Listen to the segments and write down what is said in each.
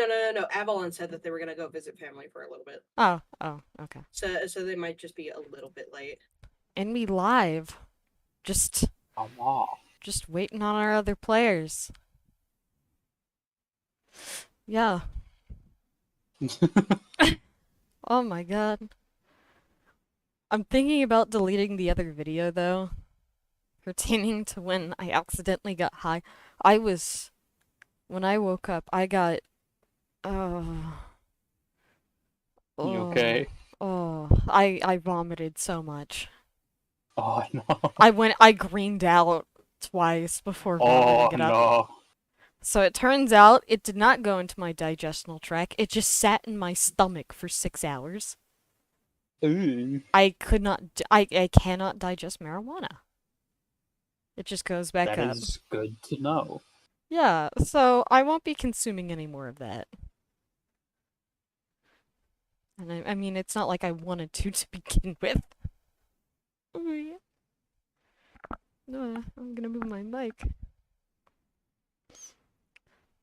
No. Avalon said that they were gonna go visit family for a little bit. Oh, okay. So they might just be a little bit late. And we live. Just Oh, wow. just waiting on our other players. Yeah. Oh my god. I'm thinking about deleting the other video though, pertaining to when I accidentally got high. When I woke up, I got, oh, You oh, okay? I vomited so much. Oh, no. I greened out twice before Oh, vomiting it up. no. So it turns out it did not go into my digestional tract. It just sat in my stomach for 6 hours. Ooh. I cannot digest marijuana. It just goes back That up. is good to know. Yeah, so I won't be consuming any more of that. And I mean, it's not like I wanted to begin with. Oh, yeah. I'm gonna move my mic.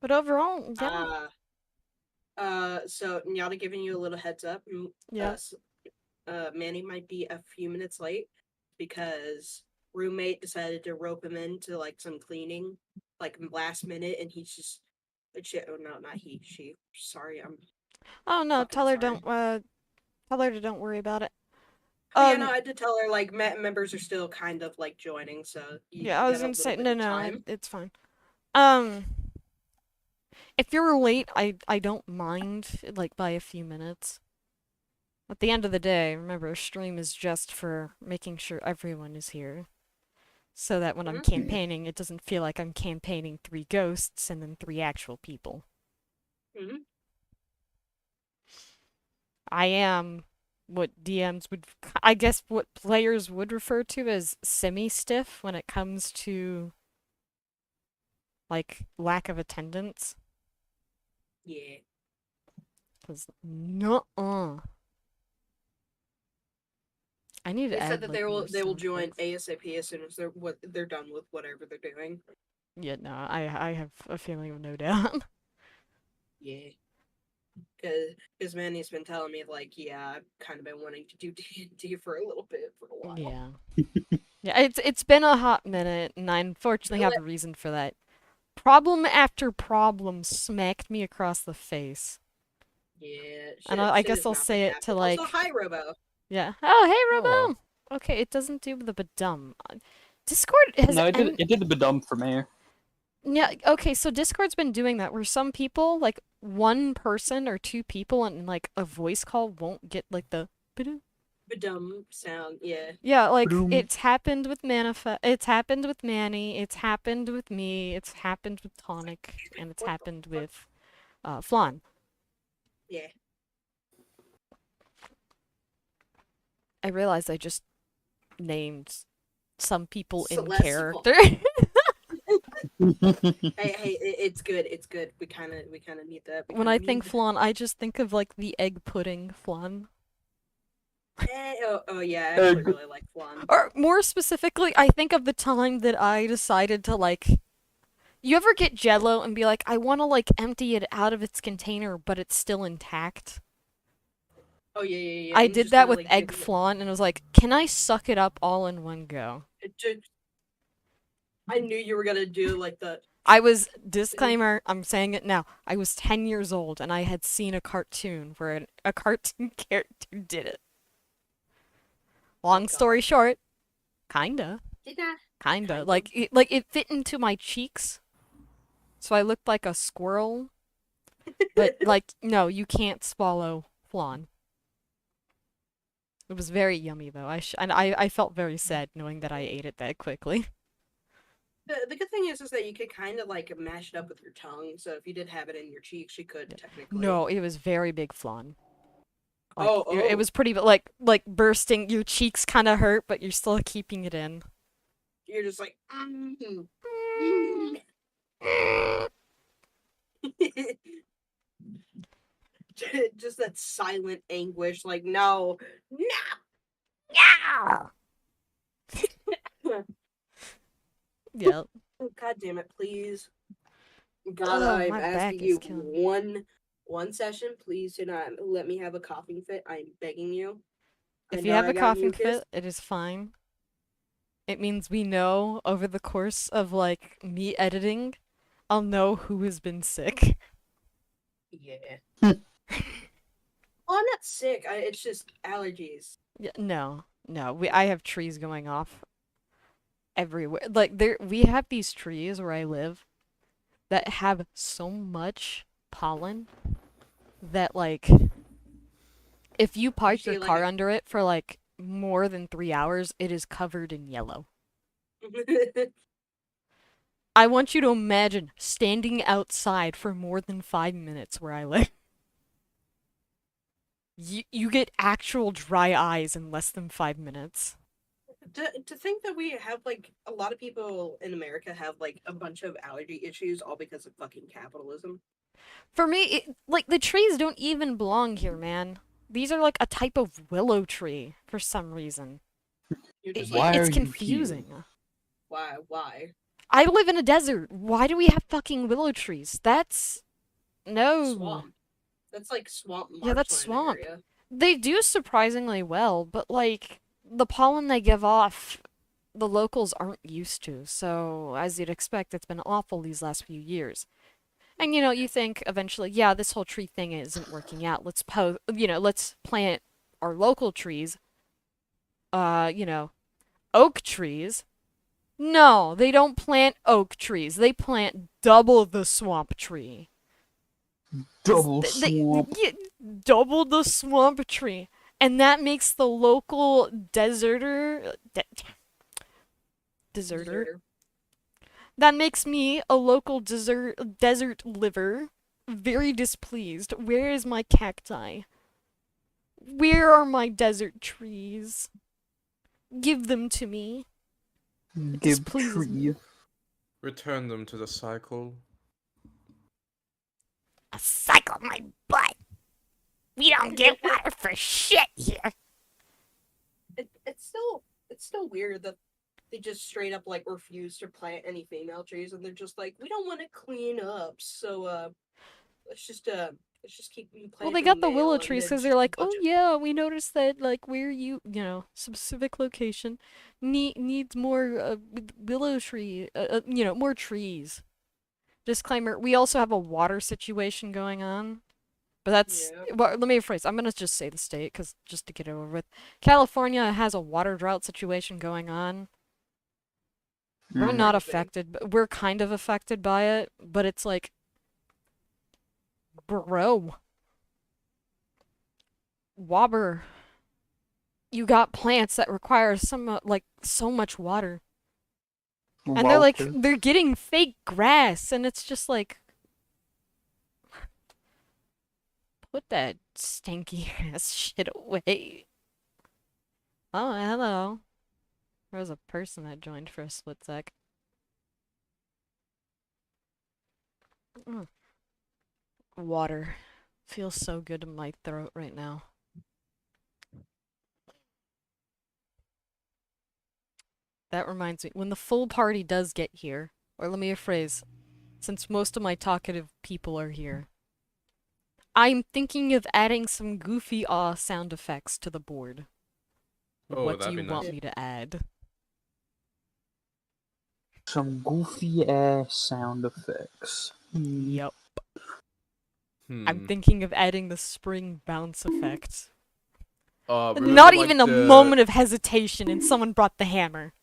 But overall, yeah. So Nyata giving you a little heads up. Yeah. Manny might be a few minutes late because roommate decided to rope him into like some cleaning, like last minute, and he's just, oh no, not he, she. Sorry, I'm Oh no, fucking sorry. tell her to don't worry about it. Yeah, no, I did tell her like members are still kind of like joining, so Yeah, I you was got a gonna little say bit of no, time. it's fine. Um, if you're late, I don't mind like by a few minutes. At the end of the day, remember, a stream is just for making sure everyone is here. So that when I'm campaigning, it doesn't feel like I'm campaigning 3 ghosts and then 3 actual people. Mm-hmm. I am what DMs would, I guess what players would refer to as semi-stiff when it comes to, like, lack of attendance. Yeah. Because, nuh-uh. I need to They said add, that like, more they will sound join effects. ASAP as soon as they're done with whatever they're doing. Yeah, no, I have a feeling of no doubt. Yeah. Because Manny's been telling me like, yeah, I've kind of been wanting to do D&D for a little bit for a while. Yeah. Yeah, it's been a hot minute, and I unfortunately have Really? a reason for that. Problem after problem smacked me across the face. Yeah, And shit, I shit guess has I'll not been say it to happening. Also, like, hi, Robo. yeah. Oh, Oh. hey, Robo! Okay, it doesn't do the badum. Discord has No, it did the badum for me. Yeah, okay, so Discord's been doing that where some people, like, one person or 2 people in, like, a voice call won't get, like, the badum. Badum sound, yeah. Yeah, like, Badum. it's happened with it's happened with Manny, it's happened with me, it's happened with Tonic, and it's happened with, Flan. Yeah. I realized I just named some people in Celestial. character. Hey, it's good. It's good. We kind of need that. When I think flan, I just think of like the egg pudding flan. Oh yeah, I actually really like flan. Or more specifically, I think of the time that I decided to like. You ever get Jello and be like, I want to like empty it out of its container, but it's still intact? Oh yeah. I And did just that kind of with like egg flan, and I was like, can I suck it up all in one go? I knew you were gonna do like the. I was, disclaimer, I'm saying it now. I was 10 years old and I had seen a cartoon where a cartoon character did it. Long story short, kinda. Kinda. Like it fit into my cheeks. So I looked like a squirrel. But like, no, you can't swallow flan. It was very yummy though. And I felt very sad knowing that I ate it that quickly. The good thing is that you could kind of like mash it up with your tongue. So if you did have it in your cheeks, you could technically. No, it was very big flan. Like, Oh. it was pretty, but like bursting. Your cheeks kind of hurt, but you're still keeping it in. You're just like. Just that silent anguish, like no. Yeah. Yeah. Oh, God damn it, please. God, I'm asking you one one session. Please do not let me have a coughing fit. I'm begging you. If you have a coughing fit, it is fine. It means we know over the course of, like, me editing, I'll know who has been sick. Yeah. Well, I'm not sick. It's just allergies. Yeah, no. I have trees going off everywhere. Like, we have these trees where I live that have so much pollen that, like, if you park your car under it for, like, more than 3 hours, it is covered in yellow. I want you to imagine standing outside for more than 5 minutes where I live. You get actual dry eyes in less than 5 minutes. To think that we have, like, a lot of people in America have, like, a bunch of allergy issues all because of fucking capitalism. For me, like, the trees don't even belong here, man. These are, like, a type of willow tree for some reason. It's confusing. Why? I live in a desert. Why do we have fucking willow trees? That's... No. Swamp. That's like swamp. Yeah, that's swamp. Area. They do surprisingly well, but, like, the pollen they give off, the locals aren't used to. So, as you'd expect, it's been awful these last few years. And, you think eventually, yeah, this whole tree thing isn't working out. Let's plant our local trees. Oak trees. No, they don't plant oak trees. They plant double the swamp tree. Double swamp. Double the swamp tree. And that makes the local deserter. That makes me, a local desert liver, very displeased. Where is my cacti? Where are my desert trees? Give them to me. Give tree. Return them to the cycle. A cycle, my butt. We don't get water for shit here. It's still weird that they just straight up, like, refuse to plant any female trees, and they're just like, we don't want to clean up, so let's just keep planting. Well, they got the willow trees because they're like, oh yeah, we noticed that, like, where specific location needs more willow tree, more trees. Disclaimer: we also have a water situation going on, but that's well, let me rephrase. I'm gonna just say the state because just to get it over with. California has a water drought situation going on. We're not affected, but we're kind of affected by it. But it's like, bro, Wobber, you got plants that require so much water. And they're getting fake grass, and it's just like, put that stinky ass shit away. Oh, hello. There was a person that joined for a split sec. Water. Feels so good in my throat right now. That reminds me, when the full party does get here, or let me rephrase, since most of my talkative people are here, I'm thinking of adding some goofy sound effects to the board. Oh, what do you want me to add? Some goofy ass sound effects. Yep. I'm thinking of adding the spring bounce effect. Not even a moment of hesitation, and someone brought the hammer.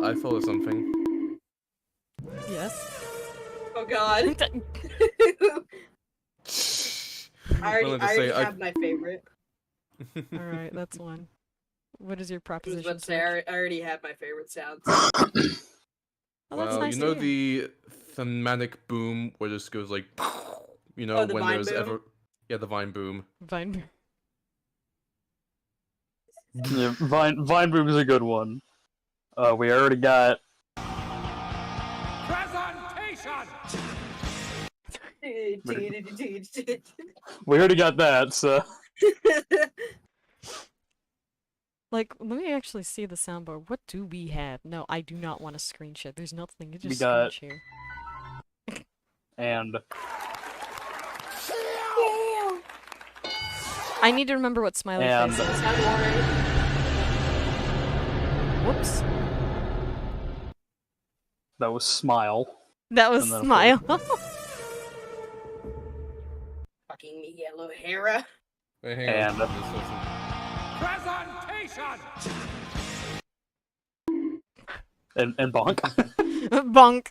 I thought of something. Yes. Oh god. I already have my favorite. Alright, that's one. What is your proposition? I was about to say, I already have my favorite sounds. Well, nice the thematic boom where it just goes like, when there's boom? the vine boom. Vine boom. Yeah, vine boom is a good one. We already got we already got that, so like, let me actually see the soundboard. What do we have? No, I do not want to screen share. There's nothing. Just screen share. And I need to remember what smiley And- face is. Sound alright. Whoops. That was Smile. That was And then, of smile. Fucking yellow Hera. Wait, hang on. And- Let's listen. And Bonk. Bonk.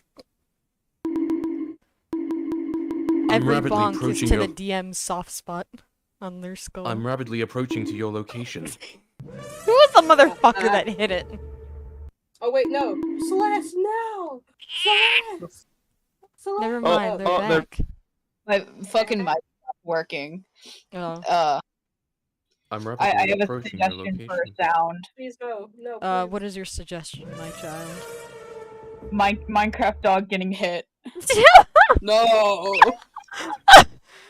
I'm Every rapidly bonk is approaching to your. the DM's soft spot on their skull. I'm rapidly approaching to your location. Who was the motherfucker that hit it? Oh wait, no. Celeste, no! Celeste! Celeste! Never Oh, mind, they're oh, they're- back. My fucking mic stopped working. Oh. I'm I rapidly have a approaching your suggestion for location. a sound. Please no, no. Please. What is your suggestion, my child? Minecraft dog getting hit. No.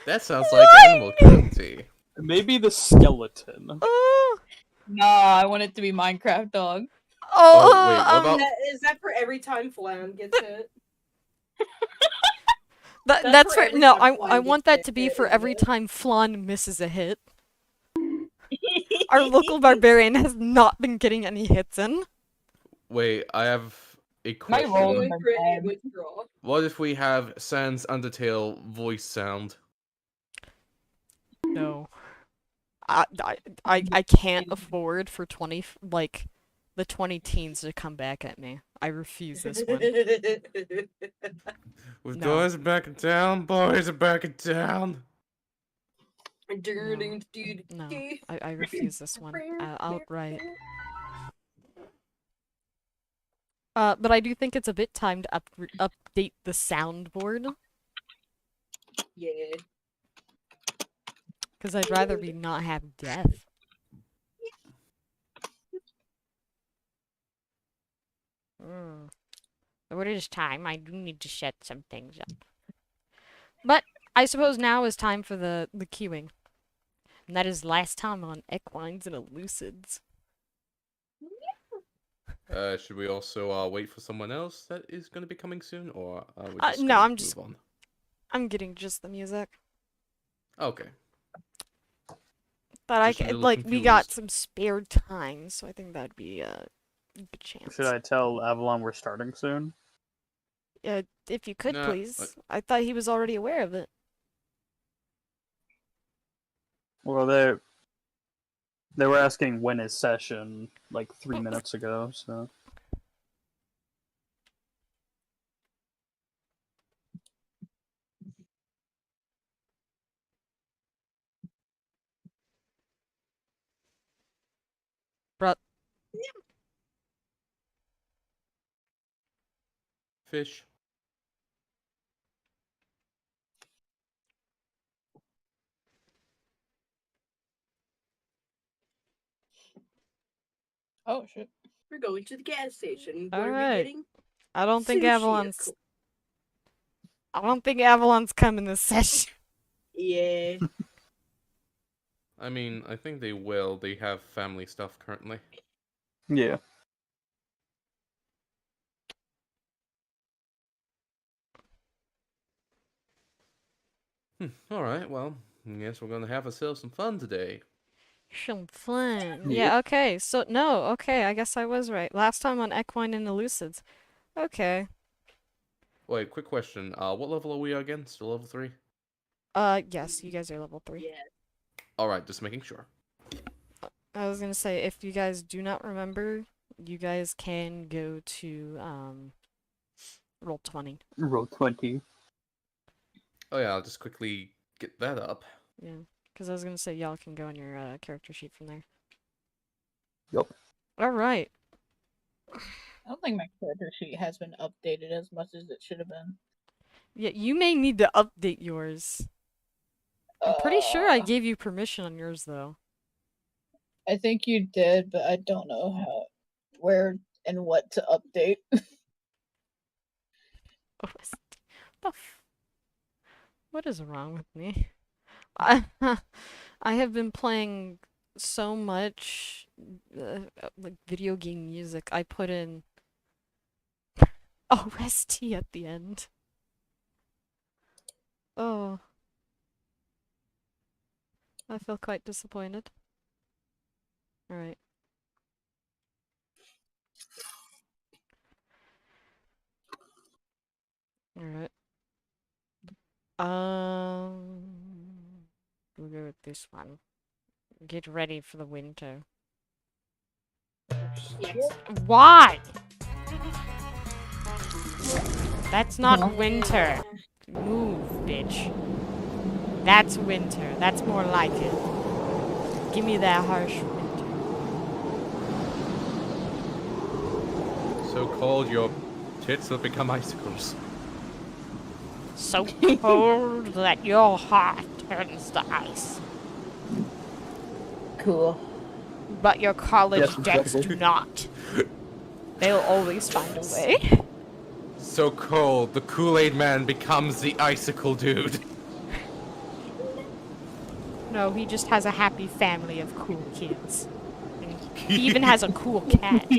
That sounds like animal cruelty. Maybe the skeleton. Oh, Nah, I want it to be Minecraft dog. Oh, wait, what about- Is that for every time Flan gets hit? That's that's for for every no. time I Flan want gets that to be hit, for isn't every it? time Flan misses a hit. Our local barbarian has not been getting any hits in. Wait, I have a My question. roll- Going for a bad. withdrawal. What if we have Sans Undertale voice sound? No. I can't afford for the 20 teens to come back at me. I refuse this one. With No. boys back down, boys are back down. No, I refuse this one outright. But I do think it's a bit time to update the soundboard, Yeah. because I'd rather we not have death. But it is time. I do need to set some things up. But I suppose now is time for the queuing. And that is last time on Equines and Euclids. Should we also wait for someone else that is going to be coming soon, or we just no, gonna I'm move just- on? I'm getting just the music. Okay. But Just a little we got confused. some spare time, so I think that'd be a good chance. Should I tell Avalon we're starting soon? If you could, Nah, please. I thought he was already aware of it. Well, they were asking when is session like 3 minutes ago, so. Fish. Oh shit. We're going to the gas station. What All are right. we getting? I don't think Sushi, of Avalon's. course. I don't think Avalon's coming this session. Yeah. I mean, I think they will. They have family stuff currently. Yeah. Alright, well, I guess we're gonna have ourselves some fun today. Some fun. Yep. Yeah. Okay. So no. Okay. I guess I was right. Last time on Equine and Elucids. Okay. Wait, quick question. What level are we again? Still level 3? Yes. You guys are level 3. Yeah. Alright, just making sure. I was gonna say, if you guys do not remember, you guys can go to roll 20. Roll 20. Oh yeah, I'll just quickly get that up. Yeah, because I was gonna say y'all can go on your character sheet from there. Yup. All right. I don't think my character sheet has been updated as much as it should have been. Yeah, you may need to update yours. I'm pretty sure I gave you permission on yours though. I think you did, but I don't know how, where, and what to update. Oh, what is wrong with me? I have been playing so much like video game music. I put in OST at the end. Oh. I feel quite disappointed. Alright. Alright. We'll go with this one. Get ready for the winter. Yes. Why? That's not Huh? winter. Move, bitch. That's winter. That's more like it. Give me that harsh winter. So cold, your tits will become icicles. So cold that your heart turns to ice. Cool. But your college Yes, debts exactly. do not. They'll always find a way. So cold, the Kool-Aid man becomes the icicle dude. No, he just has a happy family of cool kids. And he even has a cool cat.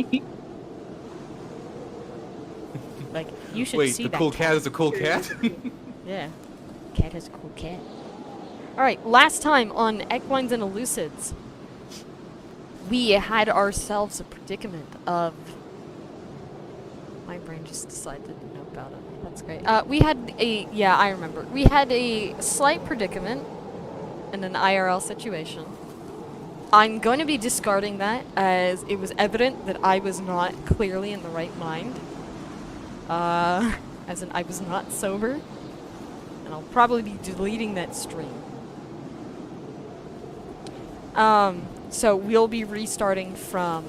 Like, you should Wait, see the that cool cat is a cool cat? Yeah. Cat has a cool cat. Alright, last time on Equines and Euclids, we had ourselves a predicament of... My brain just decided to know about it. That's great. We had a... Yeah, I remember. We had a slight predicament in an IRL situation. I'm going to be discarding that as it was evident that I was not clearly in the right mind. As in I was not sober. And I'll probably be deleting that stream. So we'll be restarting from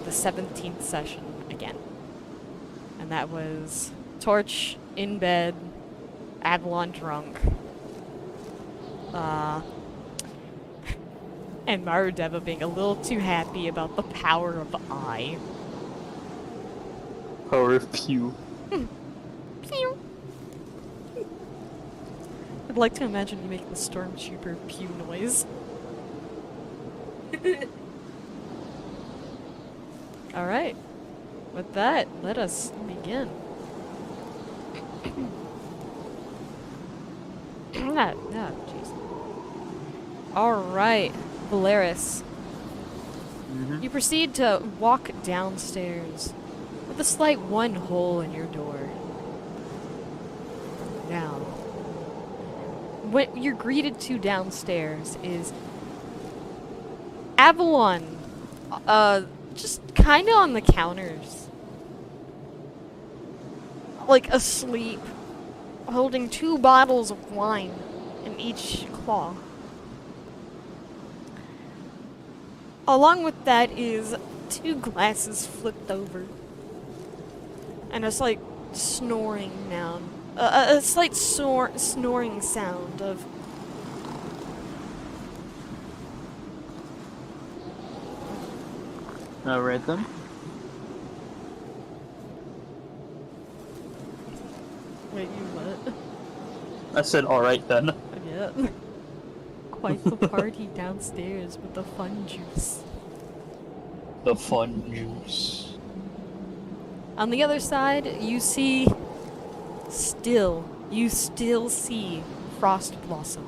the 17th session again. And that was Torch in bed, Avalon drunk, and Marudeva being a little too happy about the power of I. Power of Pew. Pew! I'd like to imagine you making the Stormtrooper pew noise. Alright. With that, let us begin. Jeez. Alright, Volarus. You proceed to walk downstairs with a slight one hole in your door. Now, what you're greeted to downstairs is Avalon, just kind of on the counters. Like asleep, holding 2 bottles of wine in each claw. Along with that is 2 glasses flipped over. And a slight snoring sound. A slight snoring sound of... Alright then. Wait, you what? I said alright then. Yeah. Quite the party downstairs with the fun juice. The fun juice. On the other side, you see... You still see Frost Blossom.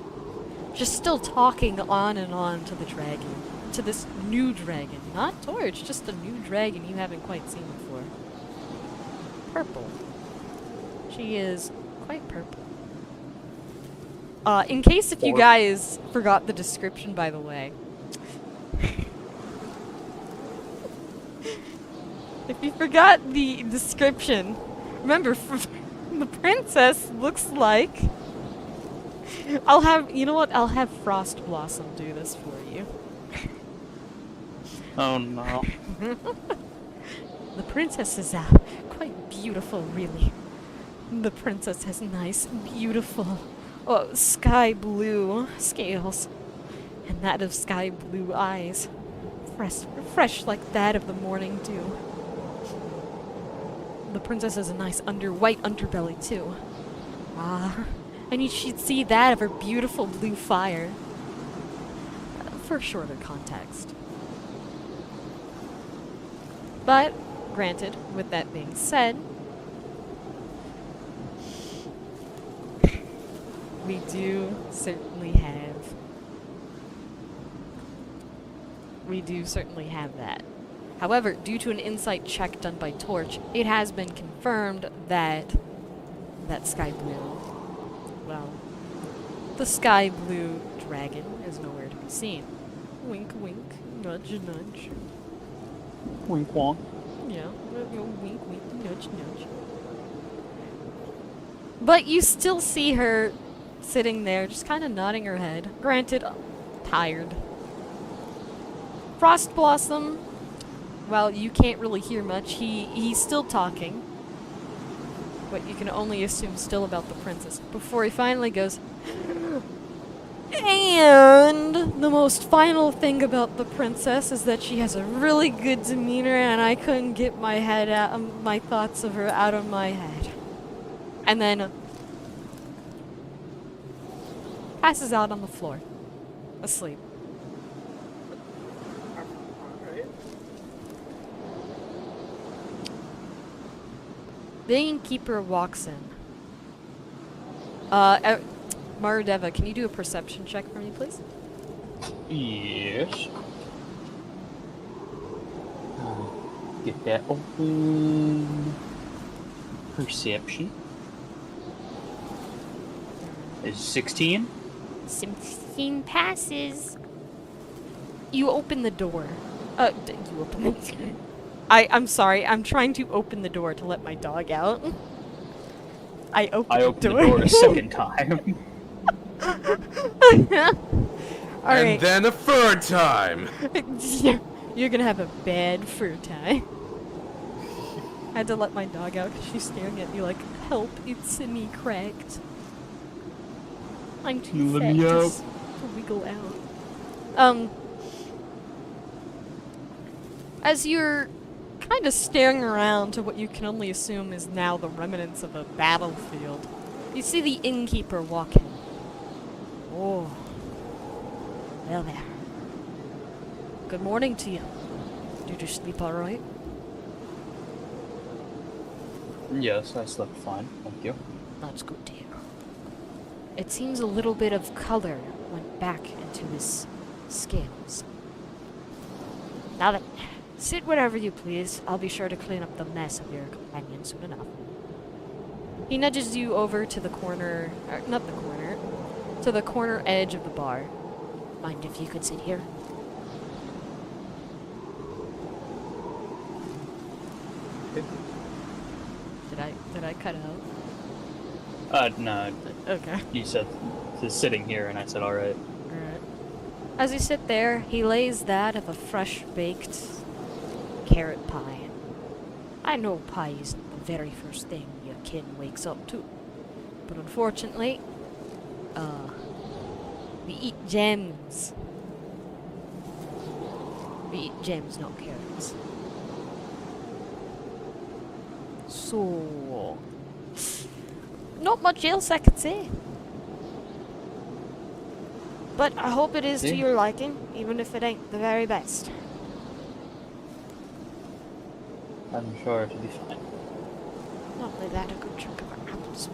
Just still talking on and on to the dragon. To this new dragon. Not Torch, just a new dragon you haven't quite seen before. Purple. She is quite purple. In case if you guys forgot the description, by the way. If you forgot the description, remember, the princess looks like... you know what? I'll have Frost Blossom do this for you. Oh no. The princess is quite beautiful, really. The princess has nice, beautiful, sky blue scales, and that of sky blue eyes, fresh like that of the morning dew. The princess has a nice white underbelly too. And you should see that of her beautiful blue fire. For shorter context. But, granted, with that being said, we do certainly have we do certainly have that. However, due to an insight check done by Torch, it has been confirmed that sky blue, well, the sky blue dragon is nowhere to be seen. Wink, wink, nudge, nudge. Wink wonk. Yeah, wink, wink, nudge, nudge. But you still see her sitting there, just kind of nodding her head. Granted, tired. Frost Blossom, well, you can't really hear much. He's still talking. But you can only assume still about the princess. Before he finally goes, and the most final thing about the princess is that she has a really good demeanor, and I couldn't get my head out, my thoughts of her out of my head. And then passes out on the floor, asleep. The innkeeper walks in. Maradeva, can you do a perception check for me, please? Yes. Get that open. Perception. Is 16? 16 passes. You open the door. You open the door. I'm sorry, I'm trying to open the door to let my dog out. I opened the door a second time. And then a third time! You're gonna have a bad fur tie. I had to let my dog out because she's staring at me like, help, it's me cracked. I'm too Let fat me to out. to wiggle out. As you're kind of staring around to what you can only assume is now the remnants of a battlefield, you see the innkeeper walk in. Oh. Well there. Good morning to you. Did you sleep alright? Yes, I slept fine, thank you. That's good to hear. It seems a little bit of color went back into his scales. Now then, sit wherever you please. I'll be sure to clean up the mess of your companion soon enough. He nudges you over to the corner, not the corner, to the corner edge of the bar. Mind if you could sit here? Did I cut out? No, Okay. you said sitting here, and I said alright. Alright. As you sit there, he lays that of a fresh-baked carrot pie. I know pie isn't the very first thing your kin wakes up to, but unfortunately, we eat gems. We eat gems, not carrots. So, not much else I could say. But I hope it is to your liking, even if it ain't the very best. I'm sure it'll be fine. Not only that, a good chunk of our apples.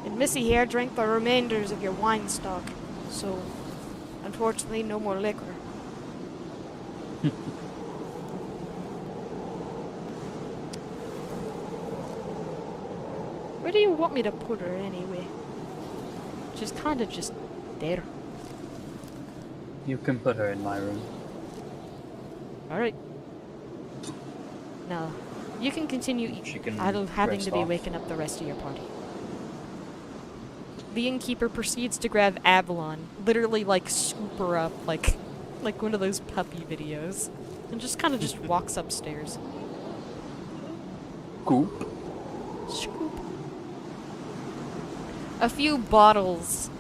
And Missy here drank the remainders of your wine stock, so unfortunately no more liquor. Where do you want me to put her anyway? Just kinda just there. You can put her in my room. Alright. Now, you can continue She can having rest to be off. waking up the rest of your party. The innkeeper proceeds to grab Avalon, literally like scoop her up like one of those puppy videos, and just kind of just walks upstairs. Coop. Scoop. A few bottles.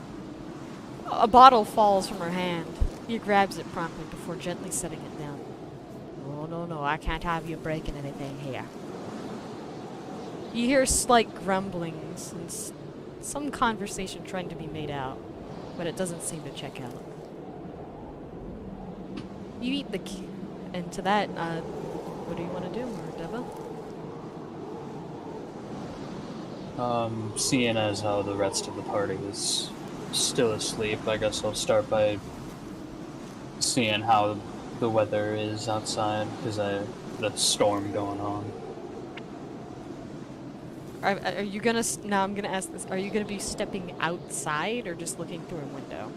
A bottle falls from her hand. He grabs it promptly before gently setting it down. Oh, no, I can't have you breaking anything here. You hear slight grumblings and some conversation trying to be made out, but it doesn't seem to check out. You eat the and to that, what do you want to do, Maradeva? Seeing as how the rest of the party is still asleep, I guess I'll start by seeing how the weather is outside, because the storm going on. Are you gonna, now I'm gonna ask this, are you gonna be stepping outside or just looking through a window?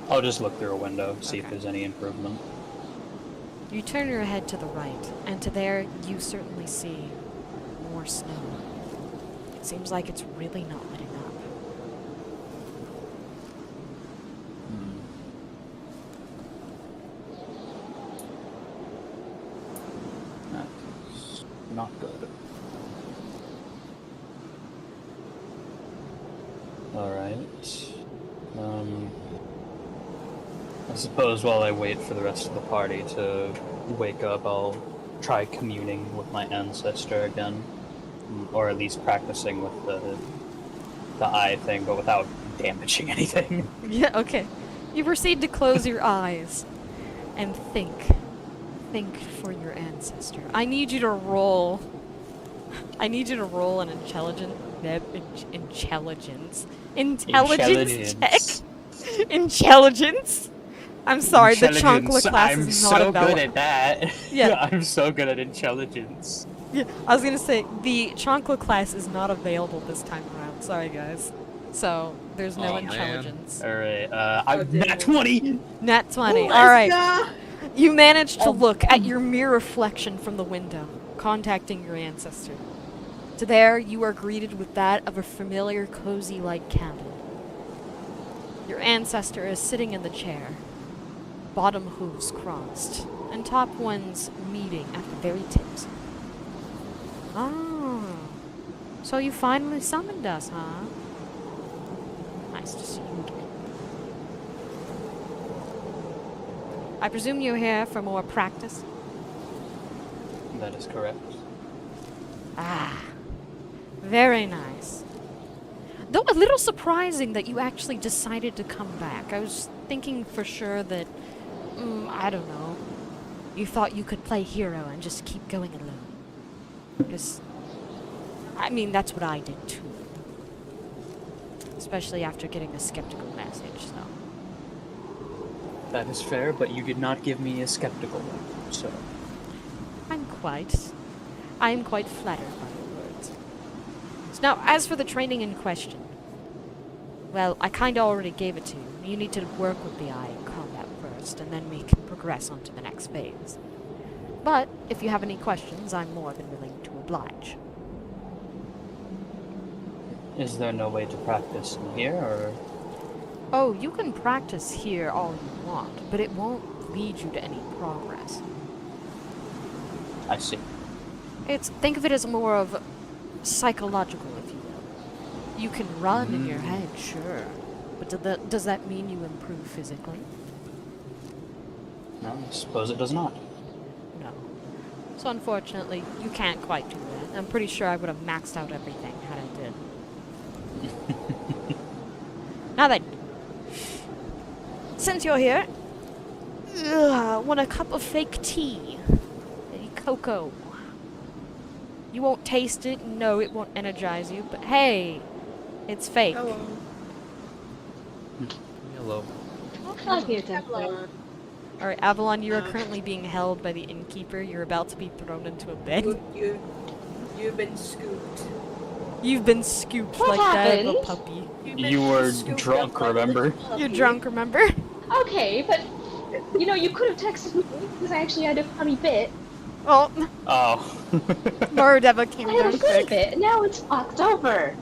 I'll just look through a window, see if Okay. there's any improvement. You turn your head to the right, and to there you certainly see more snow. It seems like it's really not letting up. That's not good. Alright. I suppose while I wait for the rest of the party to wake up, I'll try communing with my ancestor again. Or at least practicing with the eye thing, but without damaging anything. Yeah, okay. You proceed to close your eyes and think. Think for your ancestor. I need you to roll. I need you to roll an intelligence check. Intelligence. I'm sorry, the Chonkla class I'm is not so available. good at that. Yeah. I'm so good at intelligence. Yeah, I was gonna say, the Chonkla class is not available this time around. Sorry, guys. So, there's no Aw, man. intelligence. Alright, Oh, I'm damn. nat 20! Nat 20. Let's Alright. go. You manage to look at your mirror reflection from the window, contacting your ancestor. To there, you are greeted with that of a familiar, cozy light candle. Your ancestor is sitting in the chair, bottom hooves crossed, and top ones meeting at the very tips. Oh, so you finally summoned us, huh? Nice to see you again. I presume you're here for more practice? That is correct. Ah, very nice. Though a little surprising that you actually decided to come back. I was thinking for sure that, I don't know, you thought you could play hero and just keep going alone. Because, I mean, that's what I did too. Especially after getting a skeptical message, so. That is fair, but you did not give me a skeptical one, so... I am quite flattered by your words. So now, as for the training in question, well, I kinda already gave it to you. You need to work with the eye in combat first, and then we can progress on to the next phase. But, if you have any questions, I'm more than willing to oblige. Is there no way to practice in here, or...? Oh, you can practice here all you want, but it won't lead you to any progress. I see. Think of it as more of psychological, if you will. You can run in your head, sure, but does that mean you improve physically? No, I suppose it does not. No. So unfortunately, you can't quite do that. I'm pretty sure I would have maxed out everything had I did. Now then, since you're here, want a cup of fake tea? A cocoa. You won't taste it, no, it won't energize you, but hey, it's fake. Hello. Hello. I'll be attentive. Hello. Alright, Avalon, you are currently being held by the innkeeper. You're about to be thrown into a bed. You've been scooped. You've been scooped What like that of a happened? puppy. You've been You were scooped drunk, up like a remember? puppy. You're drunk, remember? Okay, but you know, you could have texted me because I actually had a funny bit. Oh, Oh. Murder came I had down a funny quick. bit, and now it's fucked over.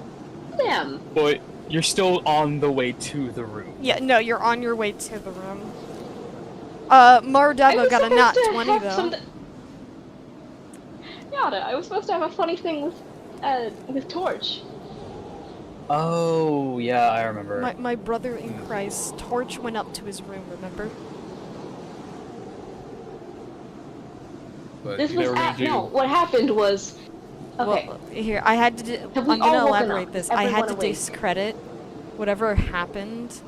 Damn. Boy, you're still on the way to the room. Yeah, no, you're on your way to the room. Mardeva got a nat 20 though. Yada, I was supposed to have a funny thing with Torch. Oh, yeah, I remember. My brother in Christ, Torch went up to his room, remember? But This they was were gonna do. no. What happened was, okay. Well, here, I had to Have we I'm all gonna woken elaborate up? this. I had Everyone to awake? discredit whatever happened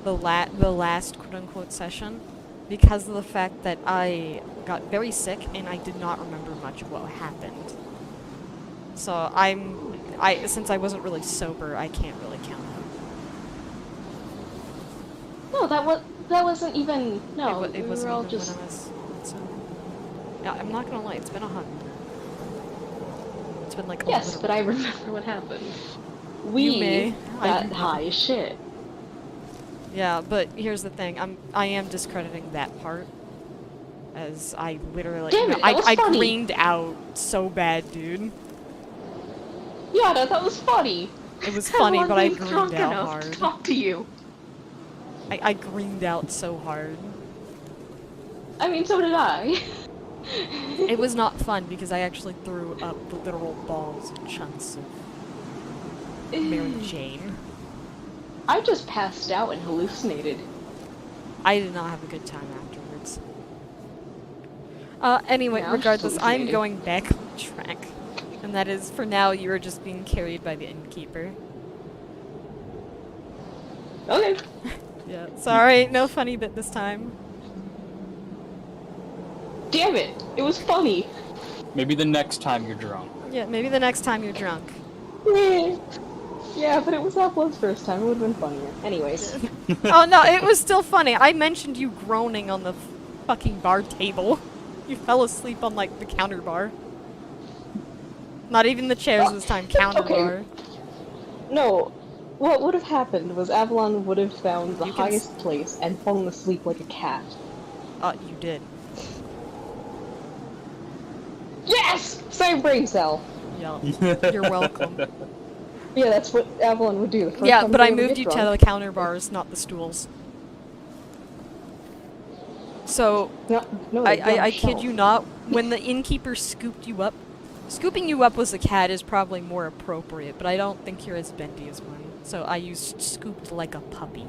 the last quote-unquote session because of the fact that I got very sick and I did not remember much of what happened. So since I wasn't really sober, I can't really count No, that wasn't even. No, it we wasn't were all even just. when I was. So, yeah, I'm not gonna lie. It's been a hot minute. It's been like. Yes, literal- but I remember what happened. You We may. I got remember. high as shit. Yeah, but here's the thing. I am discrediting that part, as I literally. Damn it, that was I funny. greened out so bad, dude. Yeah, that was funny. It was funny, Everyone but I being greened drunk out enough hard. to talk to you. I greened out so hard. I mean, so did I. It was not fun because I actually threw up literal balls and chunks of Mary Jane. I just passed out and hallucinated. I did not have a good time afterwards. Anyway, Yeah, I'm just regardless, I'm hallucinating. going back on track. And that is, for now, you are just being carried by the innkeeper. Okay. Yeah, sorry, no funny bit this time. Damn it, it was funny. Maybe the next time you're drunk. Yeah, maybe the next time you're drunk. Yeah, but it was Apple's first time. It would have been funnier. Anyways. Oh no, it was still funny. I mentioned you groaning on the fucking bar table. You fell asleep on, like, the counter bar. Not even the chairs this time, counter Okay. bar. No, what would have happened was Avalon would have found the You can highest place and fallen asleep like a cat. You did. Yes! Same brain cell! Yeah, you're welcome. Yeah, that's what Avalon would do. The first Yeah, time but they I ever moved get you to drunk. the counter bars, not the stools. So, No, I kid you not, when the innkeeper scooped you up, scooping you up as a cat is probably more appropriate, but I don't think you're as bendy as one. So I used scooped like a puppy.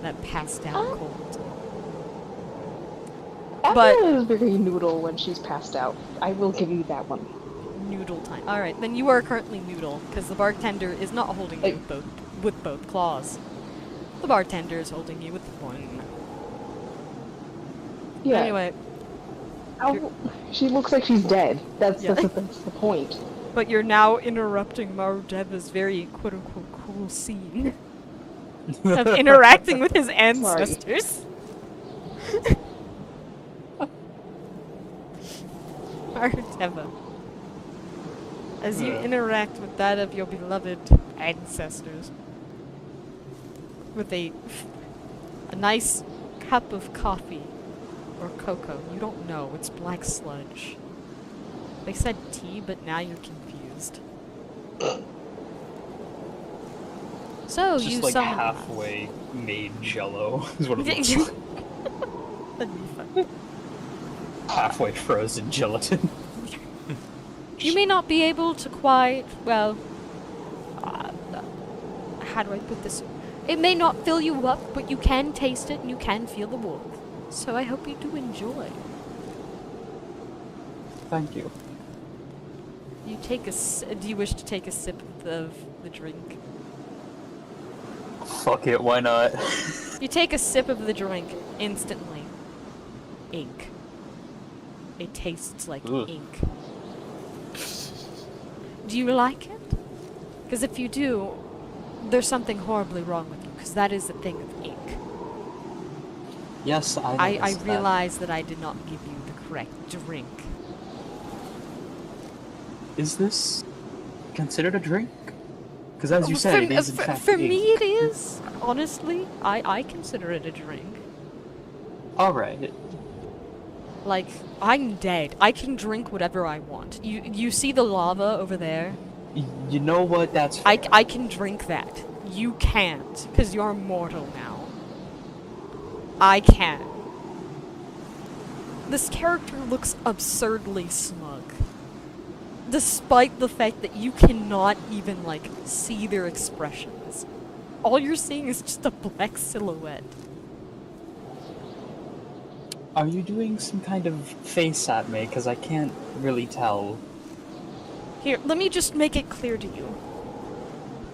That passed out cold. Avalon is very noodle when she's passed out. I will give you that one. Noodle time. Alright, then you are currently noodle, because the bartender is not holding you with both claws. The bartender is holding you with one. Yeah. Anyway, She looks like she's dead. That's Yeah. that's the point. but you're now interrupting Marudeva's very quote-unquote cool scene of interacting with his ancestors. Marudeva. As you interact with that of your beloved ancestors. With a nice cup of coffee. Or cocoa. You don't know. It's black sludge. They said tea, but now you're confused. So, It's you just like summon us. halfway made jello is what it looks like. That'd be fun. Halfway frozen gelatin. You may not be able to quite, well, how do I put this? It may not fill you up, but you can taste it and you can feel the warmth. So I hope you do enjoy. Thank you. You take a do you wish to take a sip of the drink? Fuck it, why not? You take a sip of the drink, instantly. Ink. It tastes like Ugh. ink. Do you like it? Because if you do, there's something horribly wrong with you, because that is the thing with ink. Yes, I noticed that. realize that I did not give you the correct drink. Is this considered a drink? Because as you said, it is in fact For ink. me it is, honestly. I consider it a drink. Alright. Like, I'm dead. I can drink whatever I want. You see the lava over there? You know what? That's fair. I can drink that. You can't, because you're mortal now. I can. This character looks absurdly smug. Despite the fact that you cannot even, like, see their expressions. All you're seeing is just a black silhouette. Are you doing some kind of face at me? Because I can't really tell. Here, let me just make it clear to you.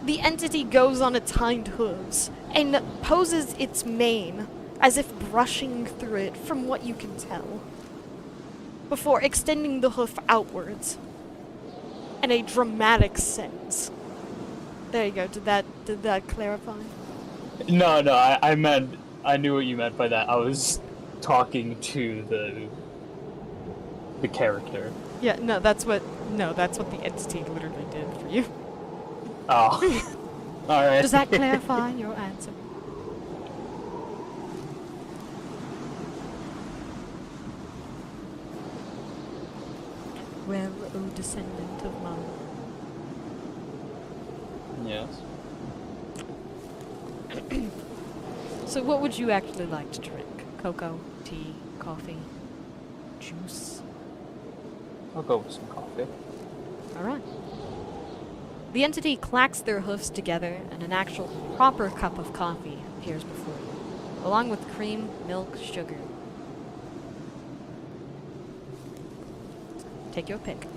The entity goes on its hind hooves and poses its mane as if brushing through it from what you can tell, before extending the hoof outwards in a dramatic sense. There you go. Did that clarify? No, I meant, I knew what you meant by that. I was talking to the character. Yeah, no, that's what the entity literally did for you. Oh. Alright. Does that clarify your answer? Well, O descendant of mine. Yes. So what would you actually like to drink? Cocoa, tea, coffee, juice? I'll go with some coffee. Alright. The entity clacks their hoofs together and an actual proper cup of coffee appears before you, along with cream, milk, sugar. Take your pick.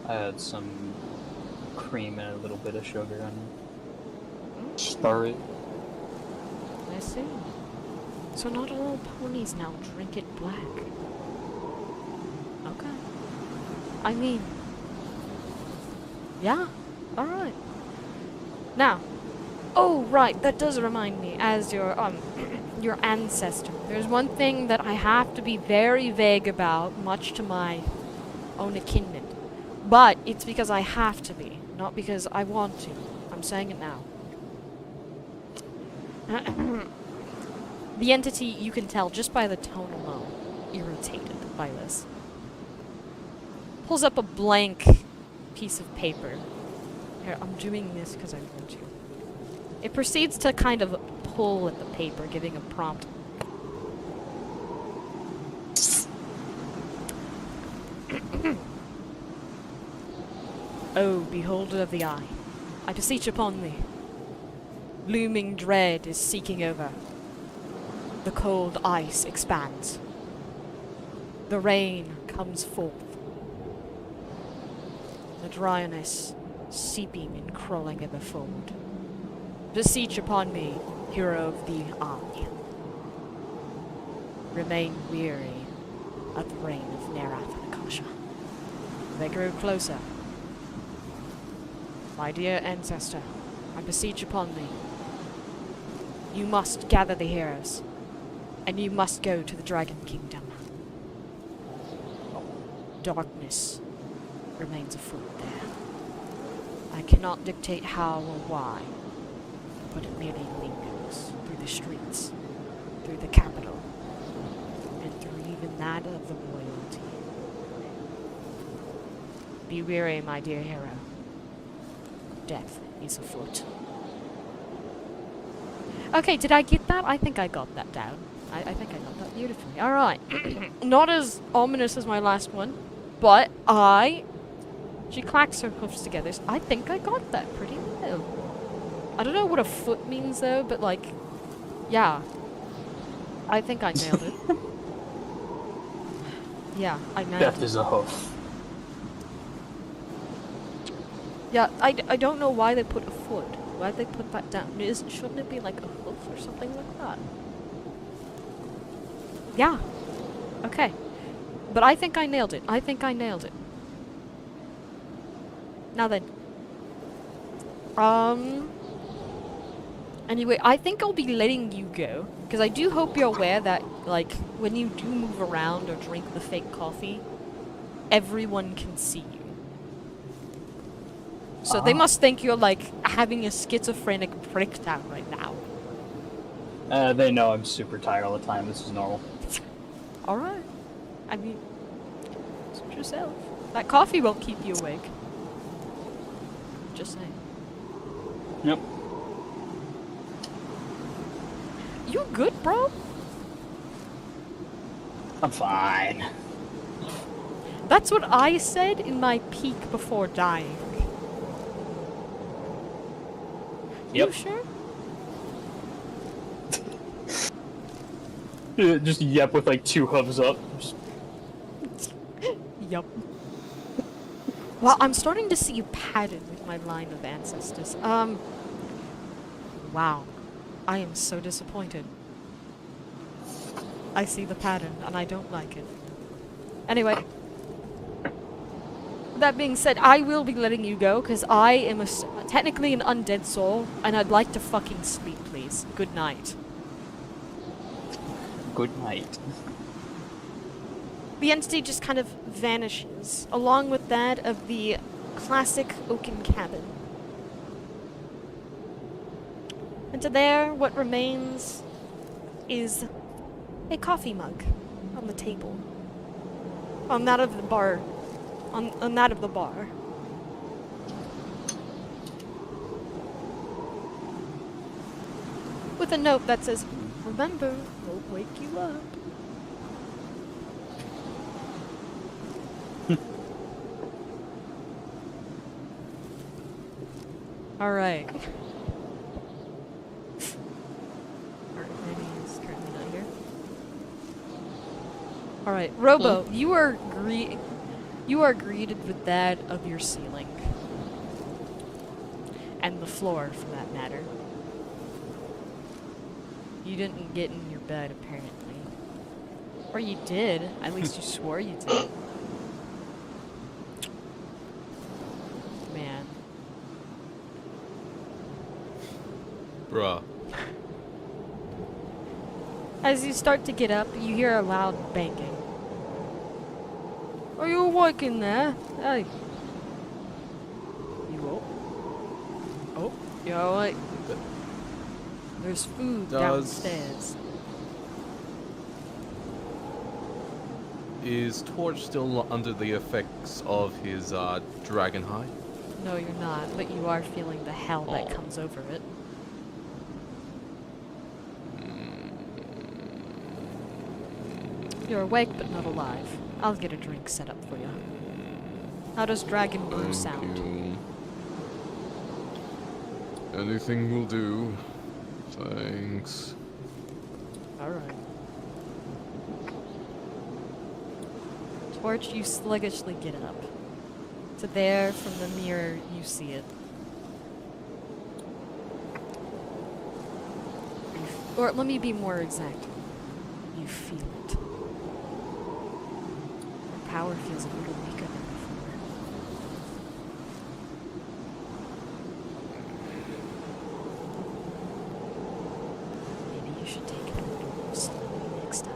I had some cream and a little bit of sugar and stir it. I see. So not all ponies now drink it black. Okay. I mean, yeah, alright. Now, oh right, that does remind me, as your ancestor, there's one thing that I have to be very vague about, much to my own akinment. But it's because I have to be, not because I want to. I'm saying it now. The entity, you can tell just by the tone alone, irritated by this. Pulls up a blank piece of paper. Here, I'm doing this because I want to. It proceeds to kind of pull at the paper, giving a prompt. Oh, beholder of the eye, I beseech upon thee. Looming dread is seeking over. The cold ice expands. The rain comes forth. The dryness seeping and crawling in the fold. Beseech upon me, hero of the eye. Remain weary of the reign of Nerath and Akasha. They grow closer. My dear ancestor, I beseech upon thee. You must gather the heroes, and you must go to the Dragon Kingdom. Darkness remains afoot there. I cannot dictate how or why, but it merely lingers through the streets, through the capital, and through even that of the royalty. Be weary, my dear hero. Death is afoot. Okay, did I get that? I think I got that down. I think I got that beautifully. Alright. Not as ominous as my last one, but she clacks her hoofs together. So I think I got that pretty well. I don't know what a foot means though, but like, yeah. I think I nailed it. Yeah, I nailed Death it. is a hoof. Yeah, I don't know why they put a foot. Why'd they put that down? Shouldn't it be like a hoof or something like that? Yeah. Okay. But I think I nailed it. I think I nailed it. Now then. Anyway, I think I'll be letting you go. Because I do hope you're aware that, like, when you do move around or drink the fake coffee, everyone can see you. So they must think you're, like, having a schizophrenic breakdown right now. They know I'm super tired all the time. This is normal. Alright. I mean, suit yourself. That coffee won't keep you awake. Just saying. Yep. You good, bro? I'm fine. That's what I said in my peak before dying. Yep. You sure? Just yep with like 2 hooves up. Just... Yup. Well, I'm starting to see a pattern with my line of ancestors. Wow. I am so disappointed. I see the pattern, and I don't like it. Anyway. that being said, I will be letting you go because I am technically an undead soul, and I'd like to fucking sleep, please. Good night. Good night. The entity just kind of vanishes, along with that of the classic oaken cabin. And to there, what remains is a coffee mug on the table. On that of the bar. On that of the bar. With a note that says, "Remember, won't wake you up." Alright. He's currently not here. Alright, Robo, you are greeted with that of your ceiling. And the floor, for that matter. You didn't get in your bed, apparently. Or you did. At least you swore you did. Man. Bruh. As you start to get up, you hear a loud banging. Are you awake in there? Hey. You up? Oh, you're alright. There's food downstairs. Is Torch still under the effects of his dragon high? No, you're not, but you are feeling the hell that Oh. comes over it. You're awake but not alive. I'll get a drink set up for you. How does dragon brew Thank sound? you. Anything will do. Thanks. Alright. Torch, you sluggishly get up. To there, from the mirror, you see it. Or let me be more exact. You feel it. Your power feels a little weaker than before. Maybe you should take it a little more slowly next time.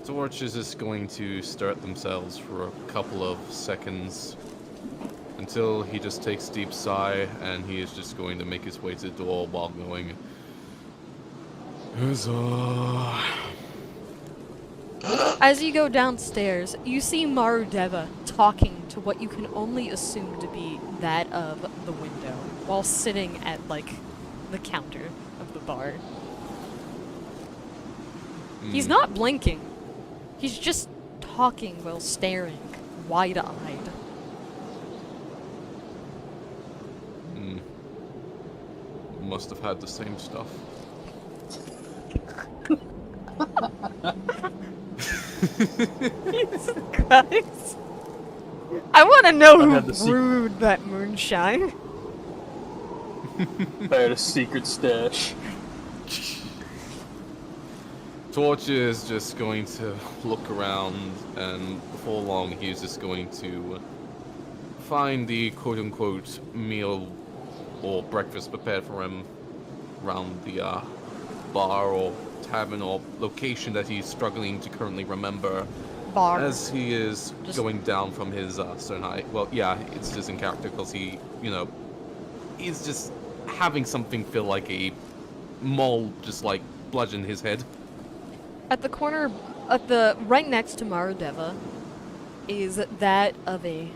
Torch is just going to stare at themselves for a couple of seconds until he just takes a deep sigh and he is just going to make his way to the door while going, Huzzah. As you go downstairs, you see Marudeva talking to what you can only assume to be that of the window, while sitting at, like, the counter of the bar. He's not blinking. He's just talking while staring, wide-eyed. Must have had the same stuff. Jesus Christ. I want to know I had the who brewed that moonshine. I had a secret stash. Torch is just going to look around, and before long he's just going to find the quote-unquote meal or breakfast prepared for him around the bar or tavern or location that he's struggling to currently remember Bar. as he is Just- going down from his stone height. Well, yeah, it's just in character because he, you know, he's just having something feel like a mole just like bludgeon his head. At the corner, right next to Marudeva, is that of a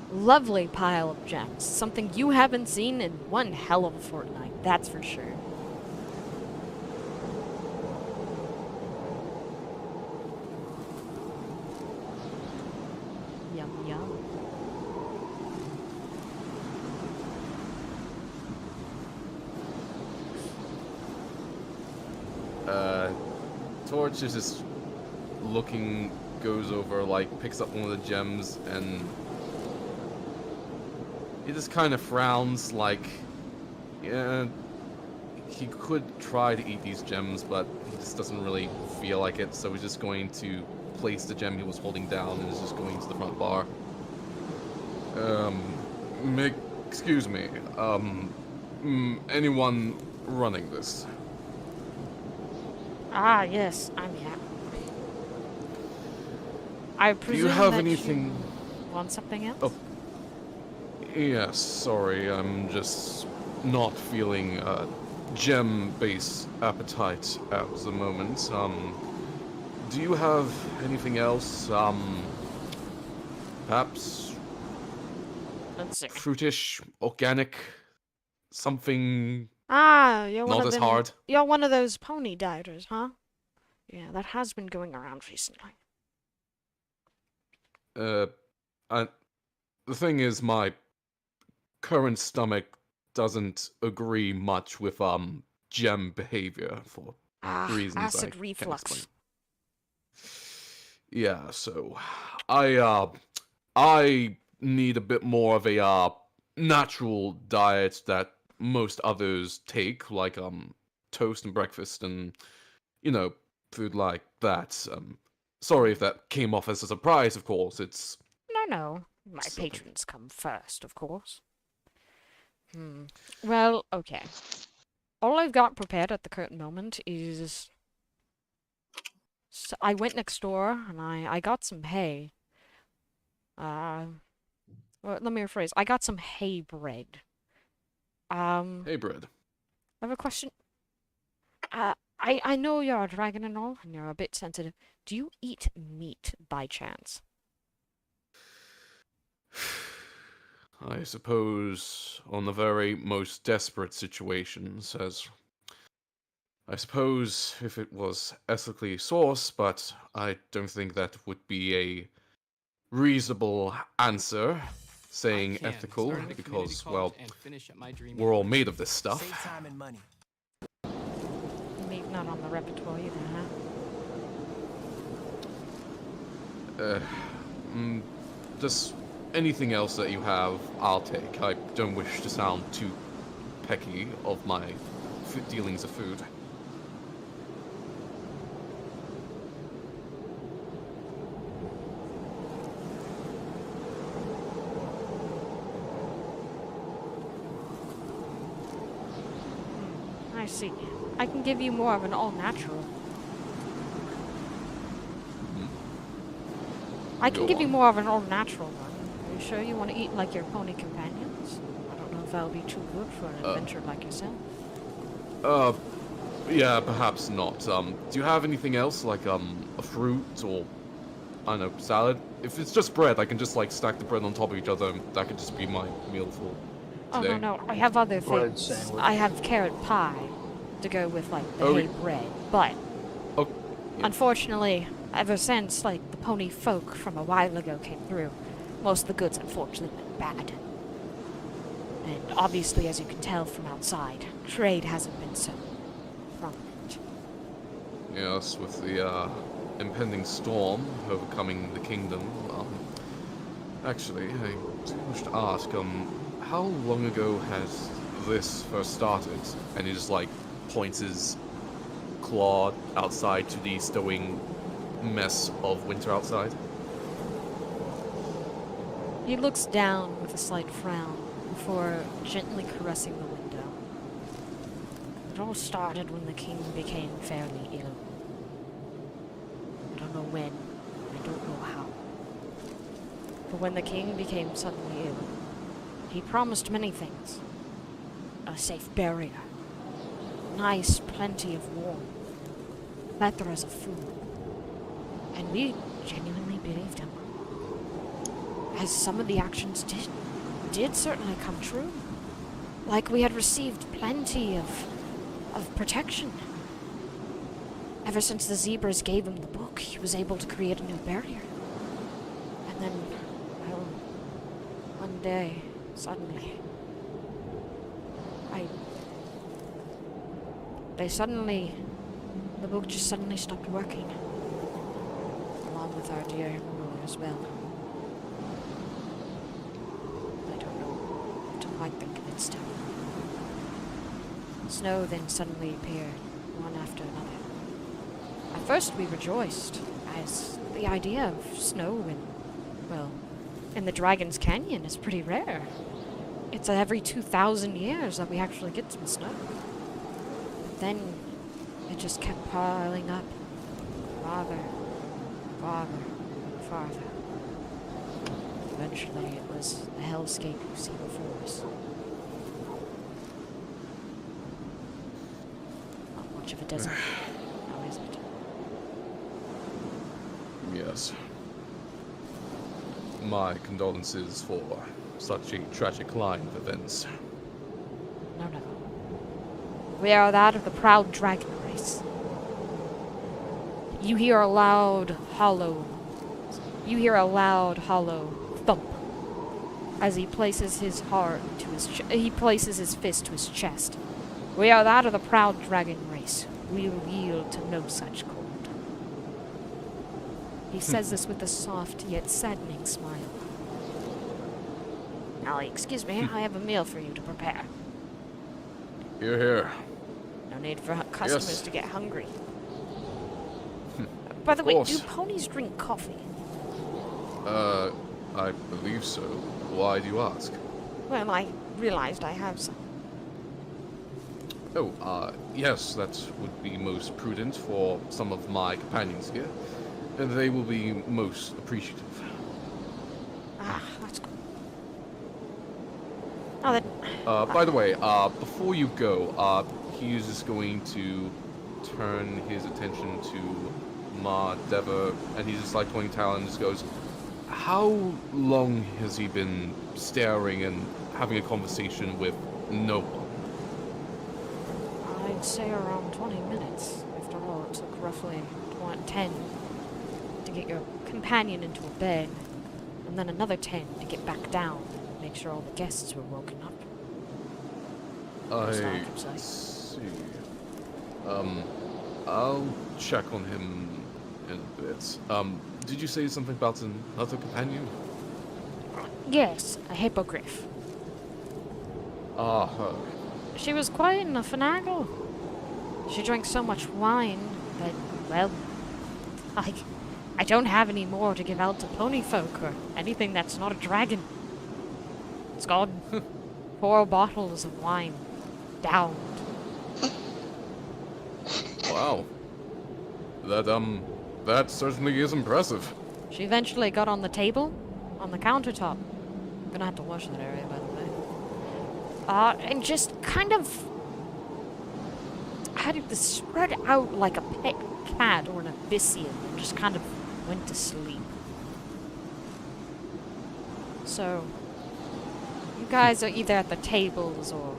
lovely pile of gems. Something you haven't seen in one hell of a fortnight, that's for sure. Yum yum. Torch is just looking, goes over, like, picks up one of the gems, and he just kind of frowns, like, yeah, he could try to eat these gems, but he just doesn't really feel like it, so he's just going to place the gem he was holding down and is just going to the front bar. Excuse me, anyone running this? Ah, yes, I'm here. I Do presume you have that anything? you want something else? Oh. Yes, sorry, I'm just not feeling gem-based appetite at the moment. Do you have anything else? Perhaps Let's see. fruitish, organic, something Ah, you're one not of as them. hard? You're one of those pony dieters, huh? Yeah, that has been going around recently. The thing is, my current stomach doesn't agree much with gem behavior for Ah, reasons I acid can't reflux. explain. Yeah, so I need a bit more of a natural diet that most others take, like toast and breakfast and food like that. Sorry if that came off as a surprise, of course. It's No. My something. patrons come first, of course. Well, okay. All I've got prepared at the current moment is... So I went next door, and I got some hay. Well, let me rephrase. I got some hay bread. Hey, bread. I have a question. I know you're a dragon and all, and you're a bit sensitive. Do you eat meat by chance? I suppose on the very most desperate situations, as I suppose if it was ethically sourced, but I don't think that would be a reasonable answer, saying ethical, because, well, we're all made of this stuff. Save time and money. Meat not on the repertoire either, huh? Just anything else that you have, I'll take. I don't wish to sound too pecky of my dealings of food. I see. I can give you more of an all-natural. I can Go give you on. more of an all-natural one. Are you sure you want to eat like your pony companions? I don't know if that'll be too good for an adventurer like yourself. Yeah, perhaps not. Do you have anything else, like, a fruit or, I don't know, salad? If it's just bread, I can just, like, stack the bread on top of each other, and that could just be my meal for Oh, today. no, I have other Bread things. sandwich. I have carrot pie to go with, like, the Oh, hay bread. But, Oh, yeah. unfortunately, ever since, like, the pony folk from a while ago came through, most of the goods, unfortunately, went bad. And obviously, as you can tell from outside, trade hasn't been so prominent. Yes, with the, impending storm overcoming the kingdom, actually, I wish to ask, how long ago has this first started? And he just, like, points his claw outside to the stowing mess of winter outside. He looks down with a slight frown before gently caressing the window. It all started when the king became fairly ill. I don't know when, I don't know how. But when the king became suddenly ill, he promised many things. A safe burial, nice plenty of warmth, plethoras of food. And we genuinely believed him. As some of the actions did certainly come true. Like we had received plenty of protection. Ever since the zebras gave him the book, he was able to create a new barrier. And then, well, one day, suddenly, the book just suddenly stopped working. Along with our dear ruler as well. I don't know what to quite think of it still. Snow then suddenly appeared, one after another. At first we rejoiced, as the idea of snow in the Dragon's Canyon is pretty rare. It's every 2,000 years that we actually get some snow. But then it just kept piling up, farther, farther, farther. Eventually it was the hellscape you see before us. Not much of a desert, now is it? Yes. My condolences for such a tragic line of events. No, no. We are that of the proud dragon race. You hear a loud, hollow thump as he places his fist to his chest. We are that of the proud dragon race. We'll yield to no such cold. He says this with a soft yet saddening smile. Now, excuse me, I have a meal for you to prepare. Here, here. No need for customers Yes. to get hungry. By the way, do course. ponies drink coffee? I believe so. Why do you ask? Well, I realized I have some. Oh, yes, that would be most prudent for some of my companions here. And they will be most appreciative. Ah, that's good. Oh, then. By the way, before you go, he is just going to turn his attention to Ma Deva, and he's just like pointing Talon and just goes, how long has he been staring and having a conversation with no one? I'd say around 20 minutes. After all, it took roughly 10 to get your companion into a bed, and then another 10 to get back down and make sure all the guests were woken up. That's all I can say. see. I'll check on him in a bit. Did you say something about another companion? Yes, a hippogriff. Ah, her. She was quite in a finagle. She drank so much wine that, well, I don't have any more to give out to pony folk or anything that's not a dragon. It's gone. 4 bottles of wine. Downed. Wow. That certainly is impressive. She eventually got on the table, on the countertop. Gonna have to wash that area, by the way. And just kind of had it spread out like a pet cat or an abyssian and just kind of went to sleep. So, you guys are either at the tables or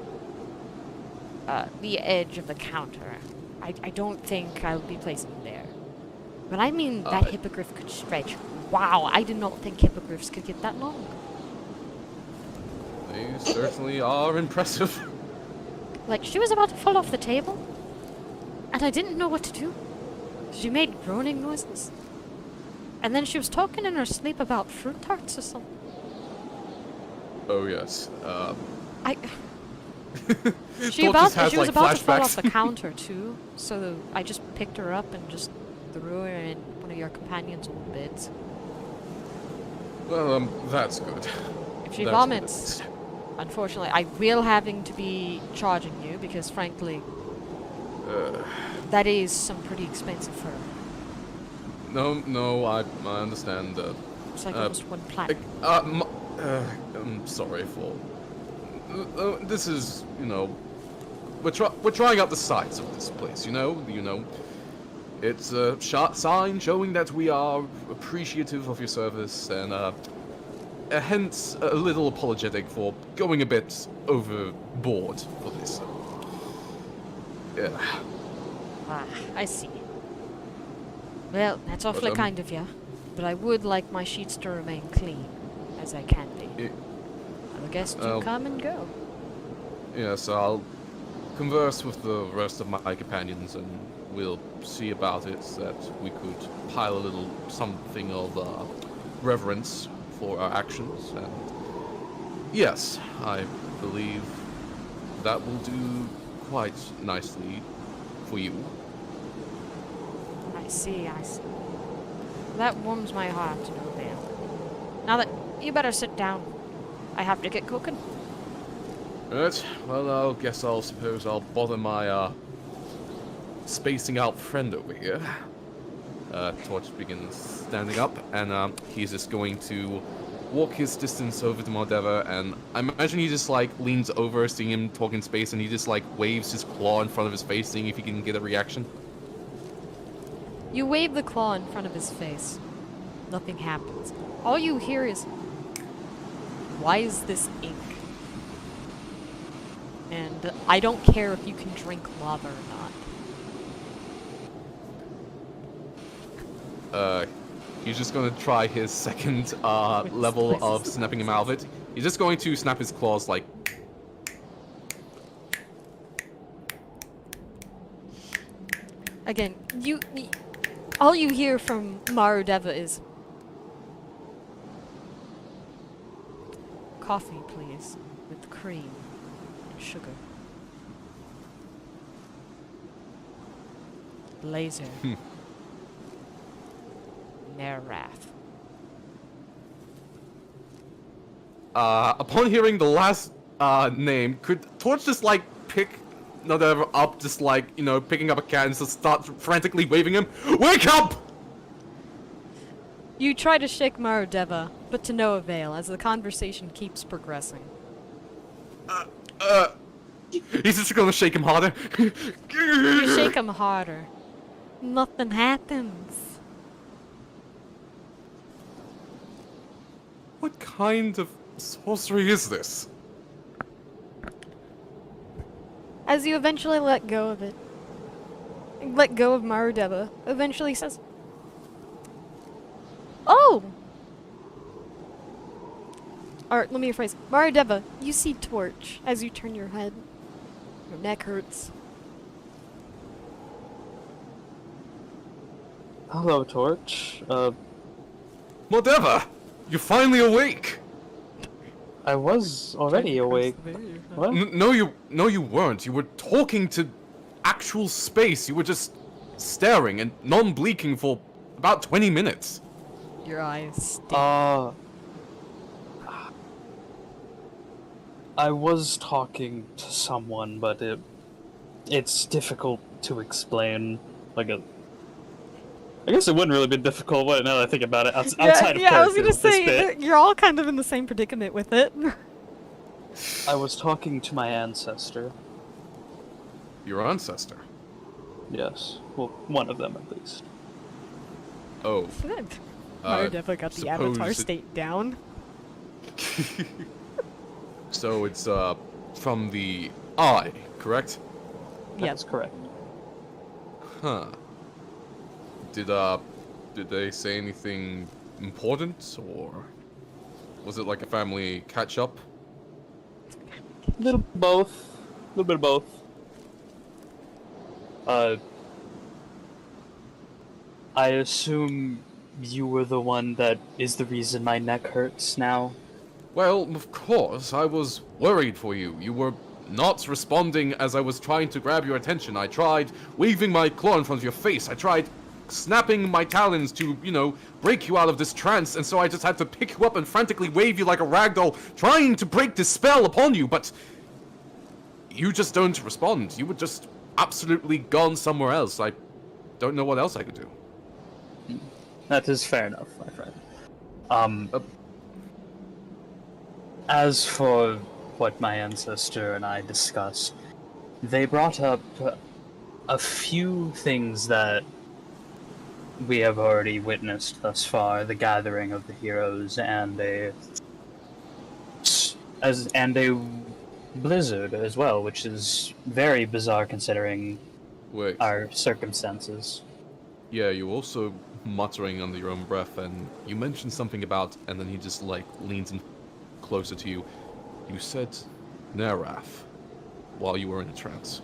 the edge of the counter. I don't think I'll be placing you there. But I mean, that hippogriff could stretch. Wow, I did not think hippogriffs could get that long. They certainly are impressive. Like, she was about to fall off the table, and I didn't know what to do. She made groaning noises. And then she was talking in her sleep about fruit tarts or something. Oh yes. She was about to fall off the counter too, so I just picked her up and just threw her in one of your companion's old beds. Well, that's good. If she That's vomits, unfortunately, I will having to be charging you because, frankly, that is some pretty expensive fur. No, I understand. It's like almost one platter. I'm sorry for. This is, we're trying out the sights of this place. It's a sign showing that we are appreciative of your service, and hence a little apologetic for going a bit overboard for this. Yeah. Ah, I see. Well, that's awfully kind of you, but I would like my sheets to remain clean, as I can be. Other guests do come and go. Yes, I'll converse with the rest of my companions, and we'll see about it that we could pile a little something of reverence for our actions. And yes, I believe that will do quite nicely for you. I see. That warms my heart to know, Vale. Now that you better sit down. I have to get cooking. Alright, well, I suppose I'll bother my, spacing out friend over here. Torch begins standing up, and, he's just going to walk his distance over to Mordeva, and I imagine he just, like, leans over, seeing him talk in space, and he just, like, waves his claw in front of his face, seeing if he can get a reaction. You wave the claw in front of his face. Nothing happens. All you hear is, "Why is this ink?" And I don't care if you can drink lava or not. He's just gonna try his second, level of snapping him out of it. He's just going to snap his claws, like... Again, all you hear from Marudeva is, "Coffee, please, with cream and sugar." Blazer. Nerath. Upon hearing the last, name, could Torch just, like, pick Mordeva up, just like, you know, picking up a cat and just start frantically waving him? Wake up! You try to shake Marudeva, but to no avail as the conversation keeps progressing. He's just gonna shake him harder. You shake him harder. Nothing happens. What kind of sorcery is this? As you eventually let go of it, let go of Marudeva, eventually says, "Oh!" Or, let me rephrase. Marudeva, you see Torch as you turn your head. Your neck hurts. Hello, Torch. Mordeva! You're finally awake! I was already awake. What? No, you weren't. You were talking to actual space. You were just staring and non-blinking for about 20 minutes. Your eyes stink. I was talking to someone, but it's difficult to explain. I guess it wouldn't really be difficult. Now that I think about it, outside of I was gonna character with this say bit. you're all kind of in the same predicament with it. I was talking to my ancestor. Your ancestor? Yes, well, one of them at least. Oh. Marudeva got the avatar suppose state down. So it's, from the eye, correct? That's correct. Huh. Did they say anything important, or was it like a family catch-up? A little bit of both. I assume you were the one that is the reason my neck hurts now? Well, of course, I was worried for you. You were not responding as I was trying to grab your attention. I tried waving my claw in front of your face. I tried snapping my talons to, you know, break you out of this trance, and so I just had to pick you up and frantically wave you like a ragdoll, trying to break this spell upon you, but you just don't respond. You were just absolutely gone somewhere else. I don't know what else I could do. That is fair enough, my friend. As for what my ancestor and I discussed, they brought up a few things that we have already witnessed thus far: the gathering of the heroes and a blizzard as well, which is very bizarre considering our circumstances. Yeah, you also muttering under your own breath, and you mentioned something about, and then he just like leans in closer to you. You said Nerath while you were in a trance.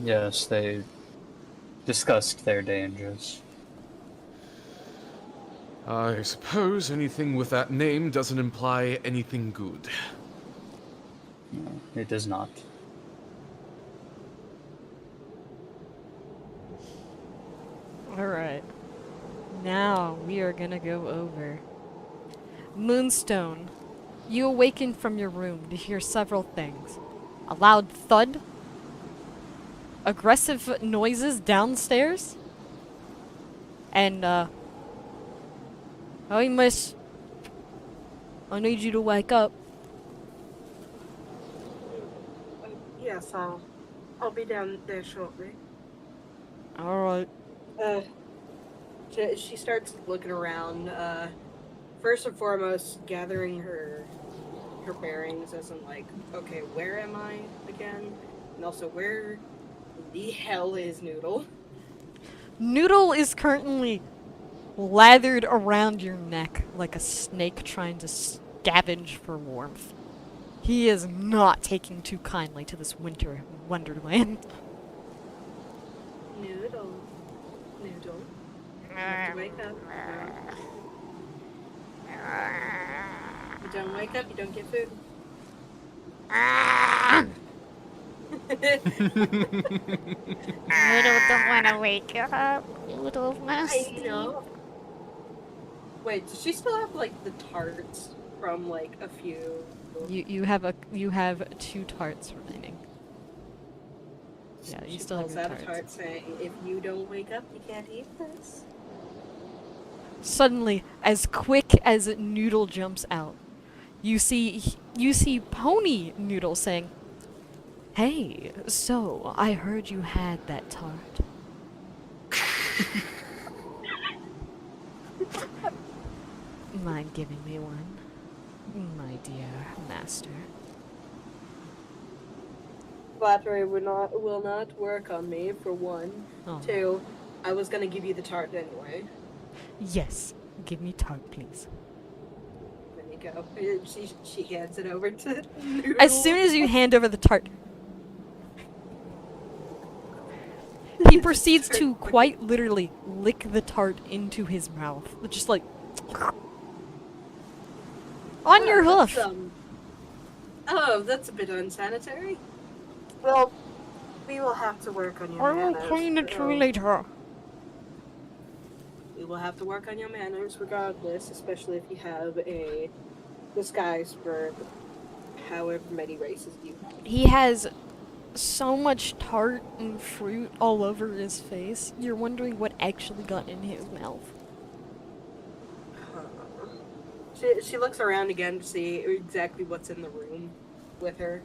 Yes, they discussed their dangers. I suppose anything with that name doesn't imply anything good. It does not. Alright. Now we are gonna go over. Moonstone. You awaken from your room to hear several things. A loud thud. Aggressive noises downstairs. And, hey, miss. I need you to wake up. Yes, I'll be down there shortly. Alright. She starts looking around. First and foremost, gathering her bearings, as in like, okay, where am I again? And also, where the hell is Noodle? Noodle is currently lathered around your neck like a snake trying to scavenge for warmth. He is not taking too kindly to this winter wonderland. Noodle. You have to wake up. You don't wake up, you don't get food. Noodle don't want to wake up. Noodle must I know. Wait, does she still have like the tarts from like a few? You have 2 tarts remaining. Yeah, you She still have pulls your out a tarts. tart saying, "If you don't wake up, you can't eat this." Suddenly, as quick as Noodle jumps out, you see Pony Noodle saying, "Hey, so I heard you had that tart." Mind giving me one, my dear master? Flattery will not work on me, for one. Oh. 2, I was gonna give you the tart anyway. Yes, give me tart, please. There you go. She hands it over to Noodle. As soon as you hand over the tart, he proceeds to quite literally lick the tart into his mouth. Just like on your hoof. Oh, that's a bit unsanitary. Well, we will have to work on your I will manners. clean it through later. We will have to work on your manners regardless, especially if you have a disguise for however many races you have. He has so much tart and fruit all over his face. You're wondering what actually got in his mouth. She looks around again to see exactly what's in the room with her.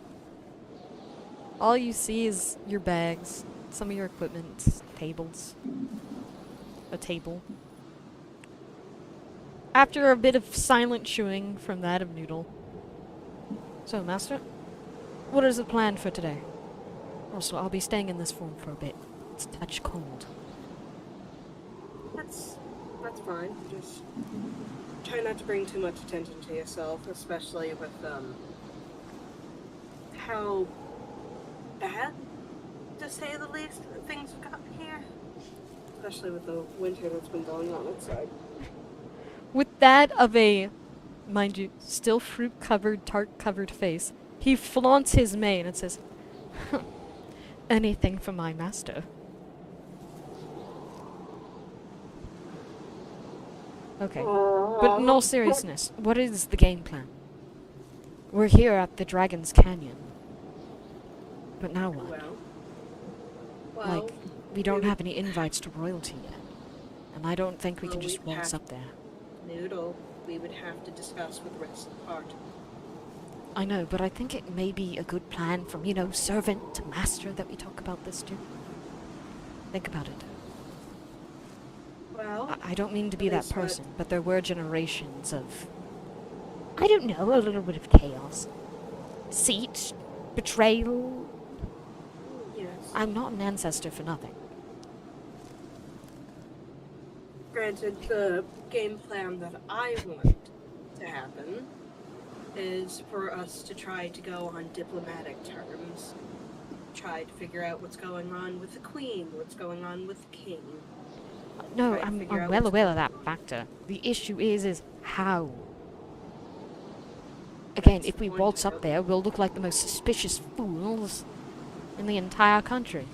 All you see is your bags, some of your equipment, tables, a table. After a bit of silent chewing from that of Noodle. So, Master, what is the plan for today? Also, I'll be staying in this form for a bit. It's a touch cold. That's fine. Just try not to bring too much attention to yourself, especially with how bad, to say the least, things have gotten here. Especially with the winter that's been going on outside. With that of a, mind you, still fruit-covered, tart-covered face, he flaunts his mane and says, "Anything for my master." Okay, but in all seriousness, what is the game plan? We're here at the Dragon's Canyon. But now what? Well, Like, we don't have any invites to royalty yet. And I don't think we can Well, just we'd waltz have- up there. Noodle, we would have to discuss with the rest of the party. I know, but I think it may be a good plan from, servant to master that we talk about this too. Think about it. Well, I don't mean to be at that least what- person, but there were generations of, I don't know, a little bit of chaos. Deceit, betrayal. yes. I'm not an ancestor for nothing. Granted, the game plan that I want to happen is for us to try to go on diplomatic terms. Try to figure out what's going on with the queen, what's going on with the king. No, Try to I'm figure out well what's aware of going that on. factor. The issue is how. Again, That's if the we point, waltz I up don't- there, we'll look like the most suspicious fools in the entire country.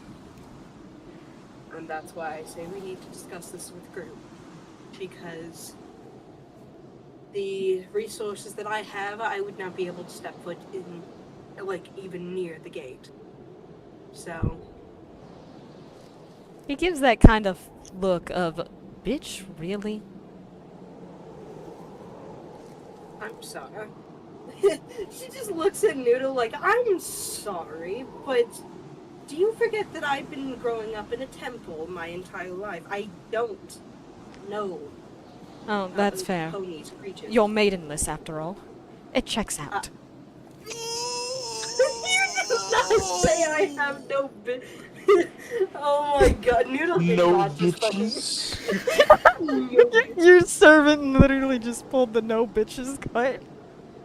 And that's why I say we need to discuss this with group. Because the resources that I have, I would not be able to step foot in, like, even near the gate. So, He gives that kind of look of, bitch, really? I'm sorry. She just looks at Noodle like, I'm sorry, but do you forget that I've been growing up in a temple my entire life? I don't know Oh, that's how fair. ponies, creatures. You're maidenless, after all. It checks out. You did not say I have no bitch. Oh my god, Noodle did No not just fucking. Your servant literally just pulled the no bitches cut.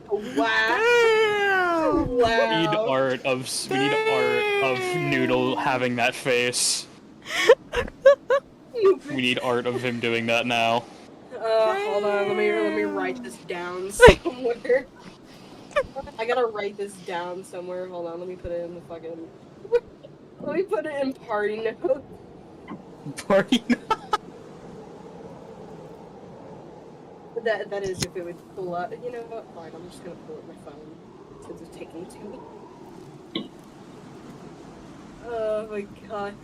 Wow. We need Wow. art of Noodle having that face. We need art of him doing that now. Hold on, let me write this down somewhere. I gotta write this down somewhere. Hold on, let me put it in the fucking. Let me put it in party notes. Party. That is if it would pull up. You know what? Fine, I'm just gonna pull up my phone since it's taking too long. Oh my god.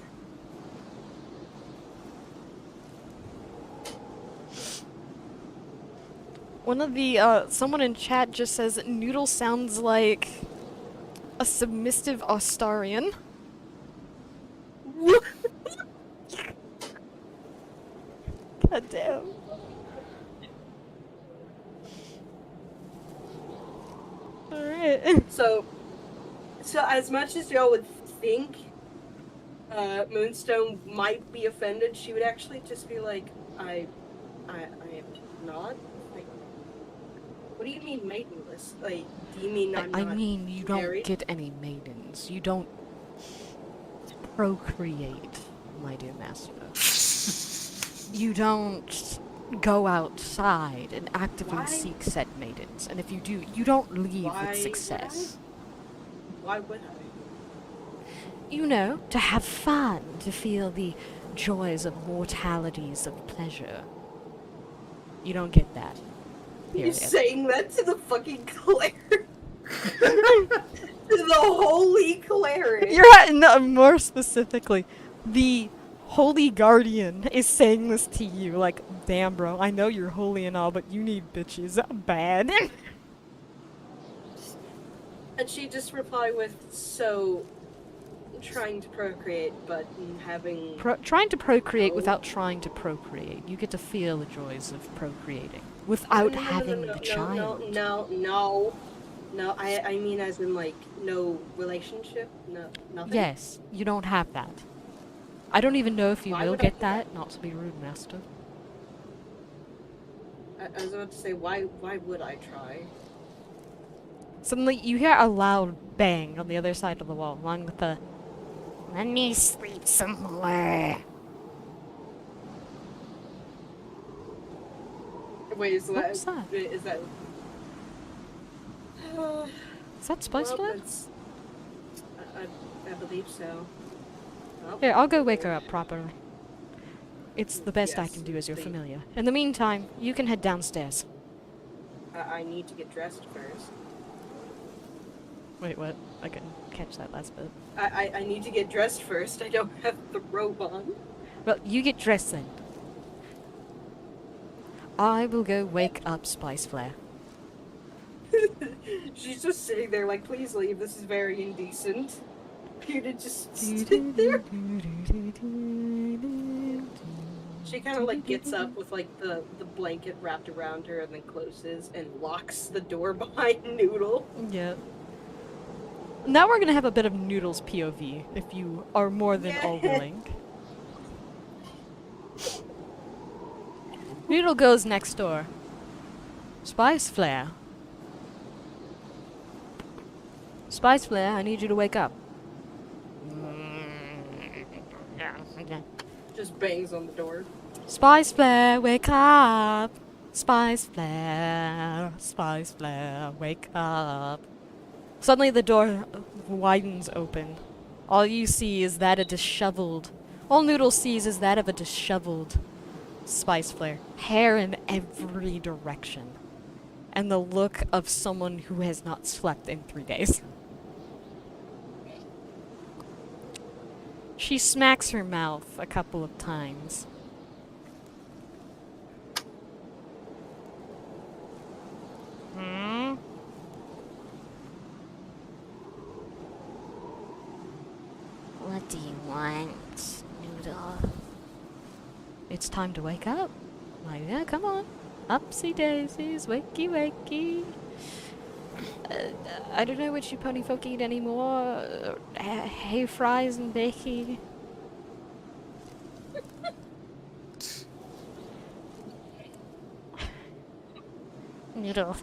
One of the, someone in chat just says Noodle sounds like a submissive Astarian. God damn. Alright. So as much as y'all would think Moonstone might be offended, she would actually just be like, I am not. Like, what do you mean maidenless? Like, do you mean I'm I not mean, you don't married? get any maidens. You don't procreate, my dear master. You don't go outside and actively Why? seek said maidens. And if you do, you don't leave Why with would success. Why would I? You know, to have fun, to feel the joys of mortalities of pleasure. You don't get that. You're Period. saying that to the fucking cleric. To the holy cleric. No, more specifically, the Holy Guardian is saying this to you, like, damn bro, I know you're holy and all, but you need bitches. Bad. And she just replied with, so, trying to procreate, but having... Trying to procreate No. without trying to procreate. You get to feel the joys of procreating without having the child. No, I mean as in, like, no relationship? No, nothing? Yes, you don't have that. I don't even know if you Why will would I get do that, not to be rude, master. I was about to say, why would I try? Suddenly, you hear a loud bang on the other side of the wall, along with the, "Let me sleep some more." Wait, is What was that? Is that... Is that Spice Blood? it's... I believe so. Well, Here, I'll go wake her up properly. It's the best I yes, can do as your please. familiar. In the meantime, you can head downstairs. I need to get dressed first. Wait, what? I couldn't catch that last bit. I need to get dressed first. I don't have the robe on. Well, you get dressed then. I will go wake up Spice Flare. She's just sitting there like, please leave. This is very indecent. You to just sit there. She kind of like gets up with like the blanket wrapped around her and then closes and locks the door behind Noodle. Yeah. Now we're gonna have a bit of Noodle's POV, if you are more than all Yeah. willing. Noodle goes next door. Spice Flare. Spice Flare, I need you to wake up. Just bangs on the door. Spice Flare, wake up! Spice flare, wake up. Suddenly the door widens open. All you see is that a disheveled... All Noodle sees is that of a disheveled Spice Flare. Hair in every direction. And the look of someone who has not slept in 3 days. She smacks her mouth a couple of times. Hmm? What do you want, Noodle? It's time to wake up. Like, yeah, come on. Upsy daisies, wakey wakey. I don't know what you pony folk eat anymore. Hay fries and bakey. Noodle.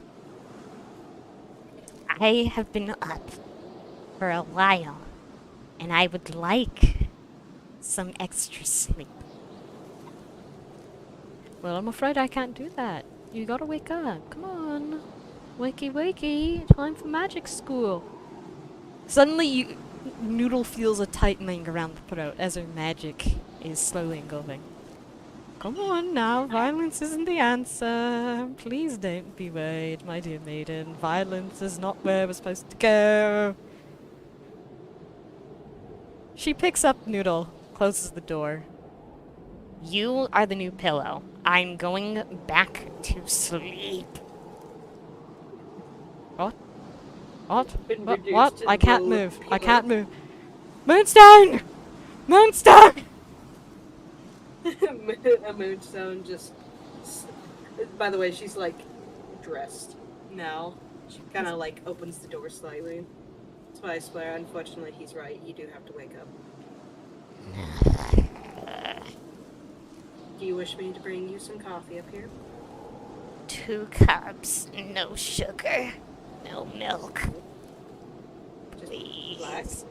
I have been up for a while, and I would like some extra sleep. Well, I'm afraid I can't do that. You gotta wake up. Come on. Wakey wakey. Time for magic school. Suddenly, Noodle feels a tightening around the throat as her magic is slowly engulfing. Come on now, violence isn't the answer. Please don't be worried, my dear maiden. Violence is not where we're supposed to go. She picks up Noodle, closes the door. You are the new pillow. I'm going back to sleep. What? What? Been What? reduced What? to I the can't role of move. I pillow. can't move. Moonstone! Moonstone! A Moonstone just. By the way, she's like dressed now. She kind of like opens the door slightly. That's why I swear, unfortunately, he's right. You do have to wake up. Do you wish me to bring you some coffee up here? 2 cups, no sugar, no milk. Just Please. relax.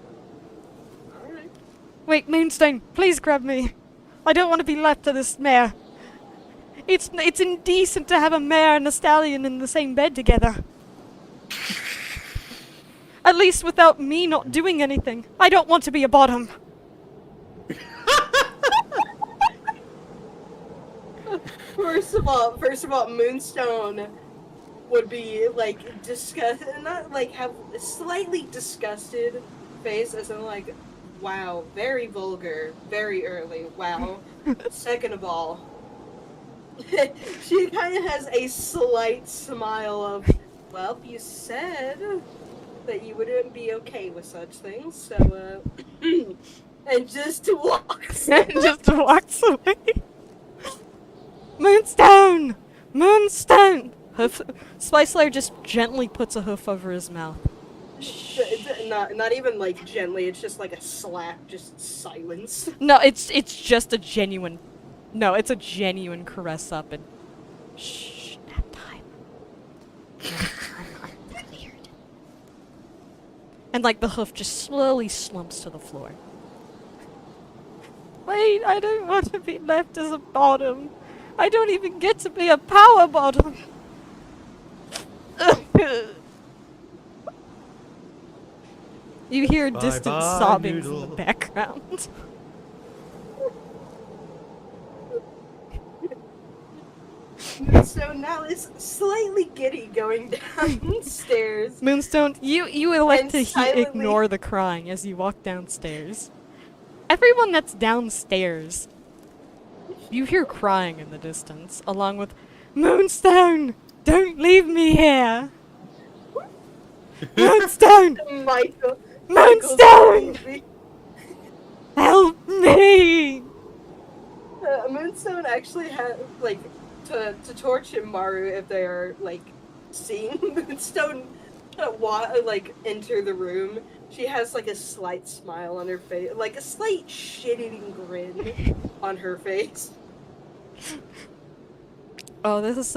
Alright. Wait, Moonstone, please grab me. I don't want to be left to this mare. It's indecent to have a mare and a stallion in the same bed together. At least without me not doing anything. I don't want to be a bottom. First of all, Moonstone would be like not like have a slightly disgusted face, as in like, wow, very vulgar, very early, wow. Second of all, she kind of has a slight smile of, well, you said that you wouldn't be okay with such things, so and just walks. Just walks away. Moonstone! Moonstone! Spice Slayer just gently puts a hoof over his mouth. Not even like gently. It's just like a slap. Just silence. No, it's just a genuine... No, it's a genuine caress up and... Shh, nap time. I'm tired. And like the hoof just slowly slumps to the floor. Wait, I don't want to be left as a bottom. I don't even get to be a power bottom. You hear distant Bye-bye, sobbing in Noodle. the background. So now is slightly giddy going downstairs. Moonstone, you elect to And silently- ignore the crying as you walk downstairs. Everyone that's downstairs, you hear crying in the distance, along with, Moonstone, don't leave me here. Moonstone, Michael. Moonstone, help me. Moonstone actually had like to torch Maru if they are like seeing Moonstone like enter the room. She has like a slight smile on her face, like a slight shit-eating grin on her face. Oh, this is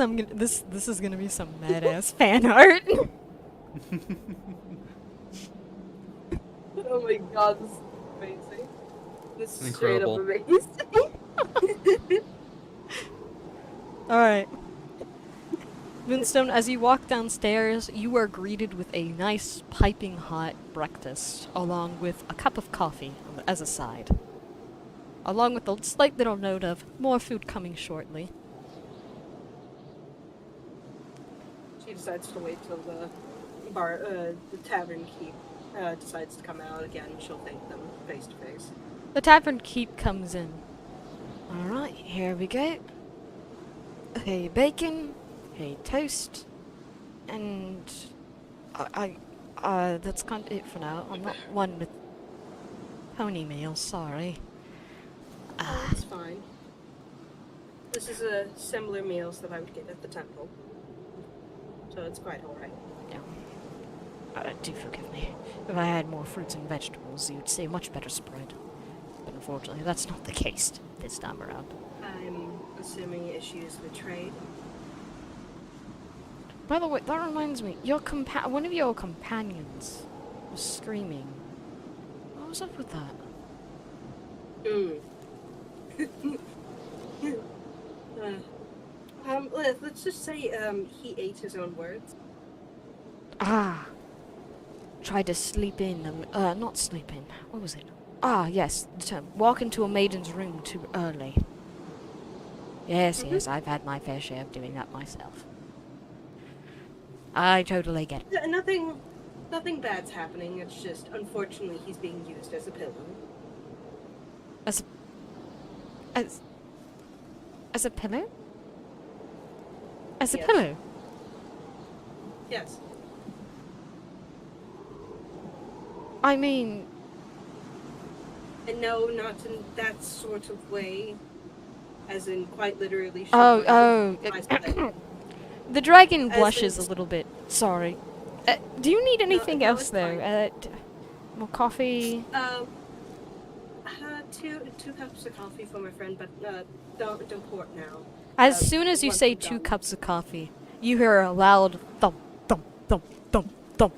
gonna be some badass fan art. Oh my god, this is amazing. This is straight up Incredible. amazing. All right. Moonstone, as you walk downstairs, you are greeted with a nice piping hot breakfast, along with a cup of coffee as a side. Along with a slight little note of more food coming shortly. She decides to wait till the tavern keep decides to come out again. She'll thank them face to face. The tavern keep comes in. Alright, here we go. Hey, bacon. Hey, toast. And that's kind of it for now. I'm not one with pony meals, sorry. Oh, that's fine. This is a similar meals that I would get at the temple. So it's quite alright. Yeah. Do forgive me. If I had more fruits and vegetables, you'd see a much better spread. But unfortunately, that's not the case this time around. I'm assuming issues with trade. By the way, that reminds me, one of your companions was screaming. What was up with that? Let's just say he ate his own words. Ah. Tried to sleep in, not sleep in. What was it? Ah, yes, the term. Walk into a maiden's room too early. Yes, yes, I've had my fair share of doing that myself. I totally get it. Nothing bad's happening. It's just, unfortunately, he's being used as a pillow. As a pillow? As a Yes. pillow? Yes. I mean... And no, not in that sort of way. As in, quite literally. The dragon As blushes in- a little bit. Sorry. Do you need anything no, else, it's though? fine. More coffee? Two cups of coffee for my friend, but don't pour it now. As soon as you once say I'm 2 done. cups of coffee, you hear a loud thump, thump, thump, thump, thump.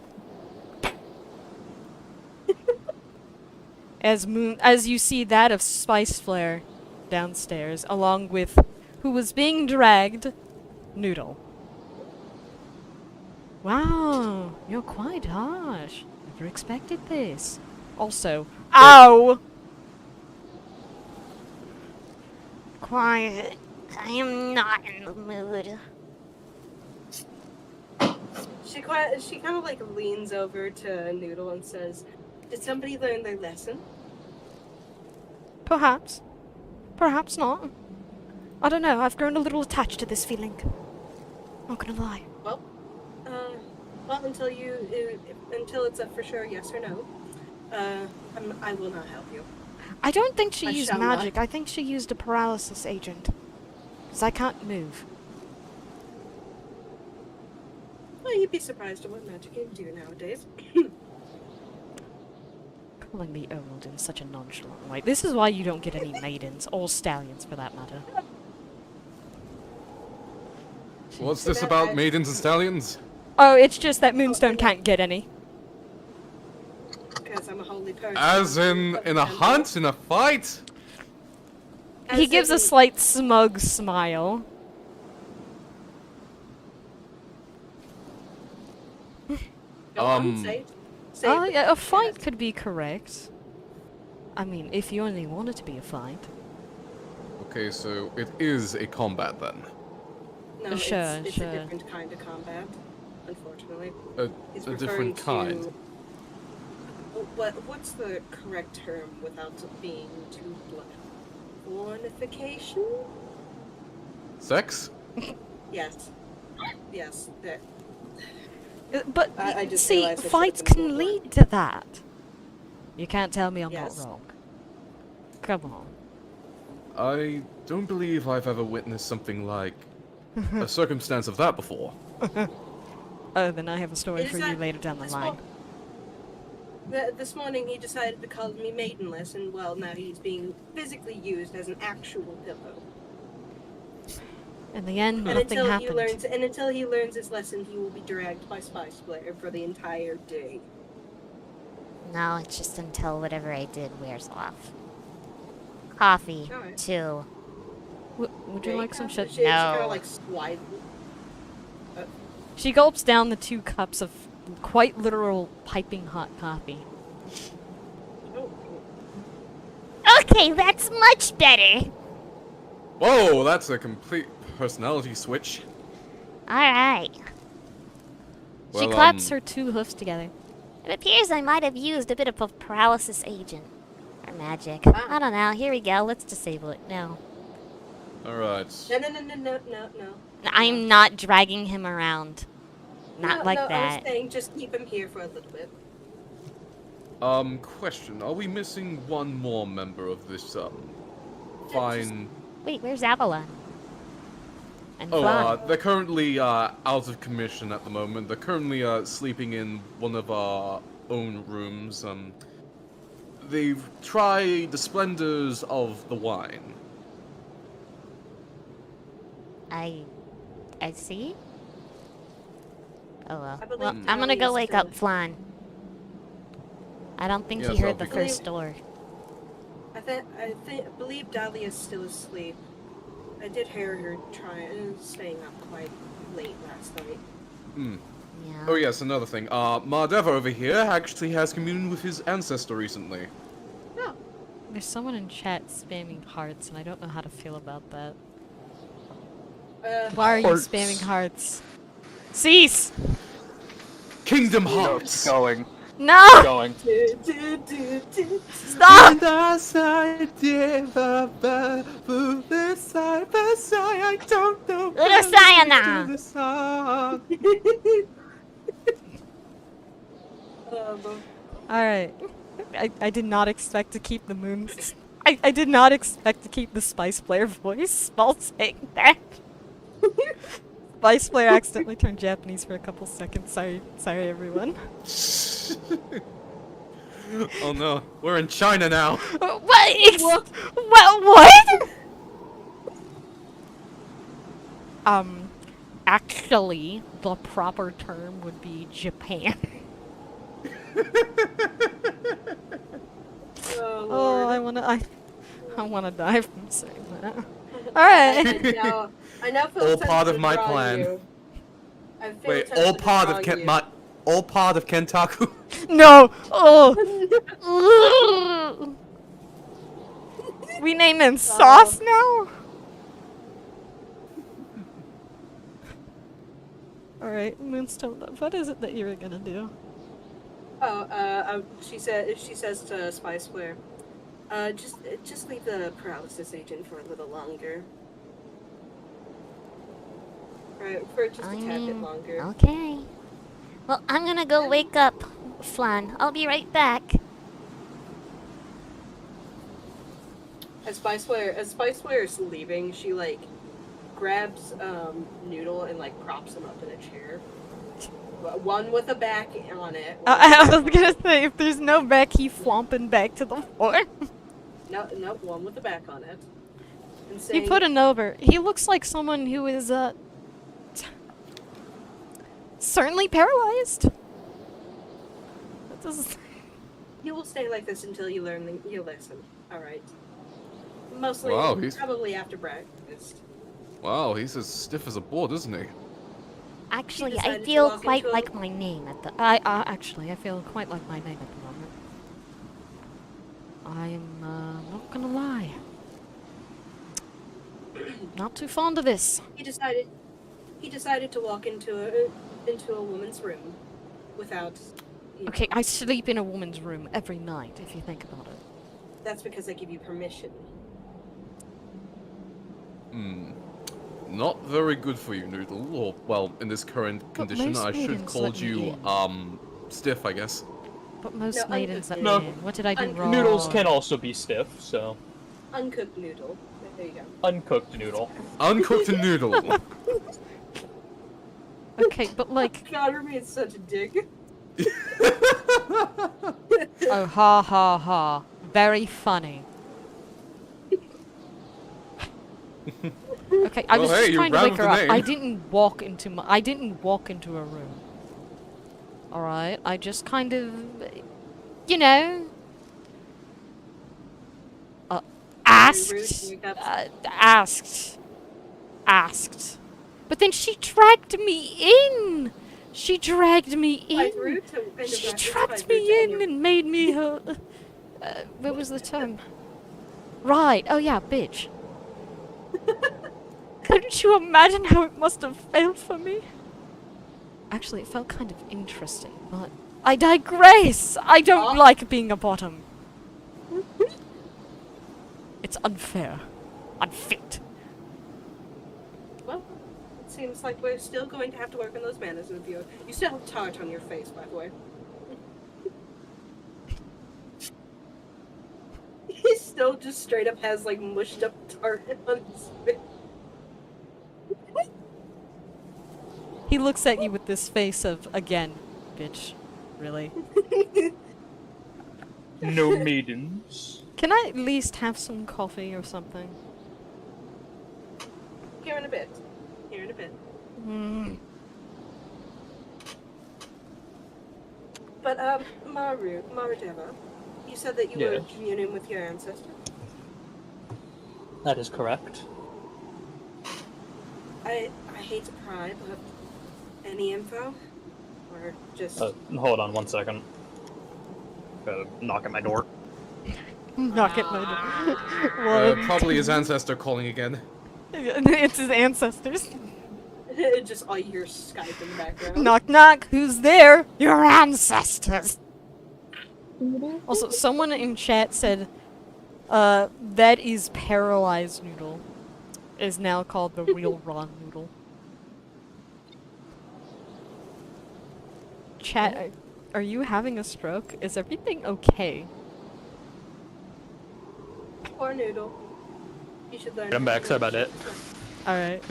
As you see that of Spice Flare downstairs, along with who was being dragged, Noodle. Wow, you're quite harsh. Never expected this. Also, ow! Quiet. I am not in the mood. She kind of like leans over to Noodle and says, "Did somebody learn their lesson?" Perhaps. Perhaps not. I don't know, I've grown a little attached to this feeling. Not gonna lie. Well, until it's a for sure yes or no, I will not help you. I don't think she I used shall not. magic. I think she used a paralysis agent. Because I can't move. Well, you'd be surprised at what magic can do nowadays. Calling me old in such a nonchalant way. This is why you don't get any maidens, or stallions for that matter. What's this that about I- maidens and stallions? Oh, it's just that Moonstone can't get any. Because I'm a holy person. As in a hunt, in a fight? He gives a slight smug smile. Say Oh, it. yeah, a fight could be correct. I mean, if you only want it to be a fight. Okay, so it is a combat then. No, Sure, it's sure. a different kind of combat, unfortunately. He's A referring different kind. to- What's the correct term without it being too blunt? Fornication? Sex? Yes. Yes. That. But, I just see, realized I should've fights been can more lead blunt. to that. You can't tell me I'm Yes. not wrong. Come on. I don't believe I've ever witnessed something like a circumstance of that before. Oh, then I have a story Is for you that- later down the this line. This morning he decided to call me maidenless, and well, now he's being physically used as an actual pillow. In the end, And nothing happened. until he learns his lesson, he will be dragged by Spice Flare for the entire day. No, it's just until whatever I did wears off. Coffee, Alright. too. Would you like some shit? She kind No. of like slide. She gulps down the 2 cups of quite literal piping hot coffee. Oh, Okay, that's much better. Whoa, that's a complete personality switch. Alright. She Well, claps her 2 hoofs together. It appears I might have used a bit of a paralysis agent. Or magic. Ah. I don't know. Here we go. Let's disable it now. Alright. no. I'm not dragging him around. Not No, like no, I that. was saying just keep him here for a little bit. Question. Are we missing one more member of this, Yeah, fine... Wait, where's Avalon? And Oh, Flan? they're currently, out of commission at the moment. They're currently, sleeping in one of our own rooms. They've tried the splendors of the wine. I see. Oh well. I believe Well, I'm gonna go Dahlia's wake still- up Flan. I don't think Yes, he heard that'll the be first door. I believe Dahlia's still asleep. I did hear her staying up quite late last night. Hmm. Yeah. Oh yes, another thing. Mardeva over here actually has communed with his ancestor recently. There's someone in chat spamming hearts, and I don't know how to feel about that. Why are you Hearts. spamming hearts? Cease! Kingdom No, Hearts! going. No! Going. Stop! I don't know. Urasayana! Alright. I did not expect to keep the moons. I did not expect to keep the Spice Player voice while saying that. Spice Player accidentally turned Japanese for a couple seconds. Sorry everyone. Oh no, we're in China now. What? What? Actually, the proper term would be Japan. Oh, I wanna die from saying that. Alright. I now feel All tempted part of to my draw plan. you. I feel Wait, tempted all to part draw of you. all part of Kentaku. No! Oh! We name him Sauce now? Alright, Moonstone, what is it that you were gonna do? She says to Spice Player, just leave the paralysis agent for a little longer. Right, for just a tad bit longer. Okay. Well, I'm gonna go wake up Flan. I'll be right back. As Spice Player is leaving, she like grabs Noodle and like props him up in a chair. One with a back on it. I was gonna say, if there's no back, he flomping back to the floor. No, one with the back on it. And He saying, put an over. He looks like someone who is, certainly paralyzed. That does "You will stay like this until you learn your lesson. All right. Mostly, Wow, he's- probably after breakfast." Wow, he's as stiff as a board, isn't he? Actually, I decided to feel walk quite into a- like my name at the. actually, I feel quite like my name at the moment. I am, not gonna lie. Not too fond of this. He decided to walk into a woman's room without. You know, Okay, I sleep in a woman's room every night, if you think about it. That's because I give you permission. Hmm. Not very good for you, Noodle. Or, well, in this current But condition, most I should maidens called let me you, in. stiff, I guess. But most No, maidens let me No. in. What did I do Un- wrong? Noodles can also be stiff, so Uncooked noodle. There you go. uncooked noodle. Uncooked noodle. Okay, but like, God, remains such a dick. oh, ha ha ha. Very funny. Okay, I Well, was hey, just you trying to ran wake with her the up. name. I didn't walk into a room. Alright, I just kind of, you know, Rude, asked, you got- asked But then she dragged me in! She dragged me Quite in! rude to She it's trapped quite rude me to end in your- and made me her. What was the term? Right. Oh yeah, bitch. Couldn't you imagine how it must have felt for me? Actually, it felt kind of interesting, but I digress. I don't like being a bottom. It's unfair, unfit. Well, it seems like we're still going to have to work on those manners in view. You still have tart on your face, by the way. He still just straight up has like mushed up tart on his face. He looks at you with this face of, again, bitch. Really? No maidens. Can I at least have some coffee or something? Here in a bit. Here in a bit. But Marudeva, you said that you were Yes. communing with your ancestor. That is correct. I hate to pry, but any info? Or just Hold on 1 second. Knock at my door. Knock at my door. One, Probably his ancestor calling again. It's his ancestors. just all you hear Skype in the background. Knock knock, who's there? Your ancestors. Also, someone in chat said, that is paralyzed noodle. Is now called the real raw noodle. Chat, are you having a stroke? Is everything okay? Poor noodle. You should learn. I'm back, sorry about it. Alright.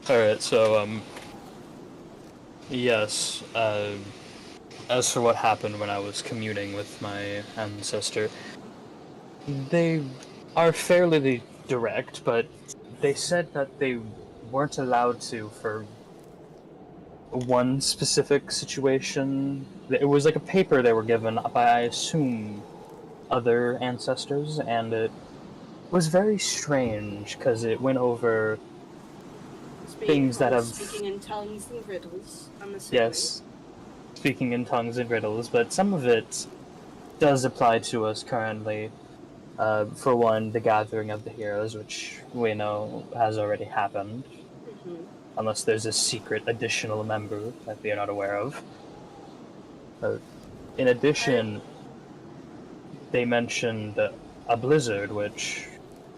Alright, so, yes, as for what happened when I was communing with my ancestor, they are fairly direct, but they said that they weren't allowed to for one specific situation. It was like a paper they were given by, I assume, other ancestors, and it was very strange, because it went over things that have... Speaking in tongues and riddles, I'm assuming. Yes, speaking in tongues and riddles, but some of it does apply to us currently. For one, the Gathering of the Heroes, which we know has already happened. Mm-hmm. Unless there's a secret additional member that we are not aware of. In addition, they mentioned a blizzard, which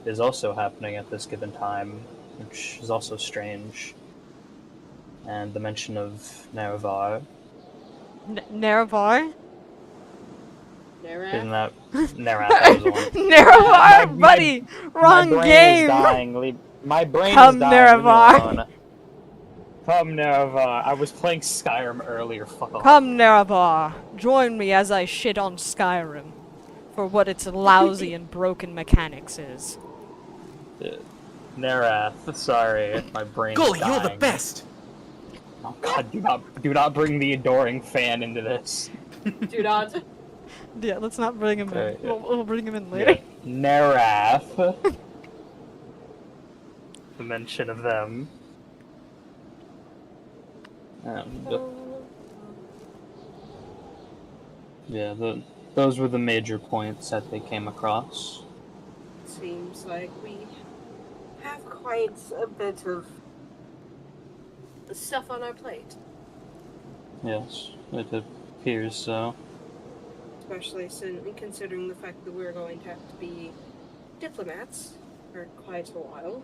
is also happening at this given time, which is also strange. And the mention of Nerevar. Nerevar? Isn't that Nerath? That was the one. Nerevar, buddy! Wrong my brain game! Is dying. My brain Come, is dying. Nerevar. Come, Nerevar. I was playing Skyrim earlier. Fuck off. Come, Nerevar. Join me as I shit on Skyrim. For what its lousy and broken mechanics is. Nerath, sorry, my brain Go, is dying. you're the best! Oh god, do not bring the adoring fan into this. Do not. Yeah, let's not bring him in. Okay, yeah. We'll bring him in later. Yeah. Nerath. The mention of them. Yeah, those were the major points that they came across. Seems like we have quite a bit of stuff on our plate. Yes, it appears so. Especially considering the fact that we're going to have to be diplomats for quite a while.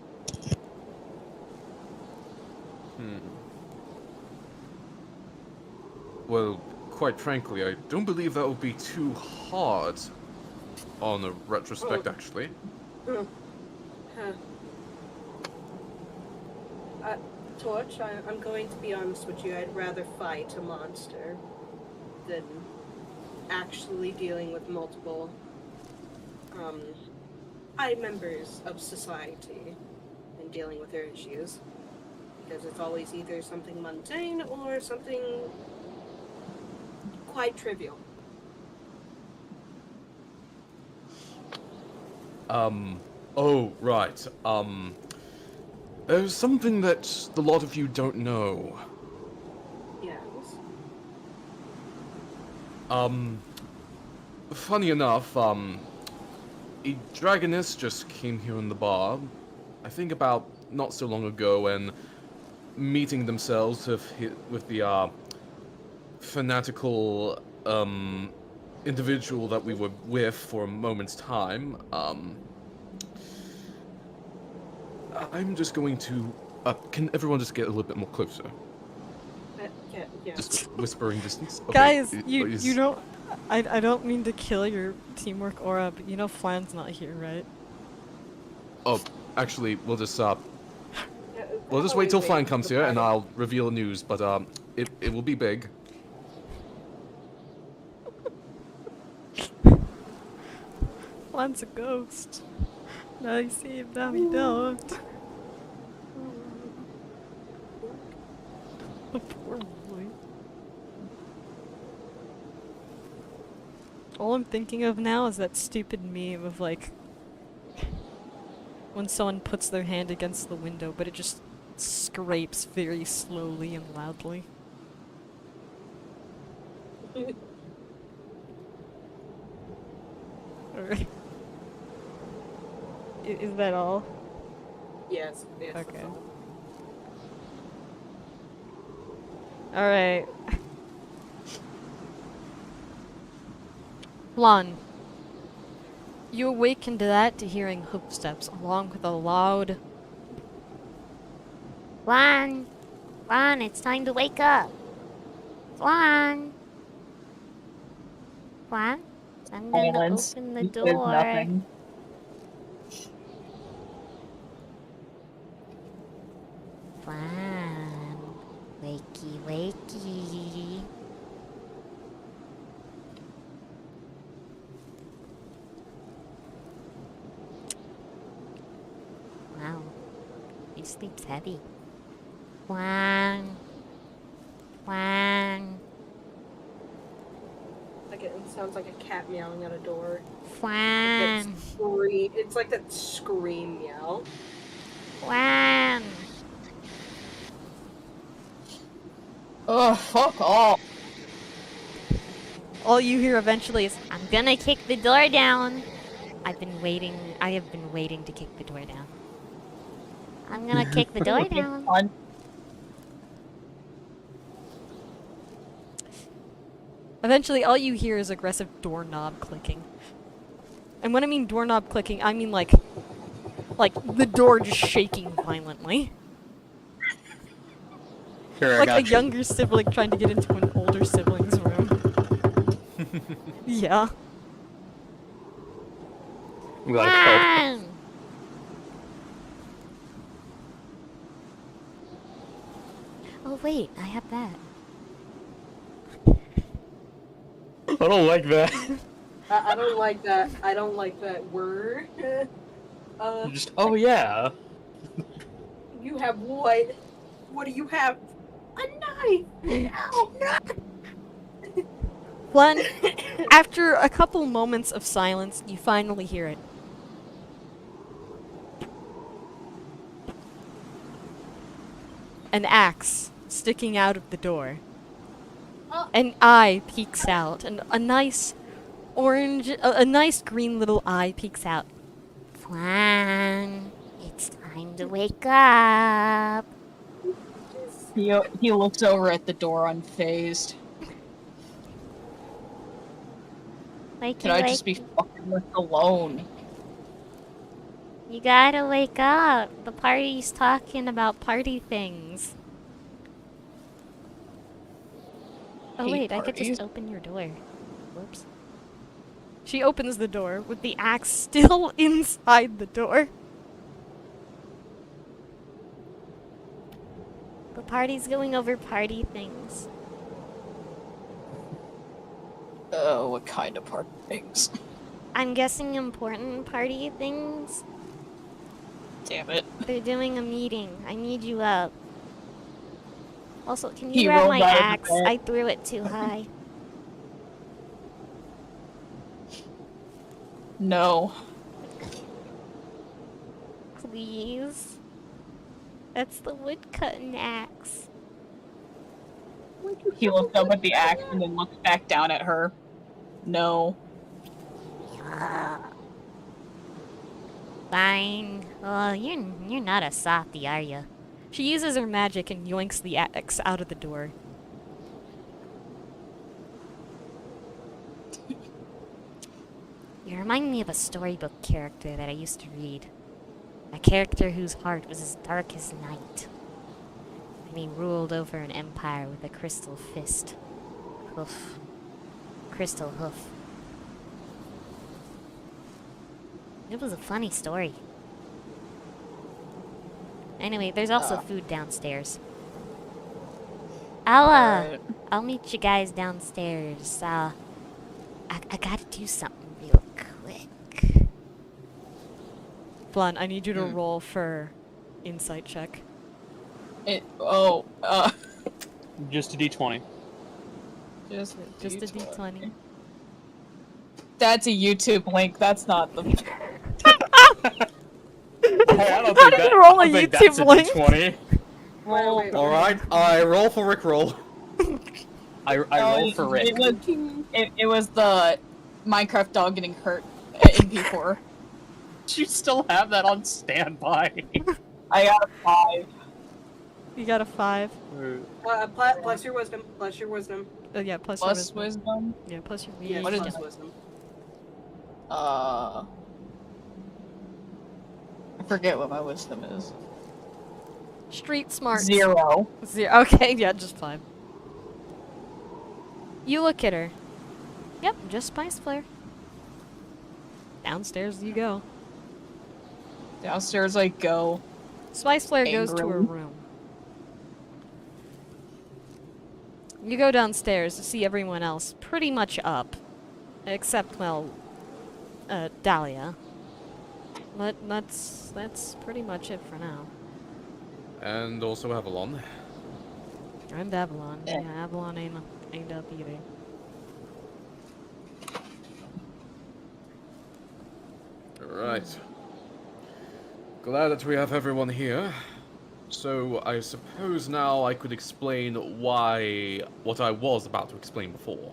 Well, quite frankly, I don't believe that would be too hard on a retrospect, actually. Torch, I'm going to be honest with you, I'd rather fight a monster than actually dealing with multiple high members of society and dealing with their issues. Because it's always either something mundane or something quite trivial. Oh, right. There's something that a lot of you don't know. Yes. Funny enough, a dragoness just came here in the bar, I think about not so long ago, and meeting themselves with the fanatical individual that we were with for a moment's time. I'm just going to. Can everyone just get a little bit more closer? Yeah. Just whispering distance. Okay, Guys, it- you is- don't. I don't mean to kill your teamwork aura, but you know Flan's not here, right? Oh, actually, we'll just Yeah, wait till wait, Flan comes the here, and bottom. I'll reveal the news. But it will be big. Flan's a ghost. Now you see him, now you don't. The poor boy. All I'm thinking of now is that stupid meme of like when someone puts their hand against the window, but it just scrapes very slowly and loudly. Alright. Is that all? Yes. Yes. Okay. Alright. Flan. You awakened to that to hearing footsteps, along with a loud. Flan! Flan, it's time to wake up. Flan! Flan? I'm gonna Silence. open the He says door. nothing. Flan. Wakey, wakey. Wow. He sleeps heavy. Flan. Flan. Like it sounds like a cat meowing at a door. Flan. It's like that scream meow. Flan. Oh, fuck off. All you hear eventually is. I'm gonna kick the door down. I have been waiting to kick the door down. I'm gonna kick the door down. On Eventually, all you hear is aggressive doorknob clicking. And when I mean doorknob clicking, I mean like the door just shaking violently. Here, I Like got a you. younger sibling trying to get into an older sibling's room. Yeah. I'm like, oh, Flan. Oh wait, I have that. I don't like that. I don't like that. I don't like that word. Just, oh yeah. You have what? What do you have? A knife! Oh, no! Flan, after a couple moments of silence, you finally hear it. An axe sticking out of the door. Oh. An eye peeks out, and a nice orange, a nice green little eye peeks out. Flan. It's time to wake up. he looks over at the door unfazed. Wakey, Can I just be wakey. fucking left alone? You gotta wake up. The party's talking about party things. Oh Hate wait, I could parties. just open your door. Whoops. She opens the door with the axe still inside the door. The party's going over party things. Oh, what kind of part things? I'm guessing important party things. Damn it. They're doing a meeting. I need you up. Also, can He you grab rolled my out of the axe? bed. I threw it too high. No. Please. That's the woodcutting axe. He looked up at the axe and then looked back down at her. No. Fine. Oh, you're not a softie, are you? She uses her magic and yoinks the axe out of the door. You remind me of a storybook character that I used to read. A character whose heart was as dark as night. And he ruled over an empire with a crystal fist. Hoof. Crystal hoof. It was a funny story. Anyway, there's also food downstairs. I'll meet you guys downstairs. I gotta do something real quick. Blun, I need you to roll for insight check. Just a d20. Just a d20. That's a YouTube link. That's not the. Hey, I don't think that. Roll a I think YouTube that's a link. d20. Wait. Alright, I roll for Rickroll. I roll for Rick. It was the Minecraft dog getting hurt in P4. You still have that on standby. I got a 5. You got a 5. Plus your wisdom. Plus your wisdom. Yeah, plus your Plus wisdom. wisdom. Yeah, plus your Yeah, wisdom. plus wisdom. I forget what my wisdom is. Street smart. 0. Okay, yeah, just 5. You look at her. Yep, just Spice Flare. Downstairs you go. Downstairs I go. Spice Flare goes to her Angrily. room. You go downstairs to see everyone else pretty much up. Except, well, Dahlia. But that's pretty much it for now. And also Avalon. And Avalon. Yeah, Avalon ain't up either. Right. Glad that we have everyone here. So I suppose now I could explain what I was about to explain before.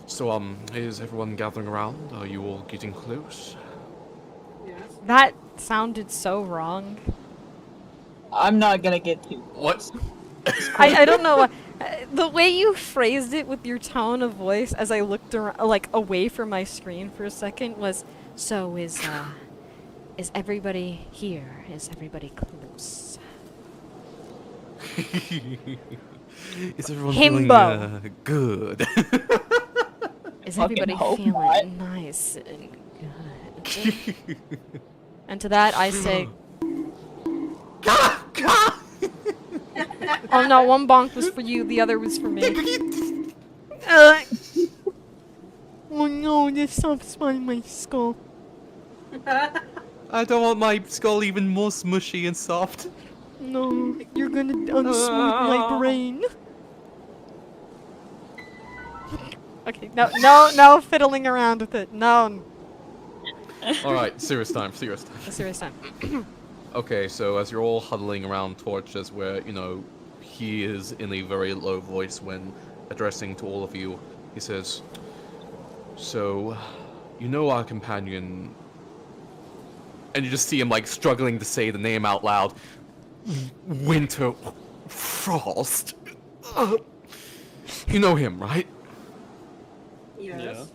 So, is everyone gathering around? Are you all getting close? Yes. That sounded so wrong. I'm not gonna get too. What? I don't know why. The way you phrased it with your tone of voice as I looked around, like away from my screen for a second was, so is everybody here? Is everybody close? Is everyone Himbo. feeling good? Is everybody hope feeling not. nice and good? And to that I say, oh no, one bonk was for you, the other was for me. Oh no, this soft spot in my skull. I don't want my skull even more smushy and soft. No, you're gonna unsmooth my brain. Okay, no fiddling around with it. No. Alright, serious time. A serious time. Okay, so as you're all huddling around torches where, he is in a very low voice when addressing to all of you, he says, so, our companion, and you just see him, struggling to say the name out loud, Winter Frost. You know him, right? Yes.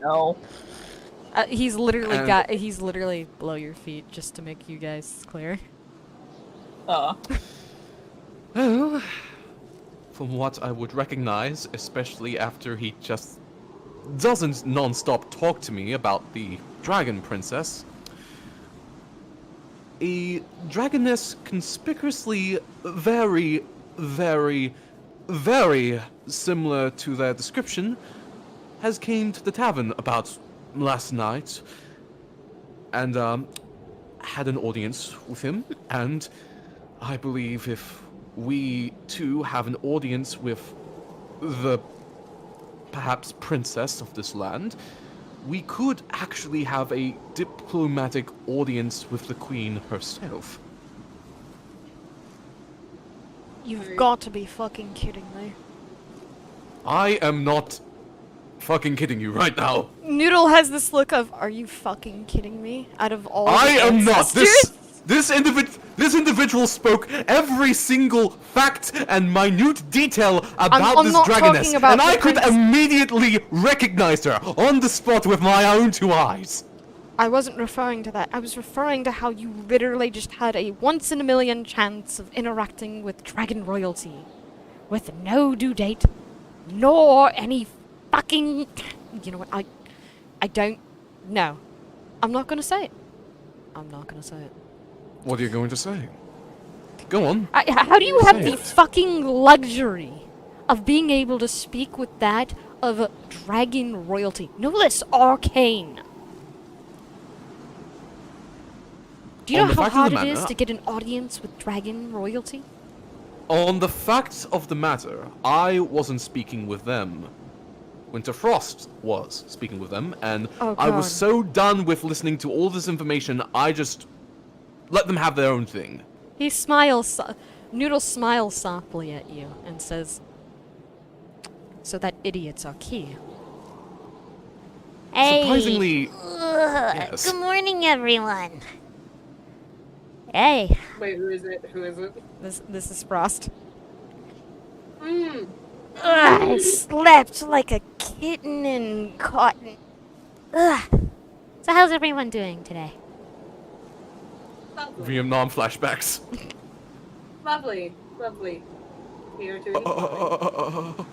No. He's literally And- he's literally below your feet, just to make you guys clear. Well, from what I would recognize, especially after he just doesn't non-stop talk to me about the Dragon Princess, a dragoness conspicuously very, very, very similar to their description has came to the tavern about last night and had an audience with him, and I believe if we too have an audience with the perhaps princess of this land, we could actually have a diplomatic audience with the Queen herself. You've got to be fucking kidding me. I am not fucking kidding you right now. Noodle has this look of, are you fucking kidding me? Out of all I the am not. ancestors? This individual spoke every single fact and minute detail about I'm this not dragoness, talking about and the I could prince. immediately recognize her on the spot with my own 2 eyes. I wasn't referring to that. I was referring to how you literally just had a once-in-a-million chance of interacting with dragon royalty. With no due date, nor any fucking... You know what, I don't... No. I'm not gonna say it. I'm not gonna say it. What are you going to say? Go on. How do you have Say the it. fucking luxury of being able to speak with that of dragon royalty? No less arcane. Do you On know the how fact of the hard it is matter- to get an audience with dragon royalty? On the facts of the matter, I wasn't speaking with them. Winterfrost was speaking with them, and Oh, I was God. so done with listening to all this information, I just let them have their own thing. He smiles, Noodle smiles softly at you and says, "So that idiots are key." Hey. Surprisingly, Ugh, yes. Good morning, everyone. Hey. Wait, who is it? Who is it? This is Frost. Hmm. Ugh, I slept like a kitten in cotton. Ugh. So how's everyone doing today? Lovely. Vietnam flashbacks. Lovely. Lovely. We are doing fine.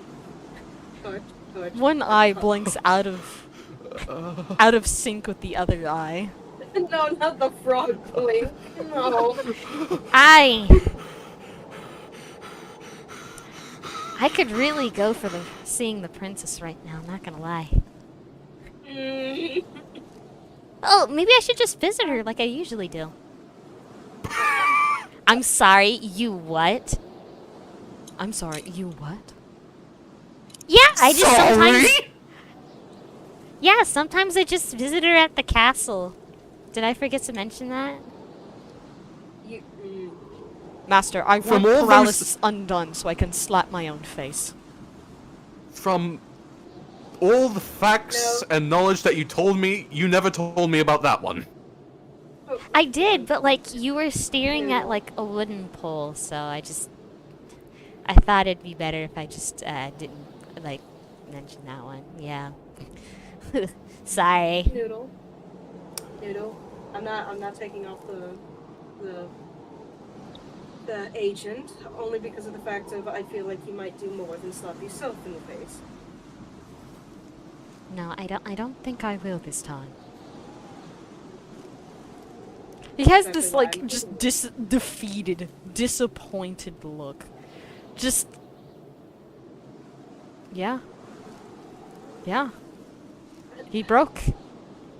Good. One eye blinks out of sync with the other eye. No, not the frog blink. No. I could really go for seeing the princess right now, not gonna lie. Mm. Oh, maybe I should just visit her like I usually do. I'm sorry, you what? I'm sorry, you what? Yeah, I just sometimes... Sorry? Yeah, sometimes I just visit her at the castle. Did I forget to mention that? Master, I From want all those- paralysis undone so I can slap my own face. From all the facts and knowledge that you told me, you never told me about that one. I did, but like you were staring at like a wooden pole, so I thought it'd be better if I just didn't like mention that one. Yeah. Sorry. Noodle. I'm not taking off the agent only because of the fact of I feel like you might do more than slap yourself in the face. No, I don't think I will this time. He has this Exactly why like I'm just defeated, disappointed look. Just yeah. Yeah. He broke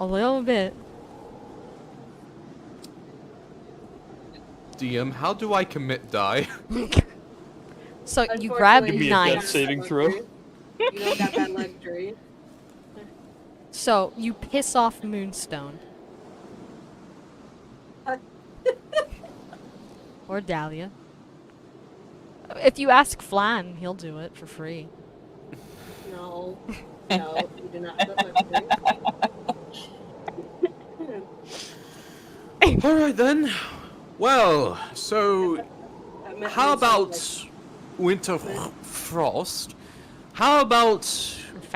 a little bit. DM, how do I commit die? So you grab Unfortunately, Give me a knife. death saving throw. You don't got that luxury. So you piss off Moonstone. Or Dahlia. If you ask Flan, he'll do it for free. No, you do not have that luxury. Alright then. Well, so how about Winterfrost? How about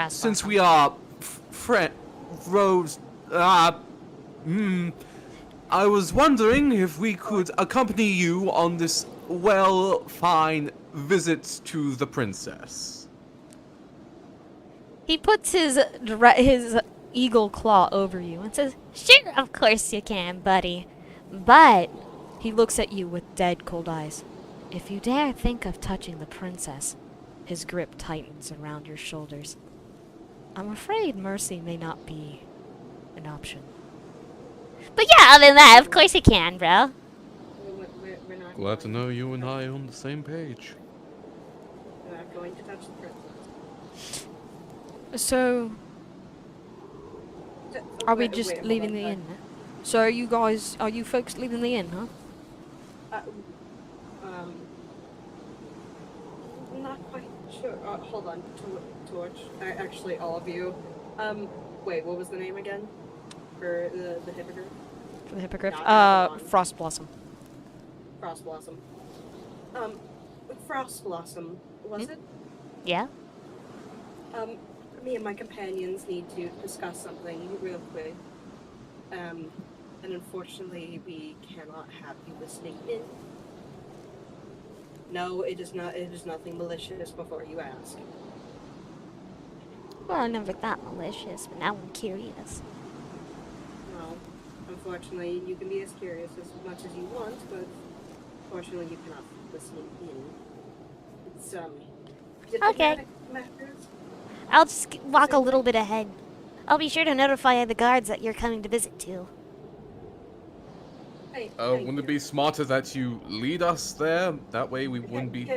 since we are I was wondering if we could accompany you on this fine visit to the princess. He puts his eagle claw over you and says, Sure, of course you can, buddy. But he looks at you with dead cold eyes. if you dare think of touching the princess, His grip tightens around your shoulders. I'm afraid mercy may not be an option. But yeah, other than that, of course you can, bro. We're not Glad to going- know you and I are on the same page. We're not going to touch the princess. So, Are we Wait, just hold leaving on, the inn? So are you folks leaving the inn, huh? I'm not quite sure. Hold on, Torch. Actually, all of you. Wait, what was the name again? For the hippogriff? For the hippogriff? Not Avalon. Frost Blossom. Frost Blossom. Frost Blossom, was it? Yeah? Me and my companions need to discuss something real quick. And unfortunately, we cannot have you listening in. No, it is not. It is nothing malicious. Before you ask. Well, I never thought malicious, but now I'm curious. Well, unfortunately, you can be as curious as much as you want, but unfortunately, you cannot listen in. It's diplomatic matters. I'll just walk a little bit ahead. I'll be sure to notify the guards that you're coming to visit too. Thank Wouldn't you. it be smarter that you lead us there? That way we wouldn't be...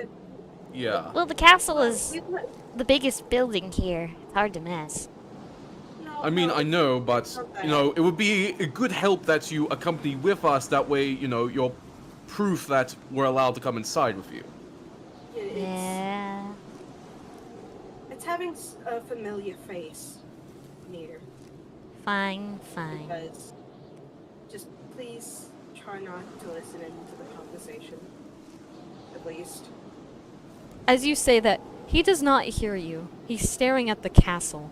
Yeah. Well, the castle is We let- the biggest building here. It's hard to miss. no, I mean, no, I know, but, it's not you know, it would be a good help that you accompany with us. That way, you know, you're proof that we're allowed to come inside with you. It's Yeah. having a familiar face near. Fine, fine. Because just please try not to listen into the conversation. At least. As you say that, he does not hear you. He's staring at the castle.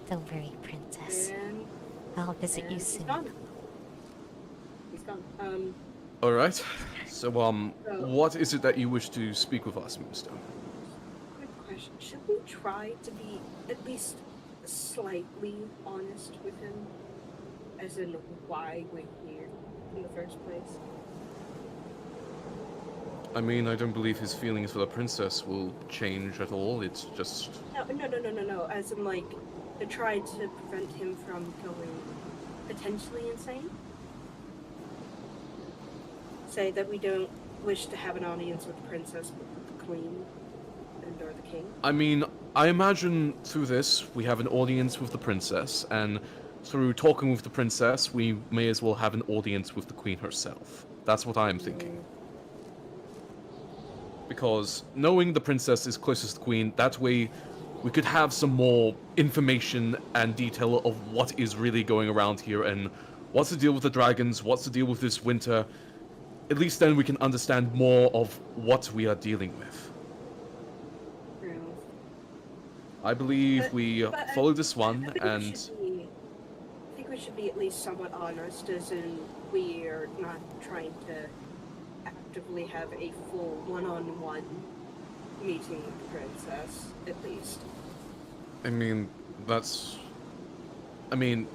Don't worry, princess. And, I'll visit you he's soon. gone. He's gone. All right. So, what is it that you wish to speak with us, Minister? Quick question. Should we try to be at least slightly honest with him? As in why we're here in the first place? I mean, I don't believe his feelings for the princess will change at all. It's just... No. As in, like, to try to prevent him from going potentially insane? Say that we don't wish to have an audience with the princess, but with the queen and or the king. I mean, I imagine through this, we have an audience with the princess, and through talking with the princess, we may as well have an audience with the queen herself. That's what I'm thinking. Because knowing the princess is closest to the queen, that way we could have some more information and detail of what is really going around here and what's the deal with the dragons, what's the deal with this winter. At least then we can understand more of what we are dealing with. True. I believe we but I- follow this one, I think we should be at least somewhat honest, as in we are not trying to actively have a full one-on-one meeting with the princess, at least. I mean, that's... I mean,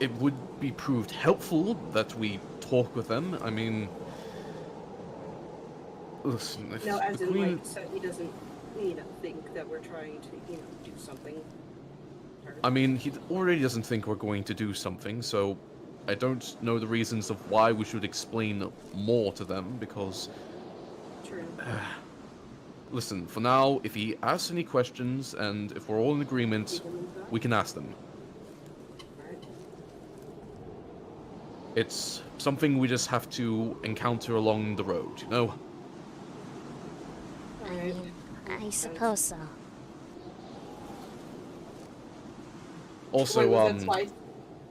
it would be proved helpful that we talk with them. I mean... Listen, if No, as the in, queen... like, so he doesn't, think that we're trying to, do something. I mean, he already doesn't think we're going to do something, so I don't know the reasons of why we should explain more to them, because... True. Listen, for now, if he asks any questions, and if we're all in agreement, we can ask them. Alright. It's something we just have to encounter along the road, you know? I Alright. mean, I suppose so. Also, Wait, was that Spice?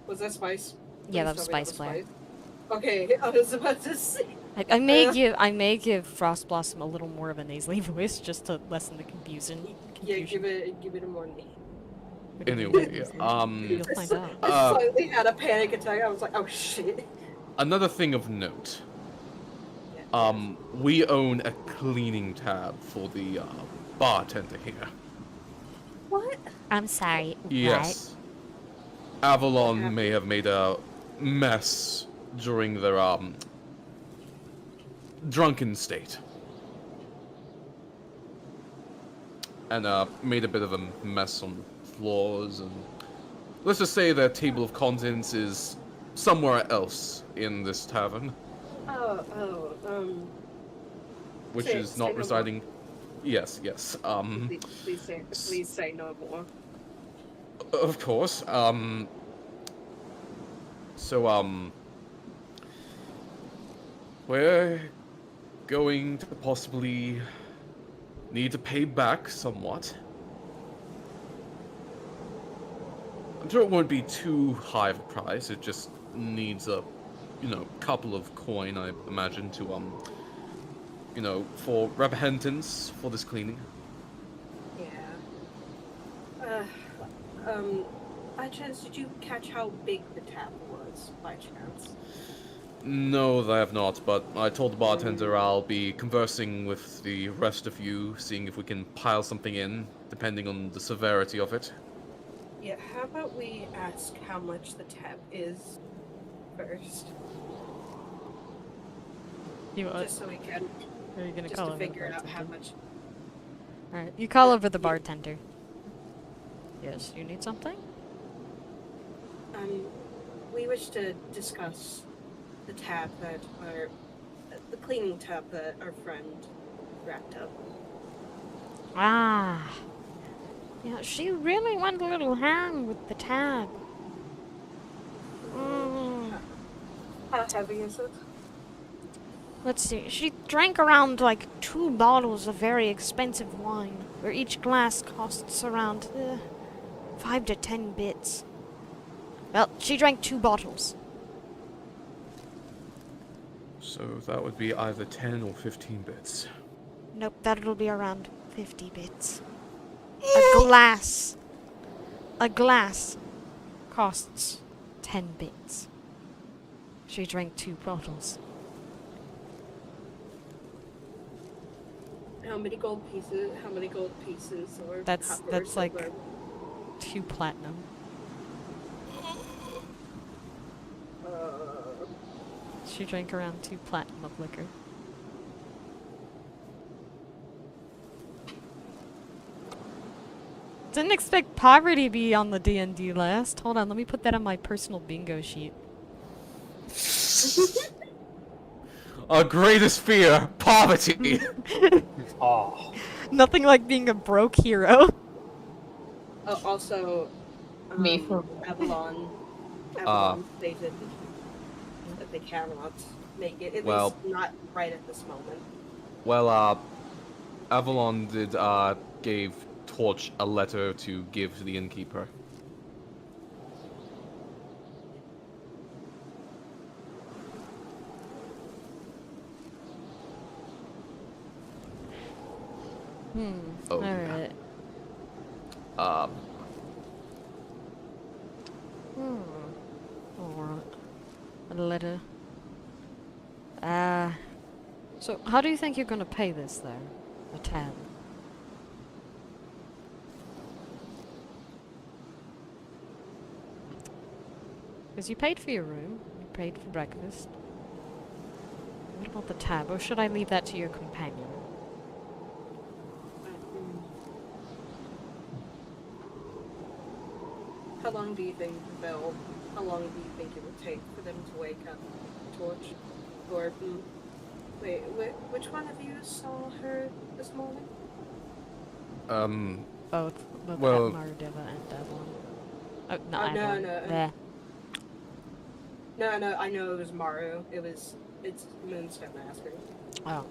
Was that Spice? Yeah, Please that was tell me Spice Flare. Okay, I was about to say. I may give Frost Blossom a little more of a nasally voice just to lessen the confusion. Yeah, give it a more name. anyway, You'll find out. I slightly had a panic attack. I was like, oh shit. another thing of note. Yeah. We own a cleaning tab for the bartender here. What? I'm sorry. Yes. Avalon may have made a mess during their drunken state. And made a bit of a mess on the floors, and let's just say their table of contents is somewhere else in this tavern, which Say- is say not no more. residing. Yes. Please say no more. Of course. So, we're going to possibly need to pay back somewhat. I'm sure it won't be too high of a price. It just needs a, couple of coin, I imagine, to, for repentance for this cleaning. Yeah. By chance, did you catch how big the tap was, by chance? No, I have not, but I told the bartender I'll be conversing with the rest of you, seeing if we can pile something in, depending on the severity of it. Yeah, how about we ask how much the tab is first? Just so we can, Are you gonna just call to over the figure out how bartender? much. Alright, you call over the Yeah. bartender. Yes, you need something? We wish to discuss the tab that the cleaning tab that our friend wrapped up. Ah. Yeah, she really went a little ham with the tab. Mm. How heavy is it? Let's see. She drank around like 2 bottles of very expensive wine, where each glass costs around 5 to 10 bits. Well, she drank 2 bottles. So that would be either 10 or 15 bits. Nope, that'll be around 50 bits. A glass. A glass costs 10 bits. She drank 2 bottles. How many gold pieces? How many gold pieces? Or That's copper or like silver? 2 platinum. She drank around 2 platinum of liquor. Didn't expect poverty to be on the D&D list. Hold on, let me put that on my personal bingo sheet. Our greatest fear, poverty! Oh, Nothing like being a broke hero. Also, Me for Avalon stated that they cannot make it. At Well- least not right at this moment. Well, Avalon did, gave Torch a letter to give to the innkeeper. Oh, yeah. Alright. Alright. A letter. So how do you think you're gonna pay this there? The tab. Because you paid for your room, you paid for breakfast. What about the tab? Or should I leave that to your companion? How long do you think how long do you think it would take for them to wake up, Torch? Or, wait, which one of you saw her this morning? Both Well- Maradeva and Devlin. Oh, No, Adeline. There. No, I know it was Maru. It's Moonstone Master. Oh.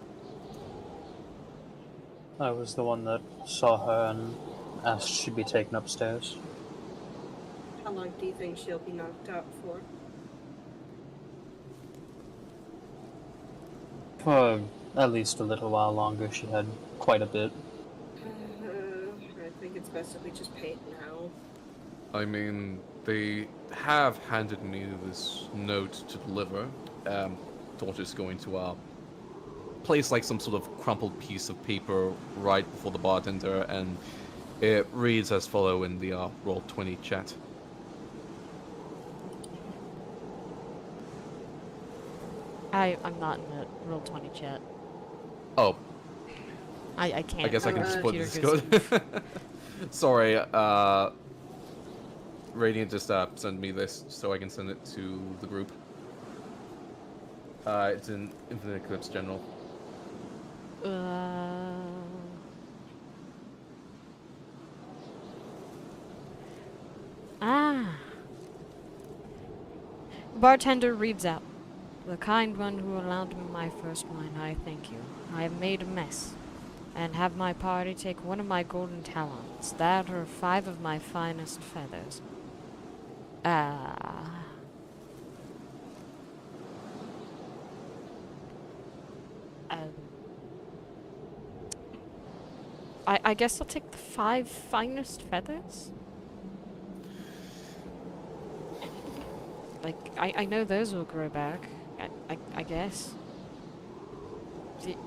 I was the one that saw her and asked she'd be taken upstairs. How long do you think she'll be knocked out for? For at least a little while longer, she had quite a bit. I think it's best if we just pay it now. I mean, they have handed me this note to deliver. Torch is going to, place like some sort of crumpled piece of paper right before the bartender, and it reads as follow in the, Roll20 chat. I'm not in the Roll20 chat. Oh, I can't. I guess I can my just put computer this gives code. Sorry, Radiant just sent me this so I can send it to the group. It's in Infinite Eclipse General. Bartender reads out. The kind one who allowed me my first wine, I thank you. I have made a mess, and have my party take one of my golden talons, that or 5 of my finest feathers. I guess I'll take the 5 finest feathers? Like, I know those will grow back. I guess.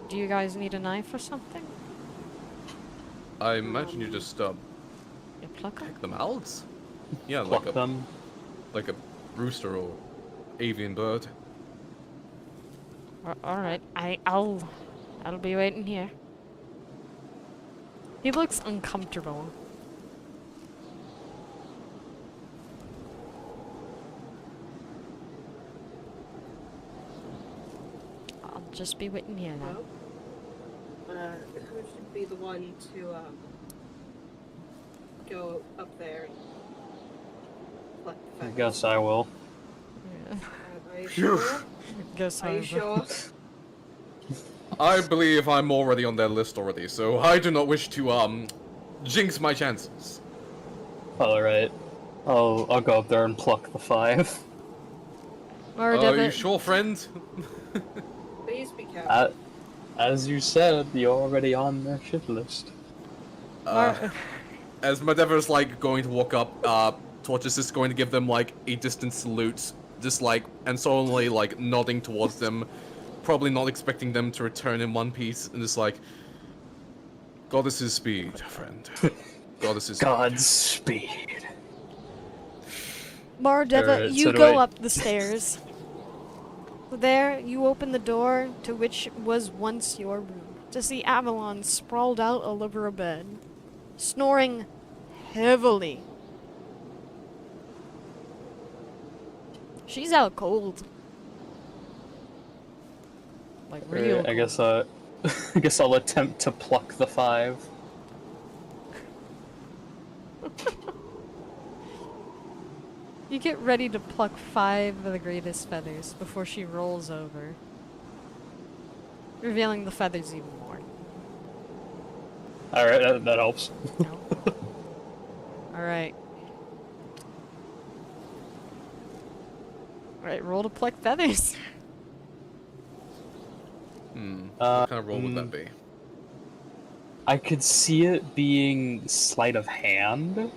Do you guys need a knife or something? I imagine you just You pluck 'em? pick them out. Yeah, Pluck them. like a rooster or avian bird. Alright, I'll be waiting here. He looks uncomfortable. I'll just be waiting here now. Who should be the one to go up there and collect the I feathers? guess I will. Yeah. Are you sure? Guess Are you sure? I believe I'm already on their list already, so I do not wish to jinx my chances. Alright. I'll go up there and pluck the 5. Are you Devin, sure, friend? Please be careful. As you said, you're already on their shit list. As Madeva's like going to walk up, Torch is just going to give them like a distant salute, just like, and solemnly like nodding towards them, probably not expecting them to return in one piece, and just like, Goddess's speed, friend. Goddess's Godspeed. Mardeva, Alright, you so do go I- up the stairs. There, you open the door to which was once your room, to see Avalon sprawled out all over a bed, snoring heavily. She's out cold. Like real Alright, I guess cold. I guess I'll attempt to pluck the 5. You get ready to pluck 5 of the greatest feathers before she rolls over, revealing the feathers even more. Alright, that helps. Alright. Alright, roll to pluck feathers. What kind of roll would that be? I could see it being sleight of hand.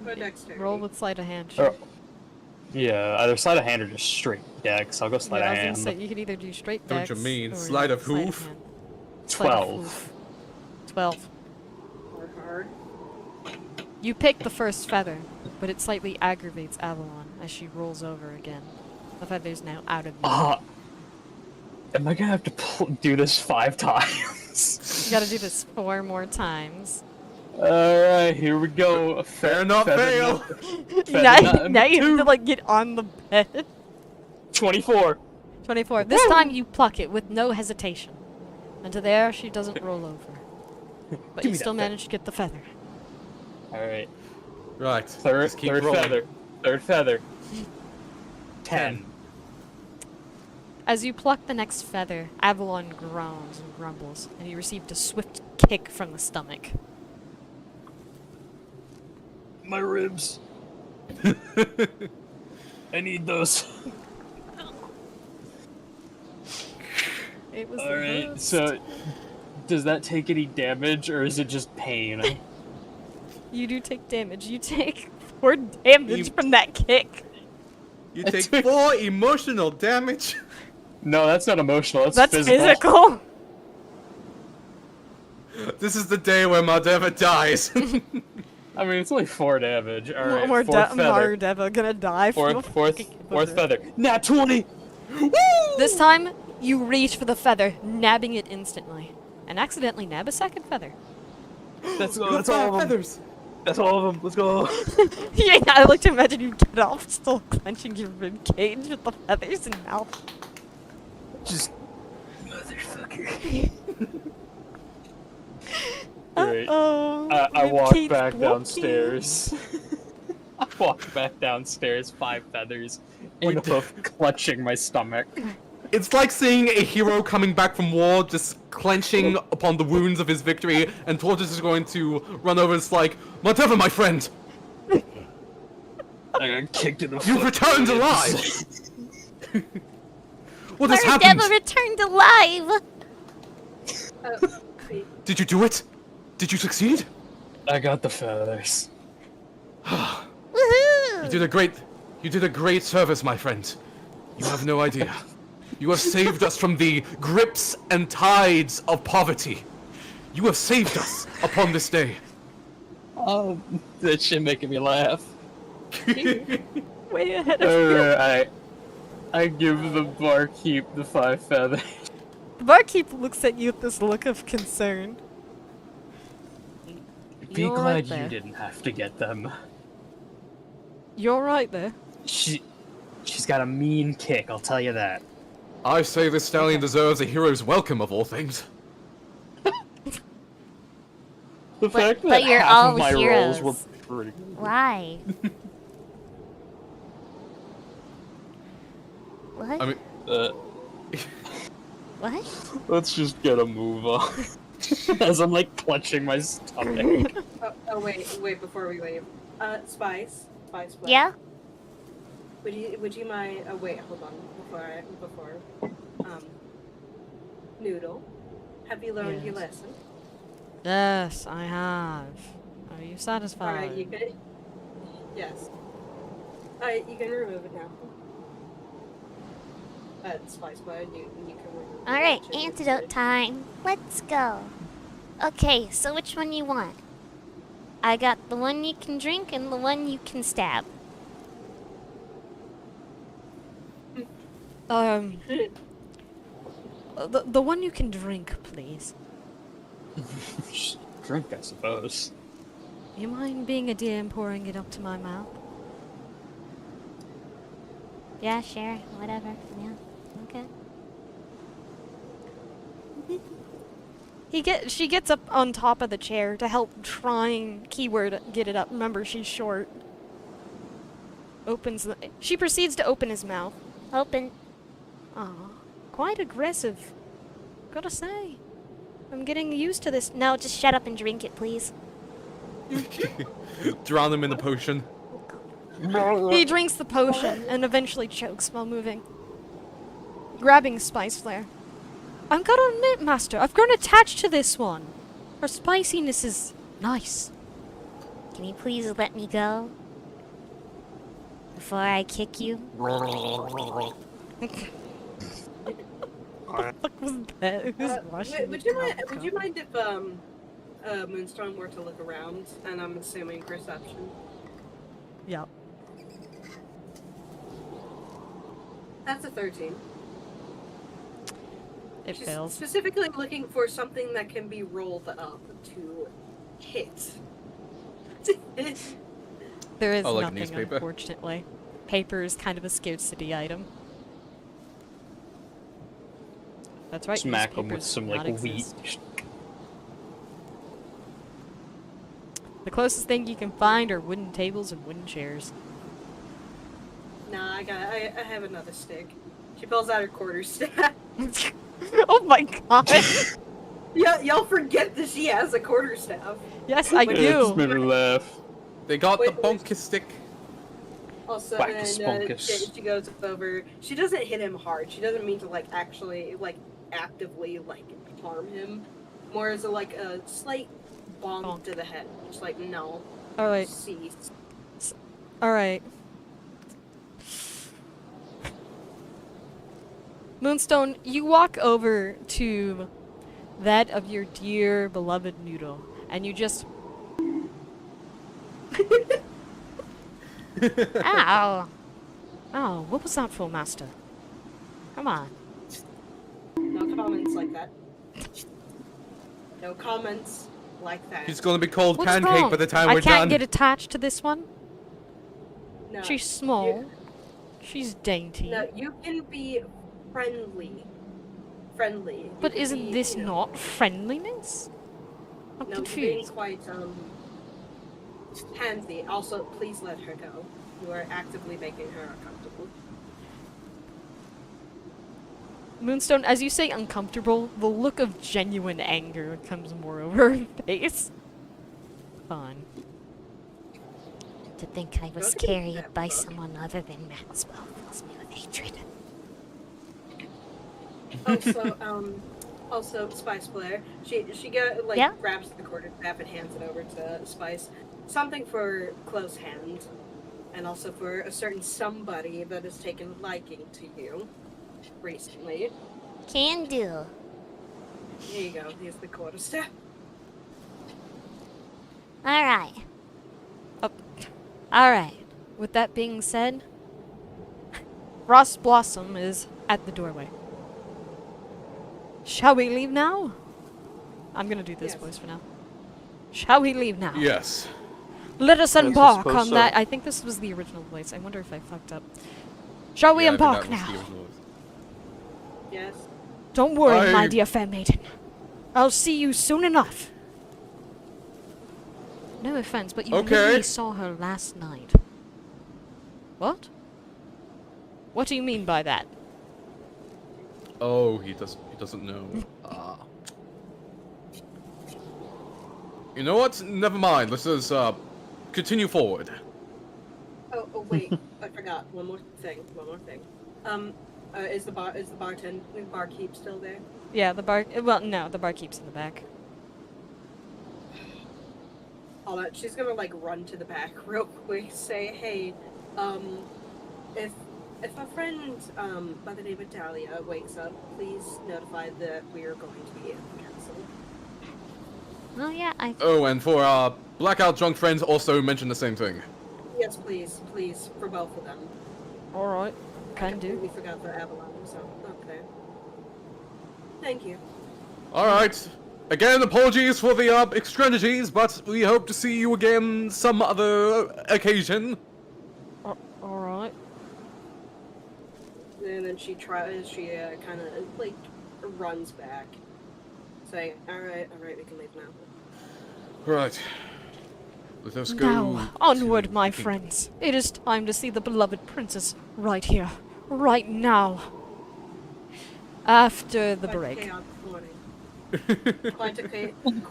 But dexterity. Roll with sleight of hand. Or, Sure. yeah, either sleight of hand or just straight dex. I'll go sleight Yeah, I of was hand. gonna say, you could either do straight Don't dex. you mean or sleight of hoof? hand. Sleight of 12. hoof. 12. Or hard. You pick the first feather, but it slightly aggravates Avalon as she rolls over again. The feather's now out of view. Am I gonna have to do this 5 times? You gotta do this 4 more times. Alright, here we go. Fair not fail! Now you have to like get on the bed. 24. 24. This time you pluck it with no hesitation. And to there, she doesn't roll over. But Give you me still that manage to get the feather. Alright. Right, Third let's keep rolling. feather. Third feather. 10. As you pluck the next feather, Avalon groans and grumbles, and you received a swift kick from the stomach. My ribs. I need those. It was the Alright, worst. so does that take any damage or is it just pain? You do take damage. You take 4 damage from that kick. You take 4 emotional damage. No, that's not emotional, That's physical. This is the day where Mardeva dies. I mean, it's only 4 damage. Alright, fourth feather. Mardeva gonna die from a Fourth fucking feather. Nat 20! This time, you reach for the feather, nabbing it instantly, and accidentally nab a second feather. That's all of them. feathers. That's all of them. Let's go. Yeah, I like to imagine you get off still clenching your rib cage with the feathers in mouth. Just motherfucker. Alright. Oh, I walk back downstairs. walk back downstairs, 5 feathers, and hoof clutching my stomach. It's like seeing a hero coming back from war, just clenching upon the wounds of his victory, and Tortoise is going to run over and it's like, whatever, my friend! I got kicked in the foot. You've returned alive! What has Our happened? devil returned alive! Did you do it? Did you succeed? I got the feathers. Woohoo! You did a great service, my friend. You have no idea. You have saved us from the grips and tides of poverty. You have saved us upon this day. Oh, that shit making me laugh. Way ahead of you. Alright. I give the barkeep the 5 feathers. The barkeep looks at you with this look of concern. Be You're glad right you there. didn't have to get them. You're right there. She's got a mean kick, I'll tell you that. I say this stallion deserves a hero's welcome of all things. The fact but that you're half all of my rolls were heroes. pretty. Why? What? I mean, What? Let's just get a move on. As I'm like clutching my stomach. Oh wait, before we leave. Spice. Yeah? Would you mind? Oh wait, hold on. Before. Noodle, have you learned your Yes. lesson? Yes, I have. Are you satisfied? All right, you can. Yes. All right, you can remove it now. Spice, but you can remove it. Alright, Check it. antidote time. Let's go. Okay, so which one you want? I got the one you can drink and the one you can stab. The one you can drink, please. Just drink, I suppose. You mind being a dear and pouring it up to my mouth? Yeah, sure, whatever. Yeah, okay. She gets up on top of the chair to help trying keyword get it up. Remember, she's short. She proceeds to open his mouth. Open. Aw, quite aggressive. Gotta say, I'm getting used to this. No, just shut up and drink it, please. drown him in the potion. He drinks the potion and eventually chokes while moving. Grabbing Spice Flare. I've got to admit, Master, I've grown attached to this one. Her spiciness is nice. Can you please let me go? Before I kick you? What the fuck was that? Who's washing Would the you mind if Moonstone were to look around? And I'm assuming perception. Yep. That's a 13. It She's fails. specifically looking for something that can be rolled up to hit. There is Oh, like a nothing, newspaper? unfortunately. Paper is kind of a scarcity item. That's right. Smack them with newspapers some do not like wheat. exist. The closest thing you can find are wooden tables and wooden chairs. Nah, I have another stick. She pulls out her quarterstaff. Oh my god! Y'all forget that she has a quarterstaff. Yes, I It just do. made me laugh. They got Wait, the bonker stick. Also, Whackus and bunkus. she goes over. She doesn't hit him hard. She doesn't mean to like actually like actively like harm him. More as a slight bonk Bonk. to the head. Just like no. Alright, Cease. alright. Moonstone, you walk over to that of your dear beloved Noodle, and you just Ow! oh, what was that for, Master? Come on. No comments like that. No comments like that. He's gonna be called What's pancake wrong? by the time I we're can't done. get attached to this one. No. She's small. She's dainty. No, you can be friendly. You But can isn't be, this you know, not friendliness? I'm No, you're being confused. quite Tansy, also, please let her go. You are actively making her uncomfortable. Moonstone, as you say uncomfortable, the look of genuine anger comes more over her face. Fun. To think I was Don't do carried that, by Brooke. someone other than Maxwell fills me with hatred. Also, Spice Blair. She Yeah? grabs the quarter staff and hands it over to Spice. Something for close hand, and also for a certain somebody that has taken liking to you recently. Can do. Here you go. Here's the quarter staff. Alright. Alright, with that being said, Frost Blossom is at the doorway. Shall we leave now? I'm gonna do this Yes. voice for now. Shall we leave now? Yes. Let us Yes, I embark suppose on so. that. I think this was the original voice. I wonder if I fucked up. Shall we Yeah, I think embark that was now? the original. Yes. Don't worry, my I- dear fair maiden. I'll see you soon enough. No offense, but you Okay. literally saw her last night. What? What do you mean by that? Oh, he doesn't know. You know what? Never mind. Let's just continue forward. Oh wait, I forgot one more thing. Is the barkeep still there? Yeah, the bar. Well, no, the barkeep's in the back. Hold on, she's gonna run to the back real quick. Say, hey, if a friend by the name of Dahlia wakes up, please notify that we are going to be in the castle. Oh yeah, Oh, and for our blackout drunk friends, also mention the same thing. Yes, please, for both of them. Alright, I can do. completely forgot the Avalon, so okay. Thank you. All right. Again, apologies for the extremities, but we hope to see you again some other occasion. Alright. And then she kind of runs back, saying, all right, we can leave now. Right. Let us go. Now, onward, to my the king. friends. It is time to see the beloved princess right here, right now. After the Quite a break. chaotic morning.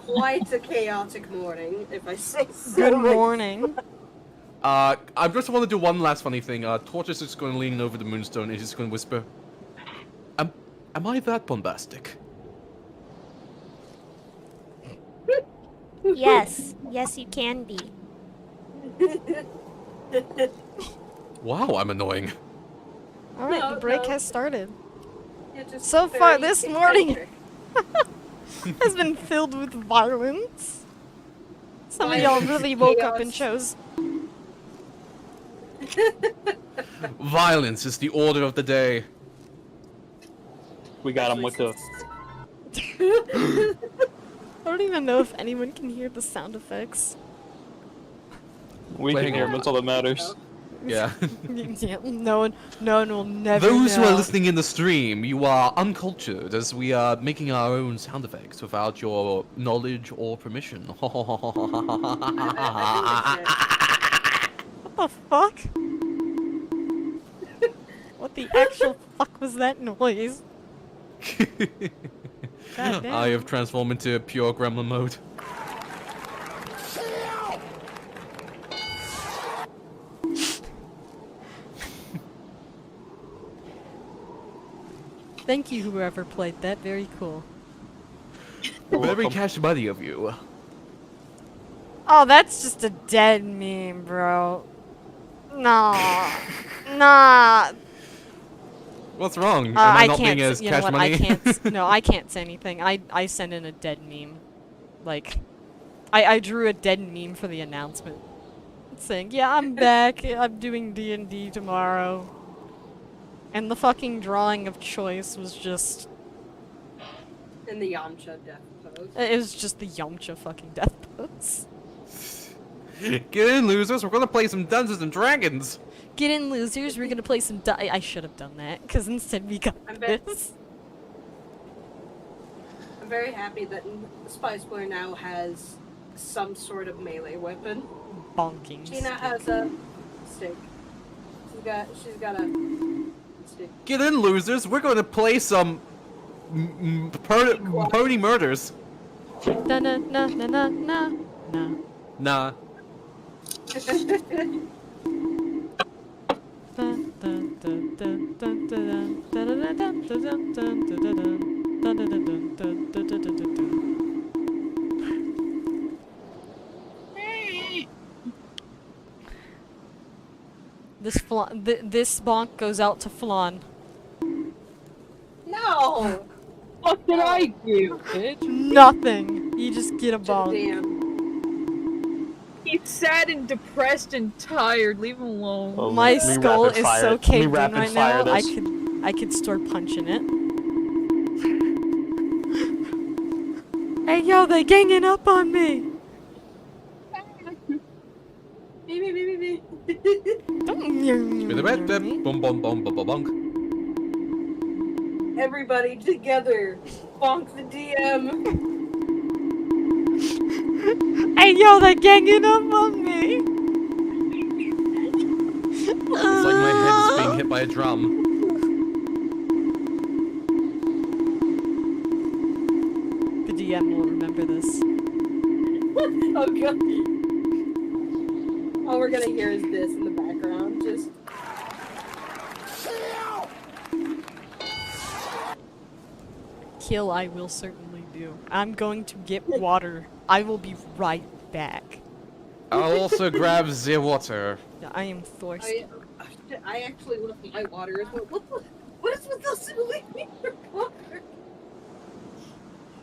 Quite a chaotic morning, if I say so. Good morning. I just want to do one last funny thing. Torch is just going to lean over the Moonstone and he's just going to whisper, Am I that bombastic? yes, yes you can be. Wow, I'm annoying. Alright, No, the break no. has started. You're just So far very this morning- eccentric. Has been filled with violence. Some of Violence, y'all really woke up and chaos. chose. Violence is the order of the day. We got him with the. I don't even know if anyone can hear the sound effects. We can Playing hear it. him. That's all that matters. Yeah. Yeah, no one will never Those who are know. listening in the stream, you are uncultured as we are making our own sound effects without your knowledge or permission. What the fuck? What the actual fuck was that noise? God damn. I have transformed into pure gremlin mode. Thank you, whoever played that. Very cool. Very cash money of you. Oh, that's just a dead meme, bro. No. Nah. What's wrong? Am I not can't. being as You know cash what? money? I can't. No, I can't say anything. I sent in a dead meme. Like, I drew a dead meme for the announcement, saying, "Yeah, I'm back. I'm doing D&D tomorrow." And the fucking drawing of choice was just. In the Yamcha death pose. It was just the Yamcha fucking death pose. Get in, losers. We're gonna play some Dungeons and Dragons. Get in, losers. We're gonna play some. I should have done that, because instead we got I'm bet- this. I'm very happy that Spice Boy now has some sort of melee weapon. bonking Gina stick. has a stick. She's got a stick. Get in, losers. We're going to play some pony murders. Na na na na na na na. Nah. This bonk goes out to Flan. No! What did I do, bitch? Nothing. You just get a bonk. Damn. He's sad and depressed and tired. Leave him alone. Well, My let me skull rapid is fire- so let me caved in rapid right fire now. this. I could start punching it. Hey yo, they ganging up on me. Me. With a red bip, boom, boom, boom, boom, boom, bonk. Everybody together. Bonk the DM. Hey yo, they ganging up on me. It's like my head is being hit by a drum. The DM will remember this. Oh god. All we're gonna hear is this in the background. Just. Kill I will certainly do. I'm going to get water. I will be right back. I'll also grab the water. I am thirsty. I actually left my water as well. What is with those leaving your water?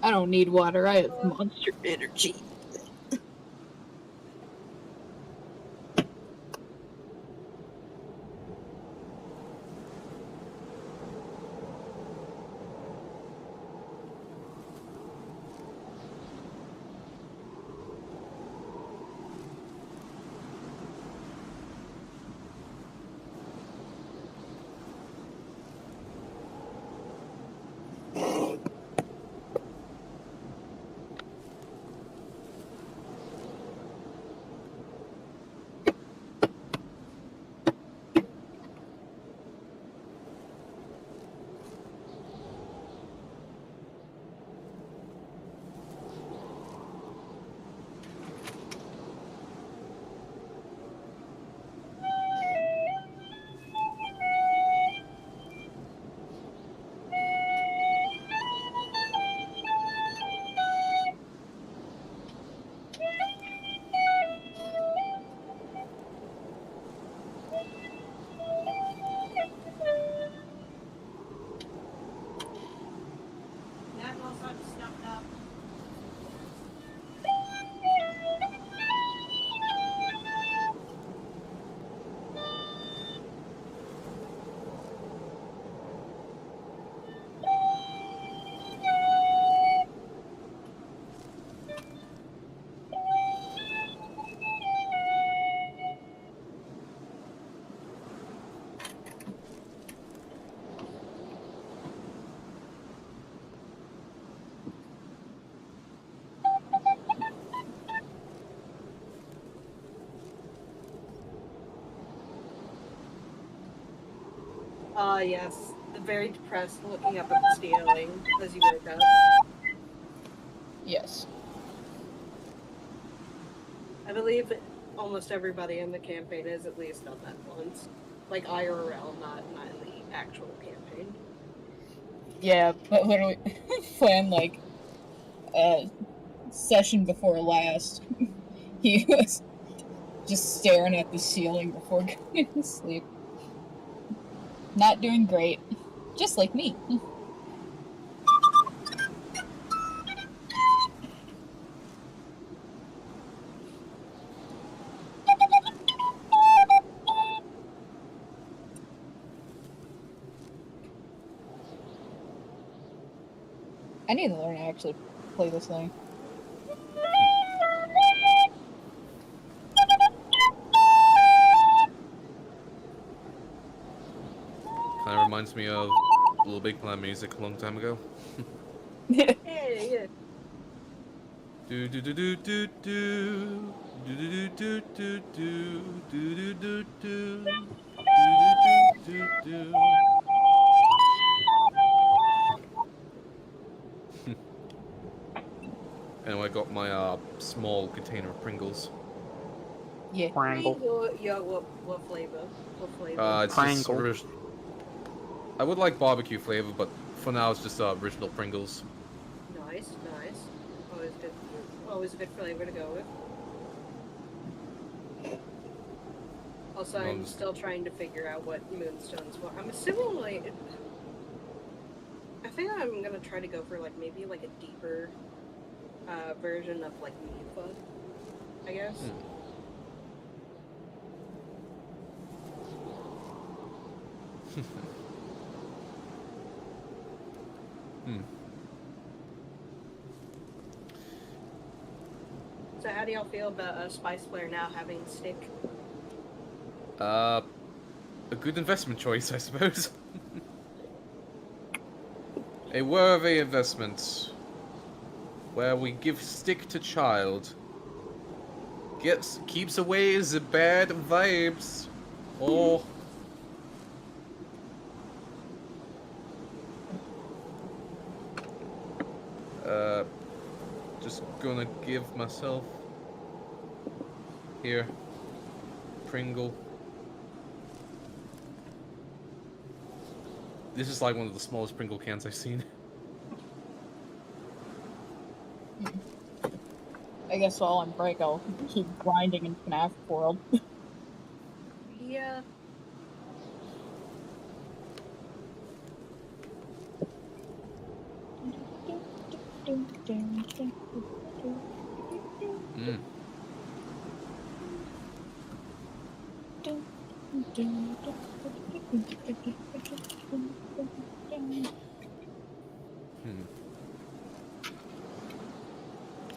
I don't need water. I have monster energy. Yes. Very depressed, looking up at the ceiling as you wake up. Yes. I believe almost everybody in the campaign has at least done that once. Like IRL, not in the actual campaign. Yeah, but when we planned like session before last, he was just staring at the ceiling before going to sleep. Not doing great. Just like me. I need to learn to actually play this thing. Kind of reminds me of Little Big Planet music a long time ago. Yeah. Do do do do do do Do do do do do do do do do do do. And I got my small container of Pringles. Yeah. Pringle. Yeah, what flavor? What flavor? It's just Pringle. I would like barbecue flavor, but for now it's just original Pringles. Nice, nice. Always good. Always a good flavor to go with. Also, I'm still trying to figure out what moonstones were. I'm assuming like. I think I'm gonna try to go for like maybe like a deeper version of like Mifa, I guess. So how do y'all feel about a Spice Player now having stick? A good investment choice, I suppose. A worthy investment. Where we give stick to child. Keeps away the bad vibes. Oh. Just gonna give myself here Pringle. This is like one of the smallest Pringle cans I've seen. I guess while I'm break, I'll keep grinding in FNAF World. Yeah.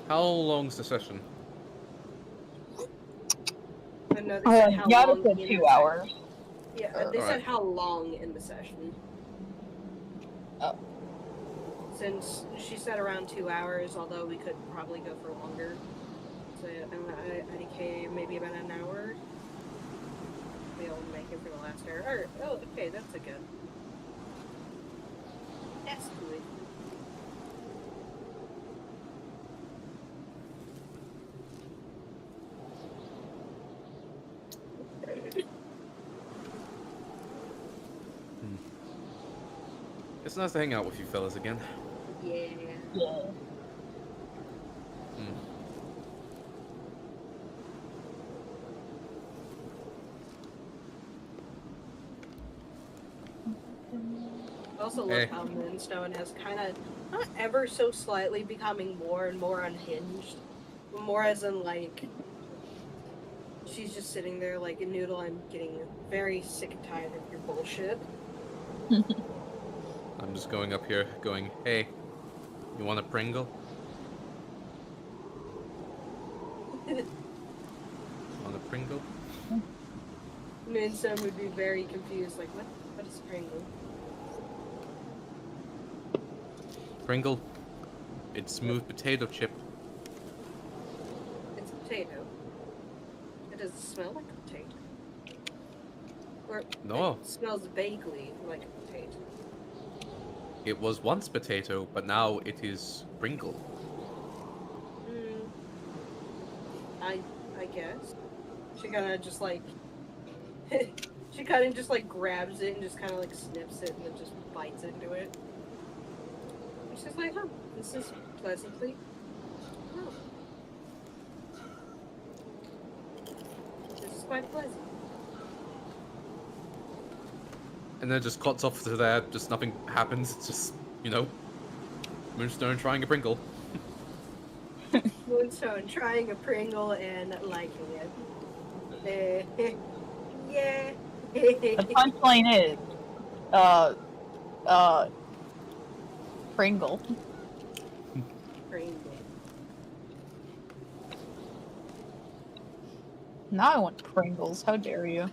How long's the session? No, they said how Yada long said in 2 the hours. session. Yeah, they said how long in the session. Oh. Since she said around 2 hours, although we could probably go for longer. So IDK maybe about an hour. We'll make it for the last hour. Or, oh, okay, that's a good. That's good. It's nice to hang out with you fellas again. Yeah. Yeah. I also love how Moonstone has kind of, not ever so slightly becoming more and more unhinged, but more as in like, she's just sitting there like, Noodle, I'm getting very sick and tired of your bullshit. I'm just going up here going, hey, you want a Pringle? Want a Pringle? Moonstone would be very confused, like, what is Pringle? Pringle. It's smooth potato chip. It's a potato. It doesn't smell like a potato. Or No. it smells vaguely like a potato. It was once potato, but now it is Pringle. I guess. She kind of just like she kind of just like grabs it and just kind of like sniffs it and then just bites into it. And she's like, huh, this is pleasantly. Oh. This is quite pleasant. And then it just cuts off to there, just nothing happens. It's just, you know, Moonstone trying a Pringle. Moonstone trying a Pringle and liking it. Yeah. The punchline is, Pringle. Pringle. Now I want Pringles. How dare you?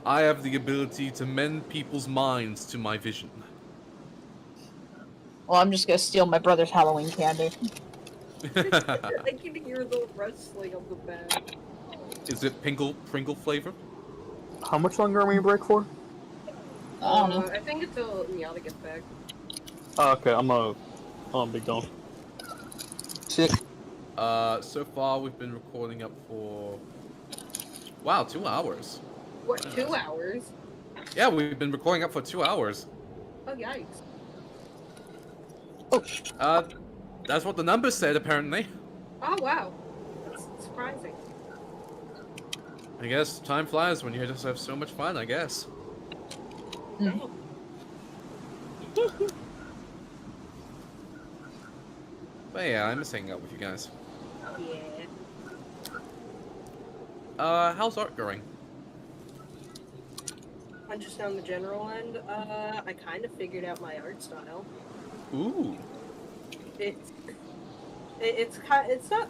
I have the ability to mend people's minds to my vision. Well, I'm just gonna steal my brother's Halloween candy. I can hear the rustling of the bag. Is it Pringle flavor? How much longer are we in break for? I don't know. I think until Miata gets back. Oh, okay, I'm be gone. Sick. So far we've been recording up for... Wow, 2 hours. What, Nice. 2 hours? Yeah, we've been recording up for 2 hours. Oh, yikes. That's what the numbers said, apparently. Oh, wow. That's surprising. I guess time flies when you just have so much fun, I guess. Oh. But yeah, I miss hanging out with you guys. Yeah. How's art going? I'm just on the general end. I kind of figured out my art style. Ooh. It's not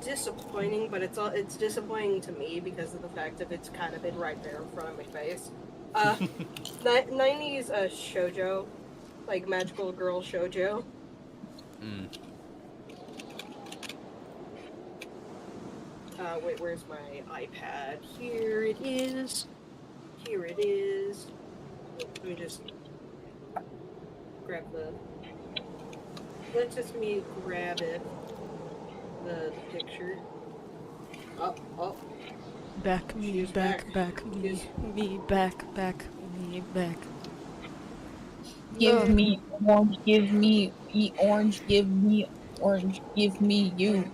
disappointing, but it's disappointing to me because of the fact that it's kind of been right there in front of my face. 90s shoujo, like magical girl shoujo. Mm. Wait, where's my iPad? Here it is. Here it is. Let me just grab the. Let just me grab it. The picture. Oh. Back me, She's back, back. back me, She's- me, back, me, back. Give me orange, give me orange, give me orange, give me you.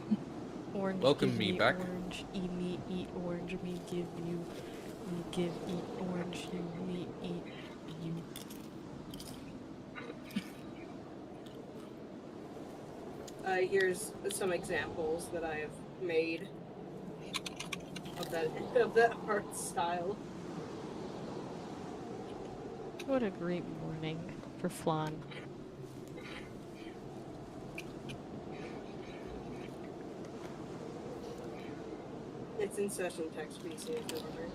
Orange, Welcome give me me back. orange, me eat orange, me give you, me give eat orange, you me eat you. Here's some examples that I have made of that art style. What a great morning for Flan. It's in session text PC, remember.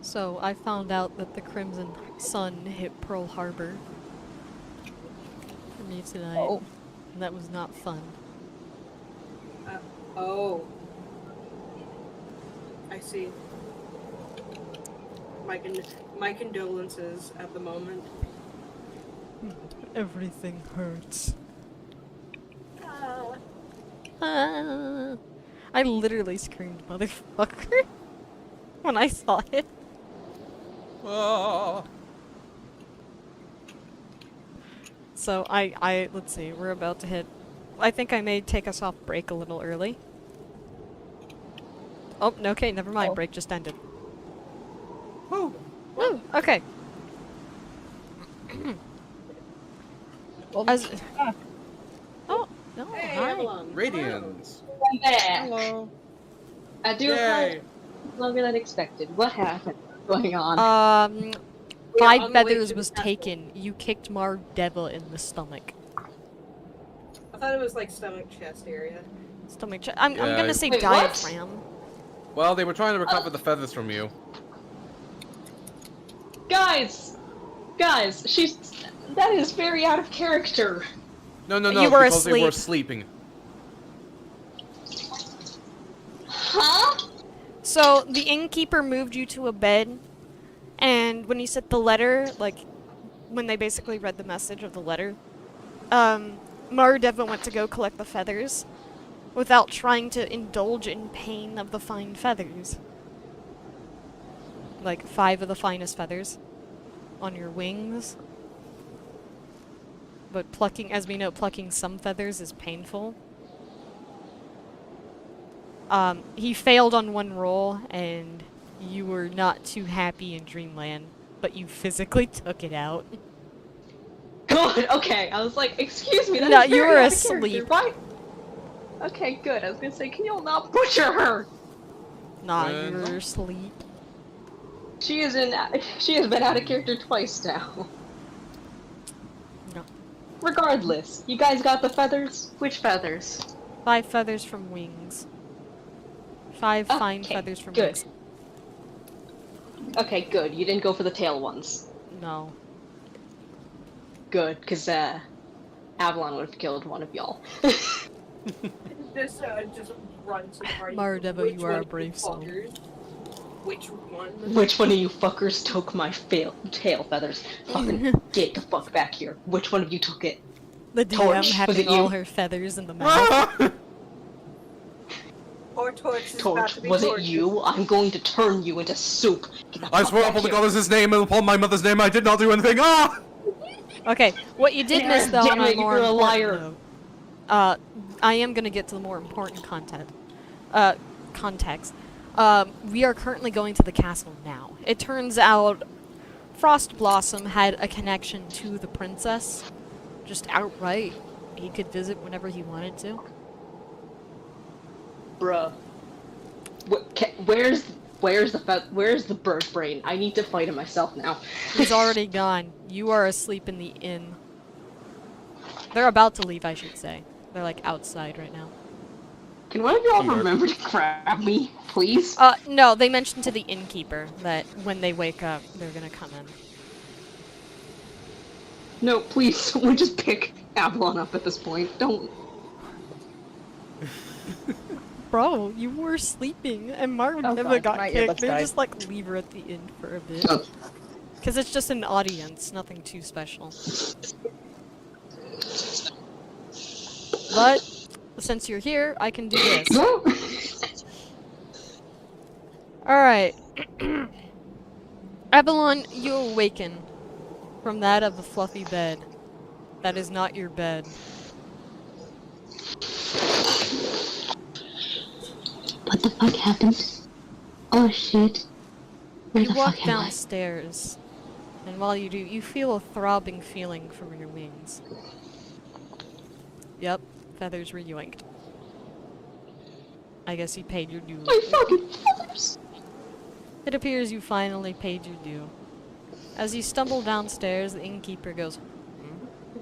So I found out that the Crimson Sun hit Pearl Harbor for me tonight, Oh, and that was not fun. Oh. I see. My condolences at the moment. Everything hurts. Ah. Ah. I literally screamed, motherfucker, when I saw it. Ah. So let's see, we're about to hit. I think I may take us off break a little early. Oh, okay, never mind. Oh. Break just ended. Woo. Woo, okay. well, As ah, oh no, Hey, hi. Avalon. Radiance. I'm back. Hello. I do Yay. apologize. Longer than expected. What happened? What's going on? We are Five on the way feathers to the was castle. taken. You kicked Mar Devil in the stomach. I thought it was like stomach chest area. Stomach. I'm Yeah, gonna say Wait, what? diaphragm. Well, they were trying to recover the feathers from you. Guys, that is very out of character. No, You were because they were asleep. sleeping. Huh? So the innkeeper moved you to a bed, and when you said the letter, like when they basically read the message of the letter, Maradeva went to go collect the feathers without trying to indulge in pain of the fine feathers. Like 5 of the finest feathers on your wings. But plucking, as we know, plucking some feathers is painful. He failed on one roll, and you were not too happy in Dreamland, but you physically took it out. Good. Okay. I was like, excuse me. That No, is you very were out of character. asleep. Why? Okay. Good. I was gonna say, can you all not butcher her? Nah, And- you're asleep. She has been out of character twice now. No. Regardless, you guys got the feathers? Which feathers? 5 feathers from wings. 5 fine Okay, feathers from good. wings. Okay, good. You didn't go for the tail ones. No. Good, because Avalon would have killed one of y'all. Just run to the party. Maradeva, Which you are one a brave soul. fuckers? Which one? Which one of you fuckers took my tail feathers? Fucking get the fuck back here. Which one of you took it? The DM Torch, was having it all you? her feathers in the mouth. Or Torch is about Torch, to be was it tortured. you? I'm going to turn you into soup. Get the I fuck swear back upon the here. goddess's name and upon my mother's name, I did not do anything. Ah! Okay, what you did miss though on Damn a it, more you're a important liar. note. I am gonna get to the more important context. We are currently going to the castle now. It turns out Frost Blossom had a connection to the princess, just outright. He could visit whenever he wanted to. Bruh. Where's the bird brain? I need to fight him myself now. He's already gone. You are asleep in the inn. They're about to leave, I should say. They're like outside right now. Can one of y'all Bird. remember to grab me, please? No, they mentioned to the innkeeper that when they wake up, they're gonna come in. No, please, someone just pick Avalon up at this point. Don't. Bro, you were sleeping, and Marvin Oh, never God, got my kicked. earbuds They died. just like leave her at the inn for a bit. Oh. Because it's just an audience, nothing too special. But, since you're here, I can do this. No. Alright. Avalon, you awaken from that of a fluffy bed. That is not your bed. What the fuck happened? Oh shit. Where You the walk fuck am I? downstairs, and while you do, you feel a throbbing feeling from your wings. Yep, feathers were yoinked. I guess you paid your due. My fucking feathers! It appears you finally paid your due. As you stumble downstairs, the innkeeper goes, "Hmm?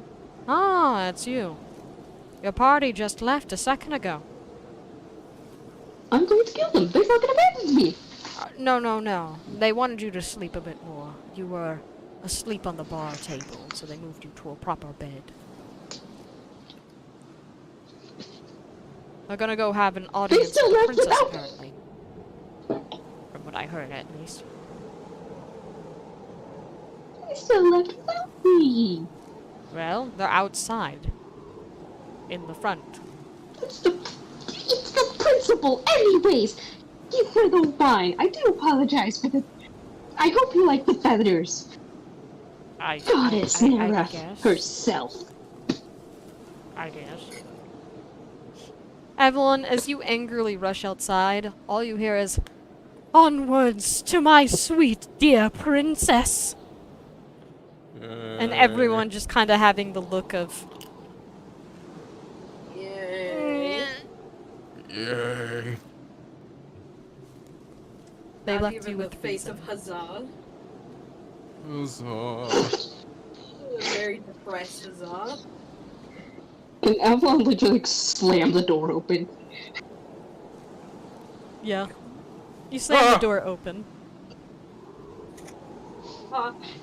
Ah, it's you. Your party just left a second ago." I'm going to kill them. They fucking abandoned me. No. They wanted you to sleep a bit more. You were asleep on the bar table, so they moved you to a proper bed. They're gonna go have an audience still with the left princess, without- apparently. From what I heard, at least. They still left without me. Well, they're outside. In the front. It's the principal, anyways. You were the wine. I do apologize for the. I hope you like the feathers. Goddess I Nara guess. herself. I guess. Evelyn, as you angrily rush outside, all you hear is, "Onwards to my sweet dear princess!" And everyone just kind of having the look of, Yay. Yay. they Not left even you the with face reason. of Huzzah. Huzzah. A very depressed Huzzah. And Avalon literally slammed the door open. Yeah. You slam the door open.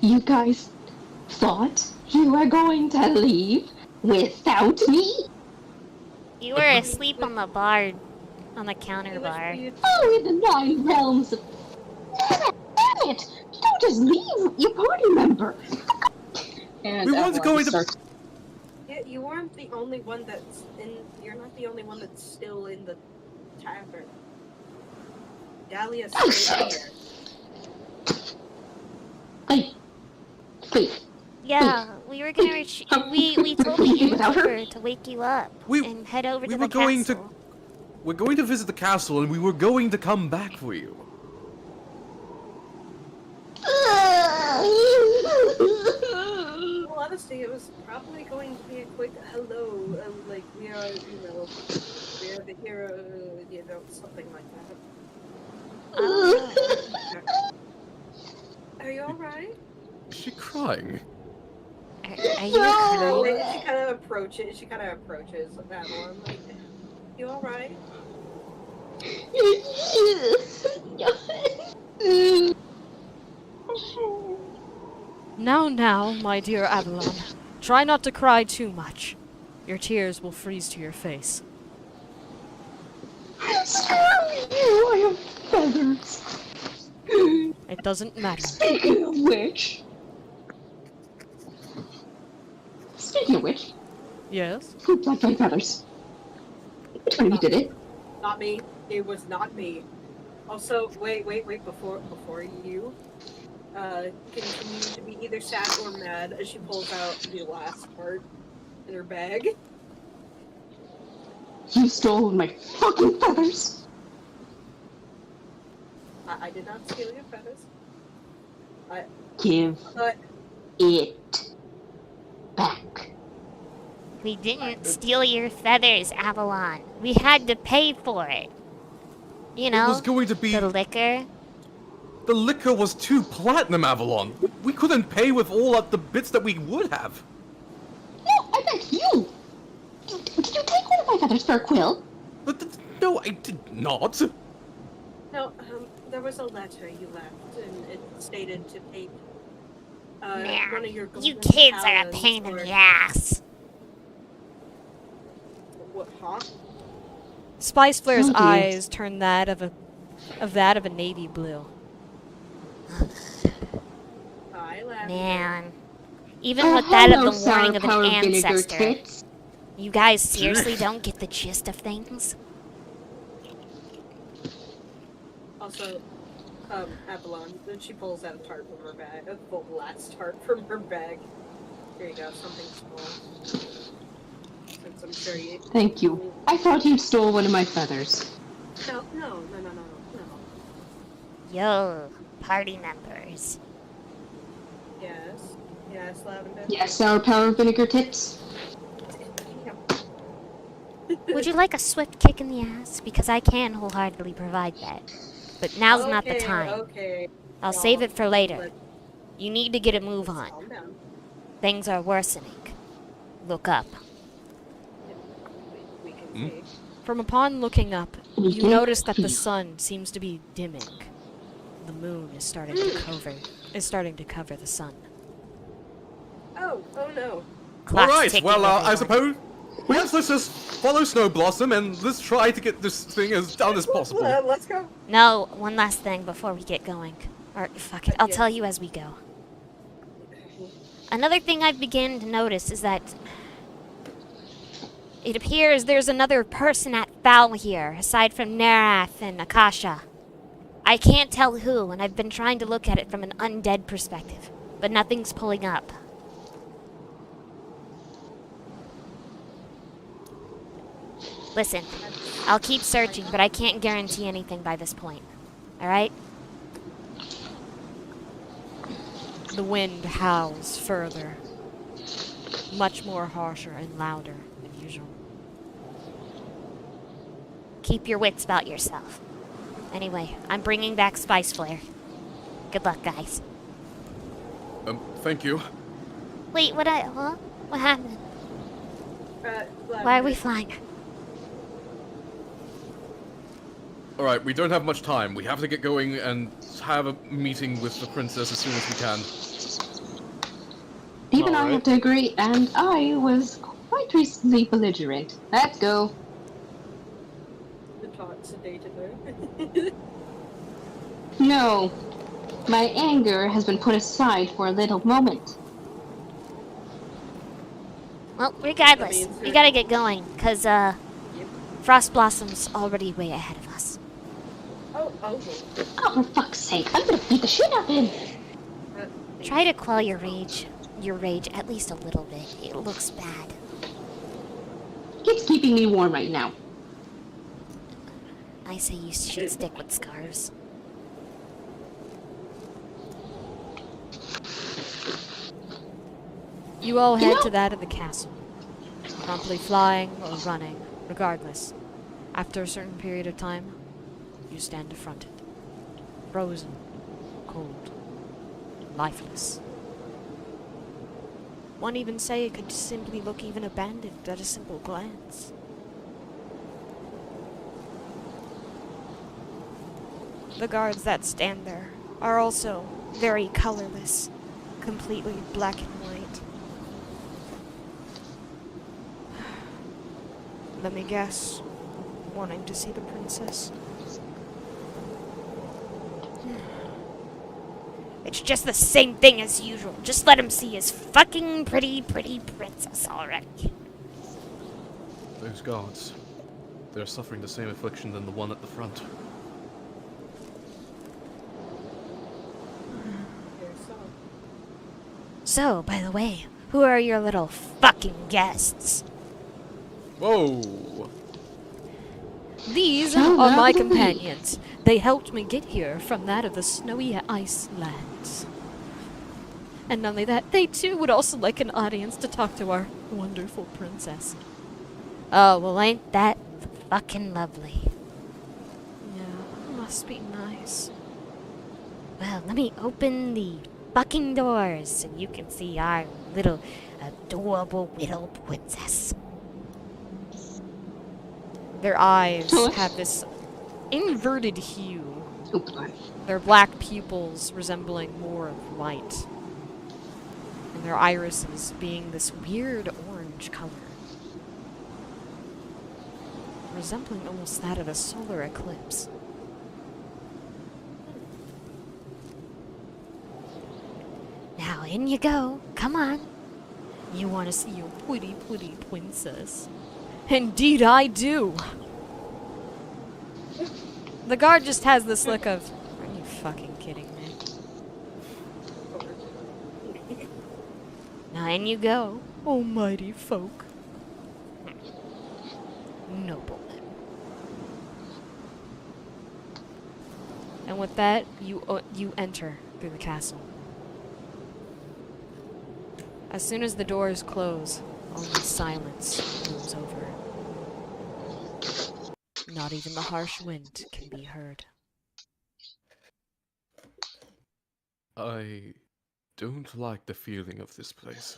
You guys thought you were going to leave without me? You were asleep on the bar, on the counter bar. Oh, in the 9 realms of... Damn it! You don't just leave your party member! And We weren't going to- Yeah, you weren't the only one that's in. You're not the only one that's still in the tavern. Dahlia's Oh, still shit. there. Wait. Yeah, we were gonna we told the innkeeper to wake you up We- and head over we to were the going to- castle. We're going to visit the castle and we were going to come back for you. Well, honestly, it was probably going to be a quick hello, like we are, we are the hero, something like that. Are you alright? Is she crying? Are you crying? She kind of approaches. Madeline. Like, you alright? Now, my dear Avalon, try not to cry too much. Your tears will freeze to your face. Screw you! I have feathers. It doesn't matter. Speaking of which, Yes? who plucked my feathers? Which one of you did it? Not me. It was not me. Also, wait, before you continue to be either sad or mad as she pulls out the last part in her bag. You stole my fucking feathers. I did not steal your feathers. Give it back. We didn't steal your feathers, Avalon. We had to pay for it. You It know, was going to be. the liquor. The liquor was 2 platinum, Avalon. We couldn't pay with all of the bits that we would have. No, I meant you. Did you take one of my feathers for a quill? No, I did not. No, there was a letter you left, and it stated to take one of your Man, you golden kids are a talons pain in or- the ass. What, huh? Spice Flare's Oh, dear. eyes turn that of a navy blue. I laughed. Man. Even with that hello, of the warning of an sour vinegar ancestor, tits. you guys seriously don't get the gist of things? Also, Avalon, then she pulls out a tart from her bag, the last tart from her bag. Here you go, something small. Since I'm sure you... Thank you. I thought you stole one of my feathers. No. Yo, party members. Yes, Lavender. Yes, sour power vinegar tits. Would you like a swift kick in the ass? Because I can wholeheartedly provide that. But now's not the time. Okay. I'll save it for later. Let- You need to get a move on. Calm down. Things are worsening. Look up. We can Hmm? see. From upon looking up, you Mhm. notice that the sun seems to be dimming. The moon is starting to cover the sun. Oh no. Clock's Alright, ticking, well, I everyone. suppose. Yes, let's just follow Snow Blossom and let's try to get this thing as done as possible. Let's go. No, one last thing before we get going. Or, fuck it, I'll Yes. tell you as we go. Another thing I've begun to notice is that it appears there's another person at Foul here, aside from Nerath and Akasha. I can't tell who, and I've been trying to look at it from an undead perspective, but nothing's pulling up. Listen, I'll keep searching, but I can't guarantee anything by this point. Alright? The wind howls further, much more harsher and louder than usual. Keep your wits about yourself. Anyway, I'm bringing back Spice Flare. Good luck, guys. Thank you. Wait, what happened? Why are Lavender. we flying? Alright, we don't have much time. We have to get going and have a meeting with the princess as soon as we can. Even I Alright. have to agree, and I was quite recently belligerent. Let's go. The taunt sedated her. No. My anger has been put aside for a little moment. Well, regardless, we gotta get going, cause, Frost Blossom's already way ahead of us. Oh. Oh, for fuck's sake, I'm gonna beat the shit out of him! Try to quell your rage at least a little bit. It looks bad. It's keeping me warm right now. I say you should stick with scarves. You all head to that of the castle, promptly flying or running, regardless. After a certain period of time, you stand affronted, frozen, cold, lifeless. One even say it could simply look even abandoned at a simple glance. The guards that stand there are also very colorless, completely black and white. Let me guess, wanting to see the princess. It's just the same thing as usual. Just let him see his fucking pretty princess already. Those guards. They're suffering the same affliction than the one at the front. So, by the way, who are your little fucking guests? Whoa! These So are my lovely. companions. They helped me get here from that of the snowy ice lands. And not only that, they too would also like an audience to talk to our wonderful princess. Oh, well, ain't that fucking lovely? Yeah, must be nice. Well, let me open the fucking doors so you can see our little adorable little princess. Their eyes Sure. have this inverted hue, Oh boy. their black pupils resembling more of white, and their irises being this weird orange color, resembling almost that of a solar eclipse. Now, in you go. Come on. You want to see your pretty princess? Indeed I do! The guard just has this look of, are you fucking kidding me? Now, in you go. Almighty folk. Noblemen. And with that, you enter through the castle. As soon as the doors close, only silence looms over. Not even the harsh wind can be heard. I don't like the feeling of this place.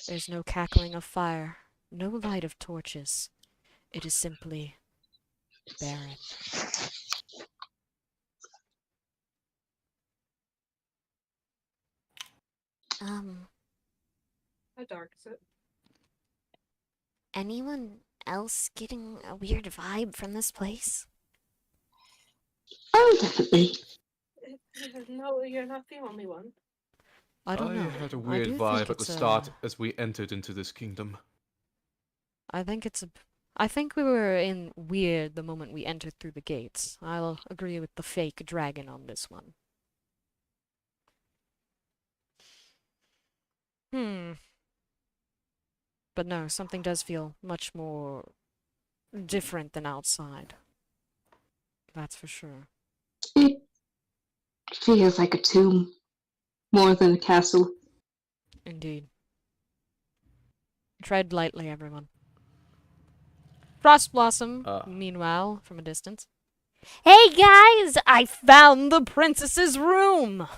There's no cackling of fire, no light of torches. It is simply barren. How dark is it? Anyone else getting a weird vibe from this place? Oh, definitely. No, you're not the only one. I don't know. had a I weird do vibe think at the it's start as we entered into this kingdom. I think we were in weird the moment we entered through the gates. I'll agree with the fake dragon on this one. But no, something does feel much more different than outside. That's for sure. It feels like a tomb more than a castle. Indeed. Tread lightly, everyone. Frost Blossom, meanwhile, from a distance. Hey guys! I found the princess's room!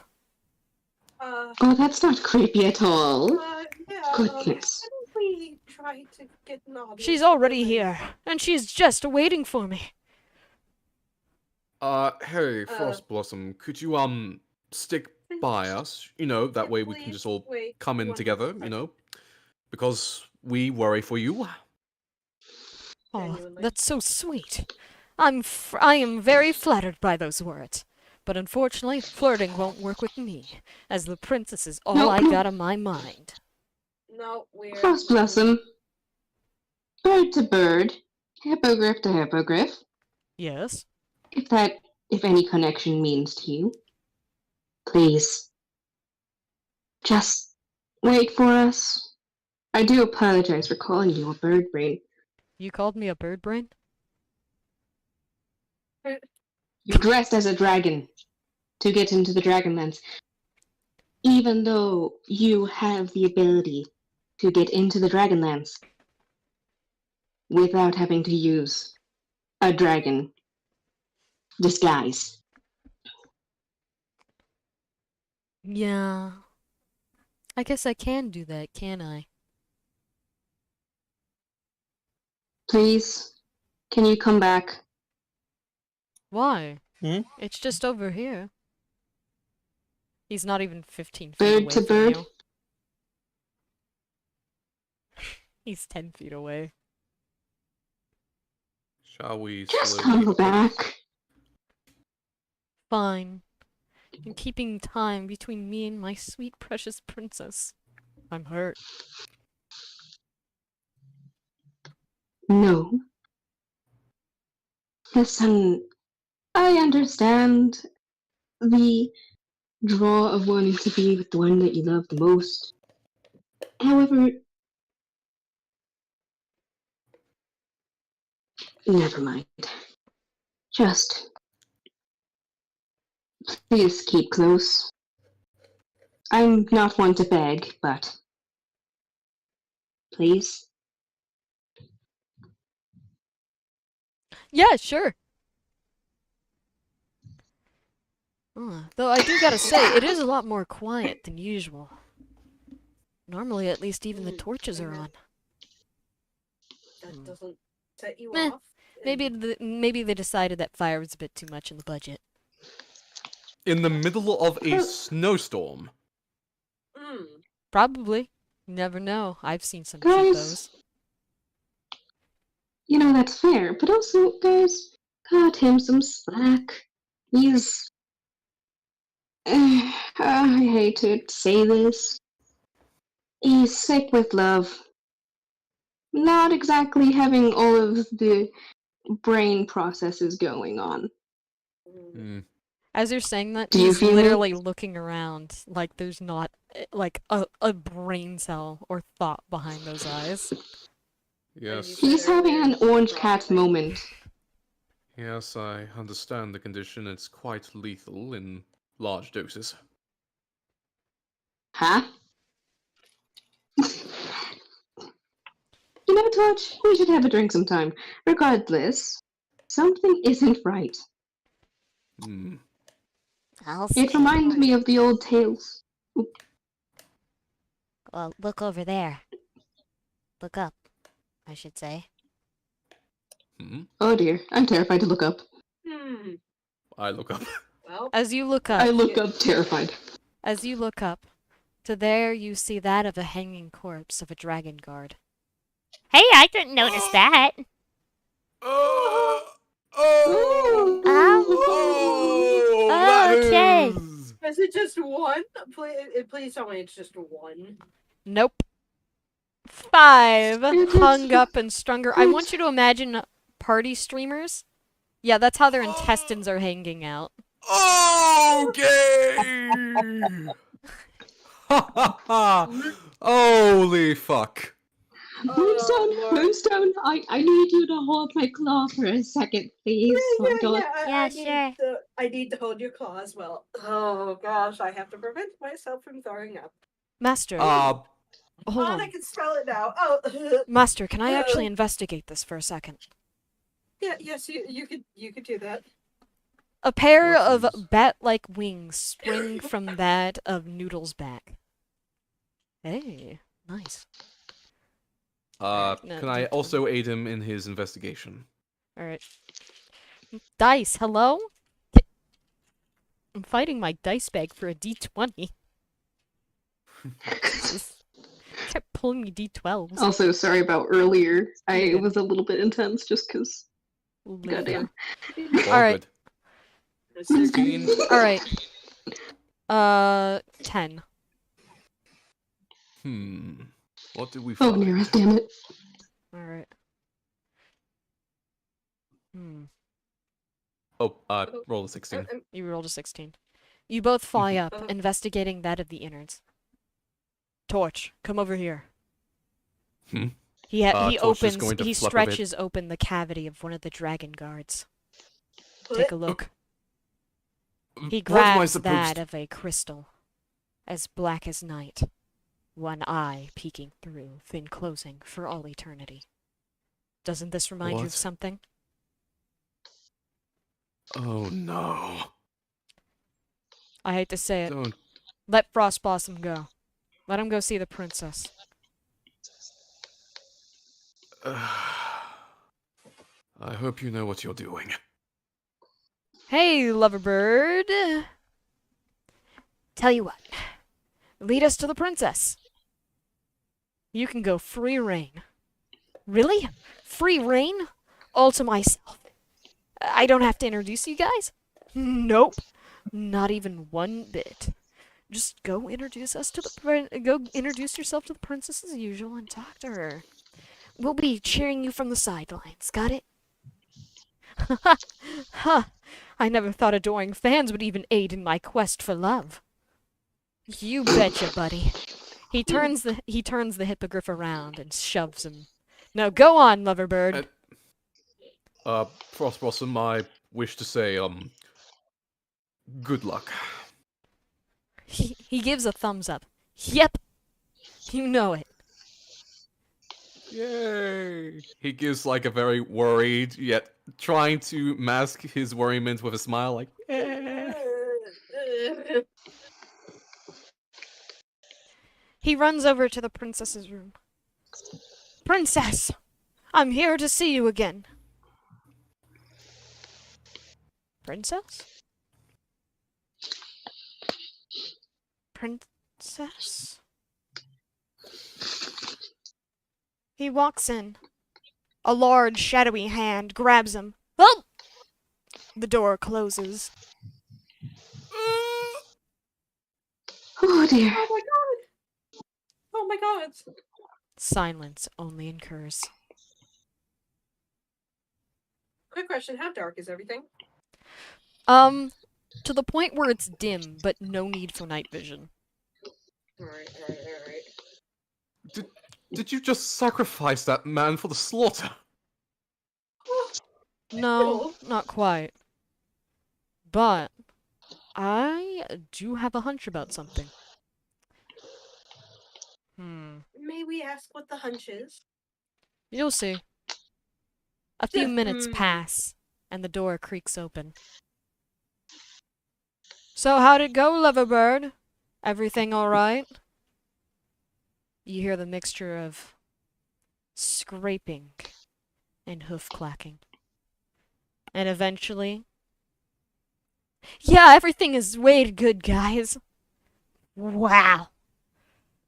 Oh, that's not creepy at all. Yeah. Goodness. Didn't we try to get an audience? She's already here, and she's just waiting for me. Hey, Frost Blossom, could you, stick by us? You know, that way we can just all come in together, you know? Because we worry for you. Oh, Genuinely. that's so sweet. I am very flattered by those words. But unfortunately, flirting won't work with me, as the princess is all I got on my mind. No, we're Frost Blossom. Bird to bird. Hippogriff to hippogriff. Yes? If any connection means to you. Please. Just wait for us. I do apologize for calling you a bird brain. You called me a bird brain? You dressed as a dragon to get into the Dragonlands. Even though you have the ability to get into the Dragonlands without having to use a dragon disguise. Yeah. I guess I can do that, can I? Please, can you come back? Why? Hmm? It's just over here. He's not even 15 feet Bird away to from bird. you. He's 10 feet away. Shall we Just slowly come approach? back. Fine. You're keeping time between me and my sweet precious princess. I'm hurt. No. Listen, I understand the draw of wanting to be with the one that you love the most. However, never mind. Just please keep close. I'm not one to beg, but please. Yeah, sure. Though I do gotta say, it is a lot more quiet than usual. Normally, at least even the torches are on. That doesn't set you Meh. off. Maybe they decided that fire was a bit too much in the budget. In the middle of a snowstorm. Probably. You never know. I've seen some Guys, cheapos. you know that's fair, but also, guys, cut him some slack. He's. I hate to say this. He's sick with love. Not exactly having all of the brain processes going on. Hmm. As you're saying that, Do you he's feel literally looking around like there's not like a brain cell or thought behind those eyes. Yes. He's having an orange cat moment. Yes, I understand the condition. It's quite lethal in large doses. Huh? You know, Torch, we should have a drink sometime. Regardless, something isn't right. Hmm. I'll It stay. reminds me of the old tales. Well, look over there. Look up, I should say. Hmm. Oh dear, I'm terrified to look up. I look up. Well, As you look up, I look up terrified. to there you see that of a hanging corpse of a dragon guard. Hey, I didn't notice that. Oh, Okay. is it just one? Please tell me it's just one. Nope. 5 It's- hung up and stronger. I want you to imagine party streamers. Yeah, that's how their intestines are hanging out. Okay. Ha ha ha! Holy fuck! Moonstone, I need you to hold my claw for a second, please. Oh God. Yeah, sure. I need to hold your claw as well. Oh gosh, I have to prevent myself from throwing up. Master, Uh, hold I on. can spell it now. Oh, Master, can I actually investigate this for a second? yeah, yes, you could do that. A pair What of is- bat-like wings spring from that of Noodle's back. Hey, nice. No, can I also aid him in his investigation? Alright. Dice, hello? I'm fighting my dice bag for a d20. Jesus. Kept pulling me d12s. Also, sorry about earlier. It was a little bit intense just because. Goddamn. Alright. Good. 16. Alright. 10. What did we Oh, find? Nearest, damn it. Alright. Oh, roll a 16. You rolled a 16. You both fly up, Uh-huh. investigating that of the innards. Torch, come over here. Hmm? He Torch is going to he flip a bit. stretches open the cavity of one of the dragon guards. Take a look. He What am I grabs supposed that to- of a crystal, as black as night, one eye peeking through, then closing for all eternity. Doesn't this remind you of What? something? Oh no. I hate to say it. Don't. Let Frost Blossom go. Let him go see the princess. I hope you know what you're doing. Hey, Loverbird! Tell you what. Lead us to the princess. You can go free reign. Really? Free reign? All to myself. I don't have to introduce you guys? Nope. Not even one bit. Just go introduce yourself to the princess as usual and talk to her. We'll be cheering you from the sidelines. Got it? Ha! I never thought adoring fans would even aid in my quest for love. You betcha, buddy. He turns the hippogriff around and shoves him. Now go on, Loverbird. Frost Blossom, I wish to say, good luck. He gives a thumbs up. Yep. You know it. Yay! He gives like a very worried, yet trying to mask his worriment with a smile, like, eh. He runs over to the princess's room. Princess! I'm here to see you again. Princess? Princess? He walks in. A large, shadowy hand grabs him. Oh! The door closes. Oh dear. Oh my god! Oh my god! Silence only incurs. Quick question, how dark is everything? To the point where it's dim, but no need for night vision. Alright. Did you just sacrifice that man for the slaughter? No, not quite. But I do have a hunch about something. May we ask what the hunch is? You'll see. A few minutes pass, and the door creaks open. So how'd it go, Loverbird? Everything alright? You hear the mixture of scraping and hoof clacking. And eventually... Yeah, everything is way good, guys. Wow.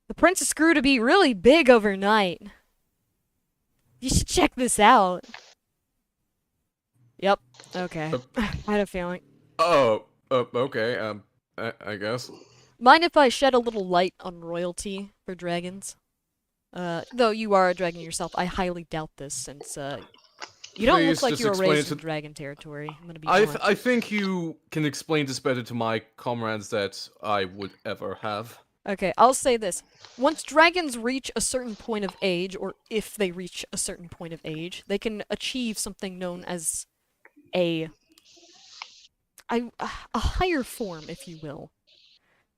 The princess grew to be really big overnight. You should check this out. Yep, okay. I had a feeling. Oh, okay, I guess. Mind if I shed a little light on royalty for dragons? Though you are a dragon yourself, I highly doubt this, since, you don't Please look like just you were explain raised it in dragon territory. I'm gonna be I blunt. think you can explain this better to my comrades that I would ever have. Okay, I'll say this. Once dragons reach a certain point of age, or if they reach a certain point of age, they can achieve something known as a higher form, if you will.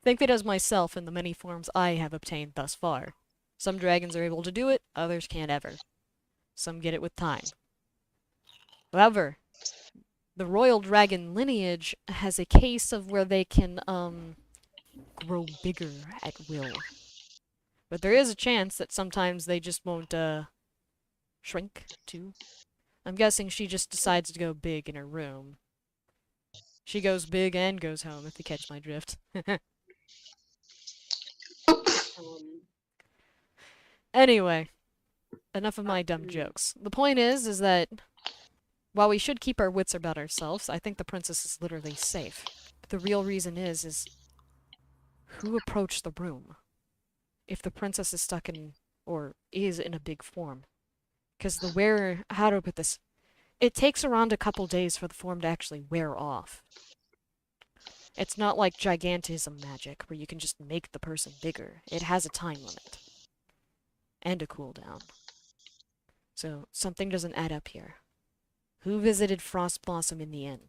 Think of it as myself in the many forms I have obtained thus far. Some dragons are able to do it, others can't ever. Some get it with time. However, the royal dragon lineage has a case of where they can, grow bigger at will. But there is a chance that sometimes they just won't, shrink, too. I'm guessing she just decides to go big in her room. She goes big and goes home, if you catch my drift. Anyway, enough of my dumb jokes. The point is that while we should keep our wits about ourselves, I think the princess is literally safe. But the real reason is who approached the room? If the princess is stuck in, or is in a big form. Because the wearer, how do I put this? It takes around a couple days for the form to actually wear off. It's not like gigantism magic, where you can just make the person bigger. It has a time limit. And a cooldown. So, something doesn't add up here. Who visited Frost Blossom in the inn?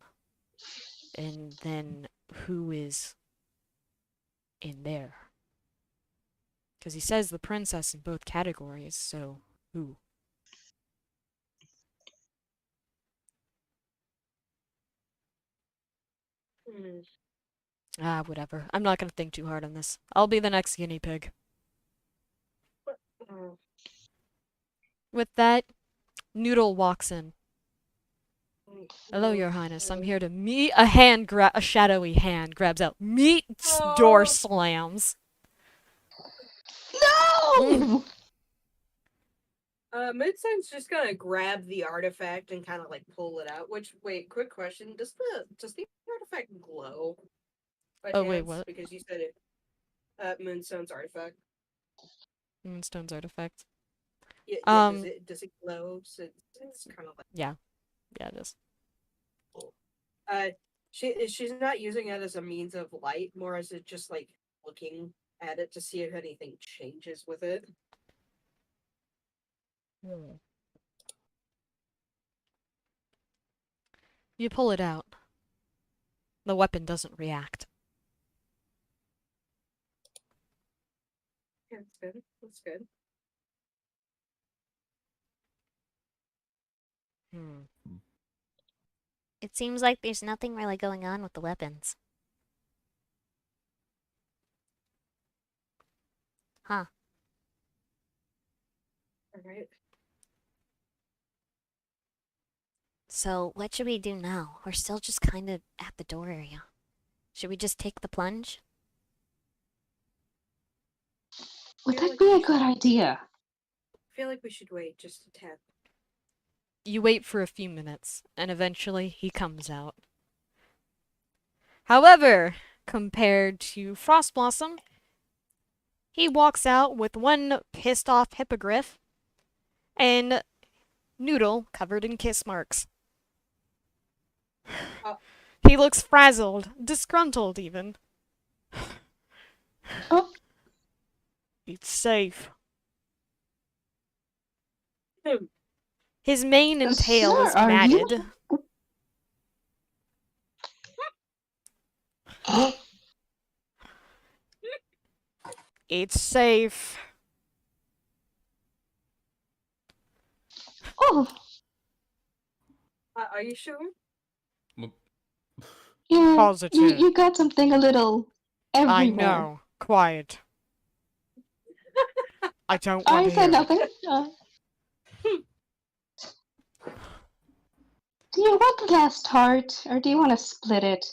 And then, who is in there? Because he says the princess in both categories, so who? Ah, whatever. I'm not gonna think too hard on this. I'll be the next guinea pig. With that, Noodle walks in. Hello, Your Highness. I'm here to meet a shadowy hand grabs out. Meet door slams. No! Moonstone's just gonna grab the artifact and kind of like pull it out. Which, wait, quick question: does the artifact glow? By Oh, wait, chance? what? Because you said it. Moonstone's artifact. Moonstone's artifact. Yeah, does it glow? So it's kind of like Yeah, it is. she's not using it as a means of light, more as it just like looking at it to see if anything changes with it. You pull it out. The weapon doesn't react. Yeah, that's good. That's good. It seems like there's nothing really going on with the weapons. Huh. All right. So, what should we do now? We're still just kind of at the door area. Should we just take the plunge? Would that be a good idea? I feel like we should wait just a tad. You wait for a few minutes, and eventually he comes out. However, compared to Frost Blossom, he walks out with one pissed off hippogriff and Noodle covered in kiss marks. He looks frazzled, disgruntled even. Oh. It's safe. His mane and tail is Sir, are you- matted. It's safe. Oh, Are you sure? yeah. Positive. You got something a little everywhere. I know. Quiet. I don't want I to said hear. nothing. Do you want the last heart, or do you want to split it?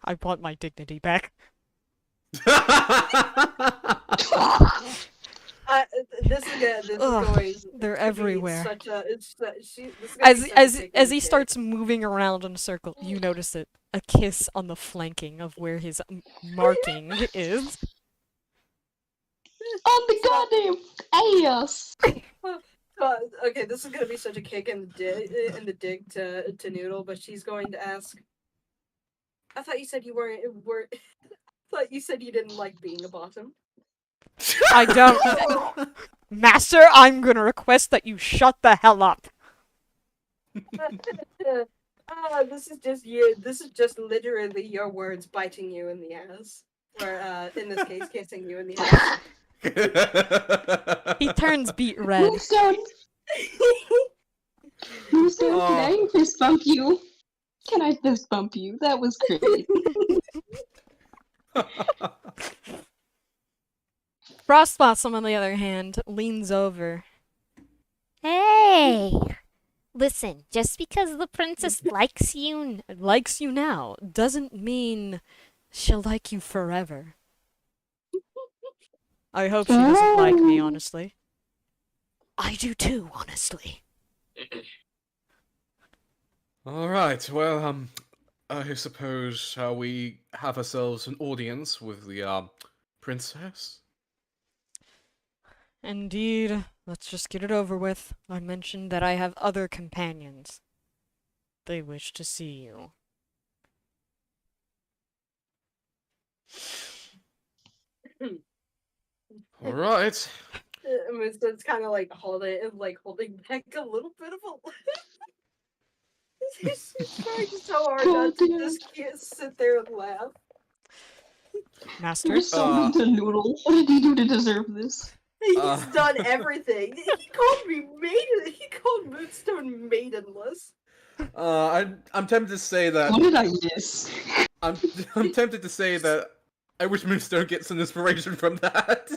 I want my dignity back. This is going. They're to be everywhere. Such a, it's, she, this is gonna be such a As kick as in he the starts moving around in a circle, you notice it. A kiss on the flanking of where his marking is. On the goddamn ass! Okay, this is gonna be such a kick in the dig to Noodle, but she's going to ask. I thought you said you weren't. I thought you said you didn't like being a bottom. I don't. Master, I'm gonna request that you shut the hell up. This is just you. This is just literally your words biting you in the ass, or in this case, kissing you in the ass. He turns beet red. Moonstone! Moonstone, can I fist bump you? Can I fist bump you? That was great. Frost Blossom, on the other hand, leans over. Hey! Listen, just because the princess likes you... Likes you now doesn't mean she'll like you forever. I hope she doesn't like me, honestly. I do too, honestly. Alright, well, I suppose shall we have ourselves an audience with the, princess? Indeed. Let's just get it over with. I mentioned that I have other companions. They wish to see you. Alright. Moonstone's kind of like holding back a little bit of a. He's trying so hard not to just sit there and laugh. Master? You're so mean to Noodle. What did he do to deserve this? He's done everything. He called me maiden. He called Moonstone maidenless. I'm tempted to say that. What did I miss? I'm tempted to say that I wish Moonstone gets some inspiration from that.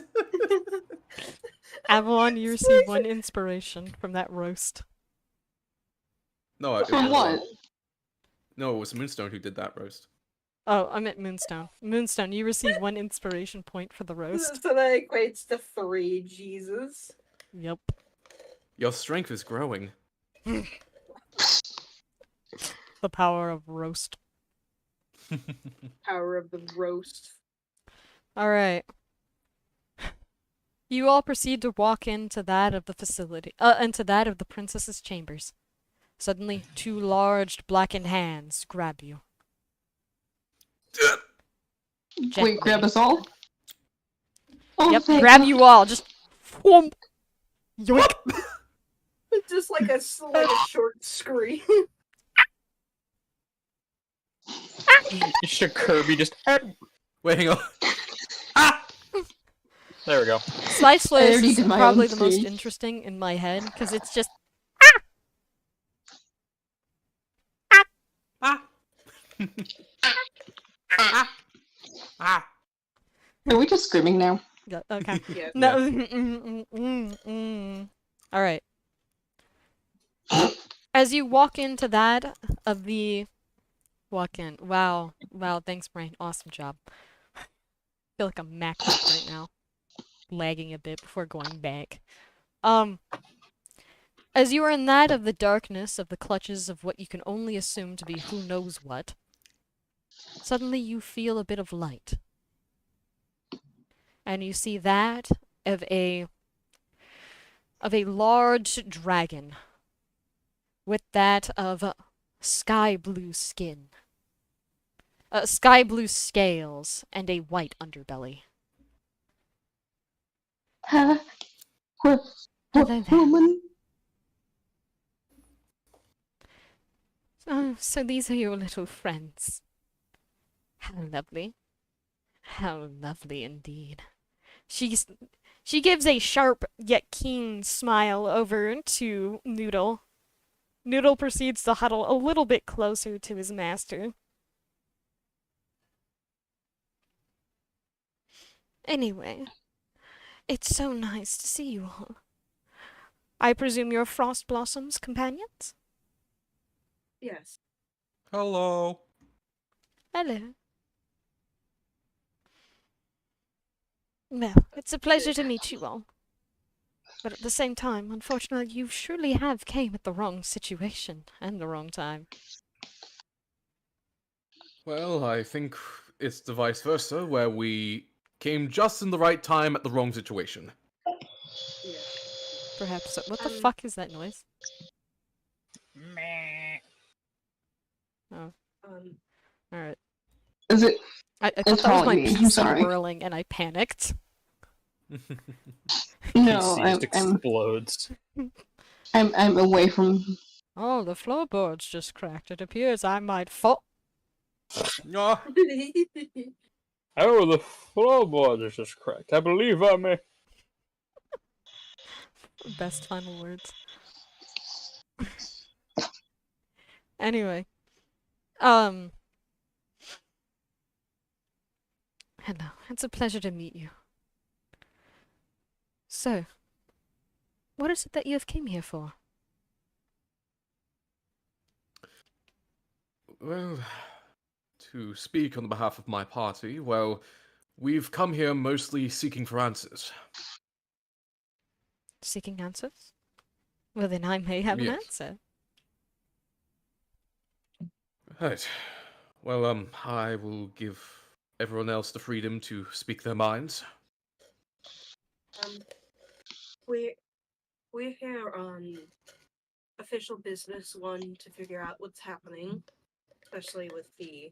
Avalon, you receive one inspiration from that roast. No, it From was, what? no, it was Moonstone who did that roast. Oh, I meant Moonstone. Moonstone, you receive 1 inspiration point for the roast. So that equates to 3, Jesus. Yep. Your strength is growing. The power of roast. Power of the roast. Alright. You all proceed to walk into that of the facility, into that of the princess's chambers. Suddenly, 2 large blackened hands grab you. Wait, grab Gently. us all? Oh, Yep, thank grab God. you all, just whoomp. Yoink. Just like a short scream. You should Kirby just. Wait, hang on. There we go. Slice I already is did my probably own the most scream. interesting in my head, because it's just Are we just screaming now? yeah, okay. Yes. No. All right. As you walk into that of the walk in. Wow. Wow, thanks, Brain. Awesome job. I feel like I'm maxed up right now. Lagging a bit before going back. As you are in that of the darkness of the clutches of what you can only assume to be who knows what, suddenly you feel a bit of light. And you see that of a large dragon with that of sky blue skin, sky blue scales, and a white underbelly. Hello, Hello there. woman. Oh, so these are your little friends. How lovely. How lovely indeed. She gives a sharp yet keen smile over to Noodle. Noodle proceeds to huddle a little bit closer to his master. Anyway, it's so nice to see you all. I presume you're Frost Blossom's companions? Yes. Hello. Hello. Well, it's a pleasure to meet you all. But at the same time, unfortunately, you surely have came at the wrong situation and the wrong time. Well, I think it's the vice versa, where we came just in the right time at the wrong situation. Yes. Perhaps so. What the Um, fuck is that noise? Oh, Um, alright. Is it? I thought It's that was my probably me. I'm PC sorry. whirling and I panicked. No, PC just explodes. I'm away from. Oh, the floorboards just cracked. It appears I might fall. Ah, Oh, the floorboard is just cracked. I believe I may. Best final words. Anyway. Hello. It's a pleasure to meet you. So, what is it that you have came here for? well, to speak on behalf of my party, well, we've come here mostly seeking for answers. Seeking answers? Well, then I may have an Yes. answer. Right. Well, I will give everyone else the freedom to speak their minds. um, we're here on official business, one, to figure out what's happening, especially with the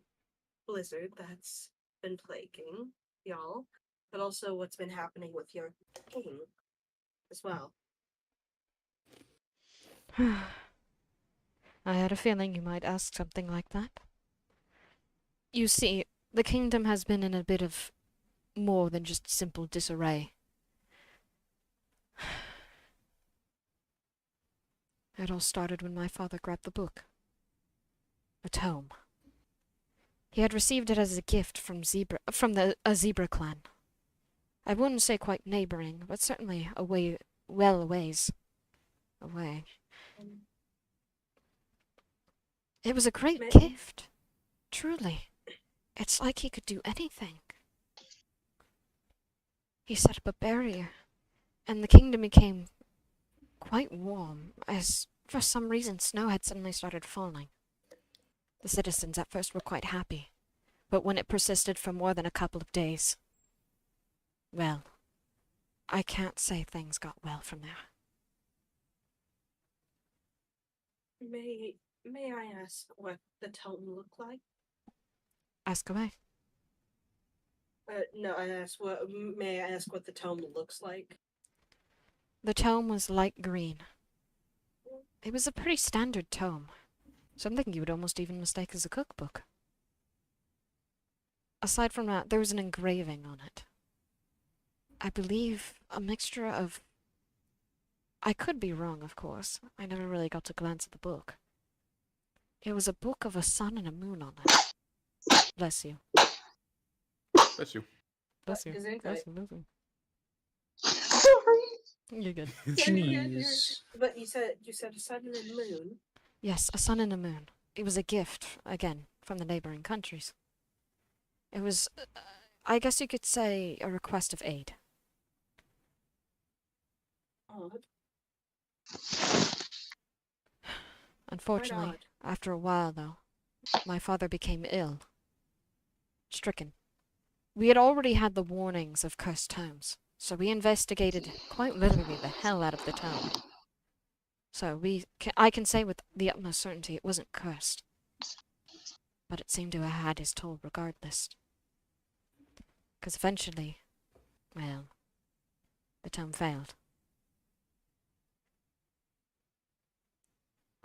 blizzard that's been plaguing y'all, but also what's been happening with your king as well. I had a feeling you might ask something like that. You see, the kingdom has been in a bit of more than just simple disarray. It all started when my father grabbed the book. A tome. He had received it as a gift from the zebra clan. I wouldn't say quite neighboring, but certainly well a ways away. It was a great Man. gift. Truly. It's like he could do anything. He set up a barrier, and the kingdom became quite warm, as for some reason snow had suddenly started falling. The citizens at first were quite happy, but when it persisted for more than a couple of days, well, I can't say things got well from there. May I ask what the tome looked like? Ask away. No, may I ask what the tome looks like? The tome was light green. It was a pretty standard tome. Something you would almost even mistake as a cookbook. Aside from that, there was an engraving on it. I believe a mixture of... I could be wrong, of course. I never really got to glance at the book. It was a book of a sun and a moon on it. Bless you. Bless you. Bless you. Gesundheit. Bless you. Bless you. Sorry. You're good. Jeez. But you said a sun and a moon. Yes, a sun and a moon. It was a gift, again, from the neighboring countries. It was, I guess you could say, a request of aid. Odd. Unfortunately, odd. after a while, though, my father became ill. Stricken. We had already had the warnings of cursed tomes, so we investigated quite literally the hell out of the tome. So I can say with the utmost certainty it wasn't cursed. But it seemed to have had his toll regardless. Because eventually, well, the tome failed.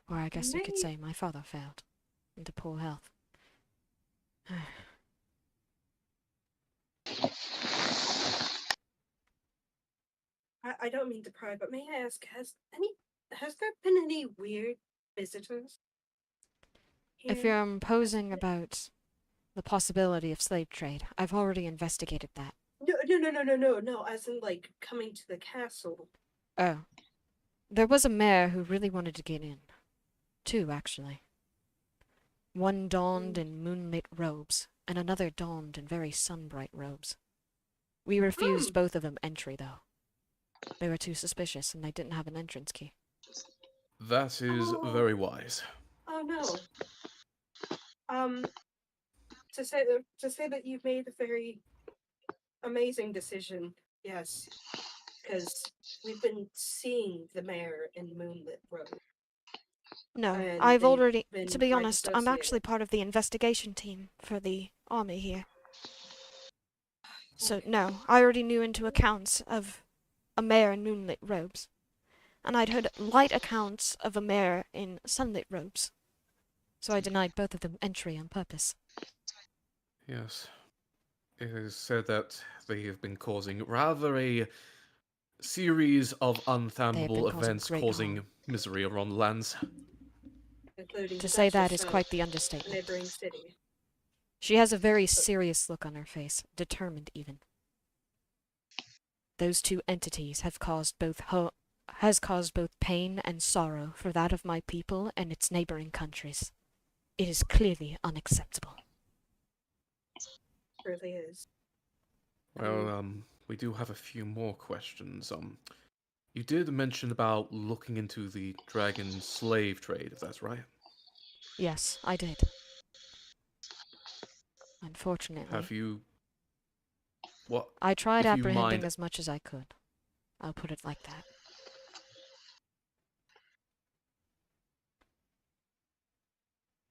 Or I guess you could say my father failed into poor health. I don't mean to pry, but may I ask, has there been any weird visitors? If here? you're imposing about the possibility of slave trade, I've already investigated that. No, as in, like, coming to the castle. Oh. There was a mayor who really wanted to get in. Two, actually. One donned in moonlit robes, and another donned in very sun-bright robes. We refused both of them entry, though. They were too suspicious, and they didn't have an entrance key. That is very wise. Oh no. To say that you've made a very amazing decision, yes, because we've been seeing the mayor in moonlit robe. No, And I've they've already, been to be quite honest, I'm actually associated. part of the investigation team for the army here. So, Okay. no, I already knew into accounts of a mayor in moonlit robes. And I'd heard light accounts of a mayor in sunlit robes. So I denied both of them entry on purpose. Yes. It is said that they have been causing rather a series of unfathomable causing events great causing harm. misery around the lands. Including To say that Duchess is of quite the a understatement. neighboring city. She has a very serious look on her face, determined even. Those two entities have caused both pain and sorrow for that of my people and its neighboring countries. It is clearly unacceptable. It really is. Well, we do have a few more questions. You did mention about looking into the dragon slave trade, if that's right. Yes, I did. Unfortunately, Have you... What? I tried if you apprehending mind... as much as I could. I'll put it like that.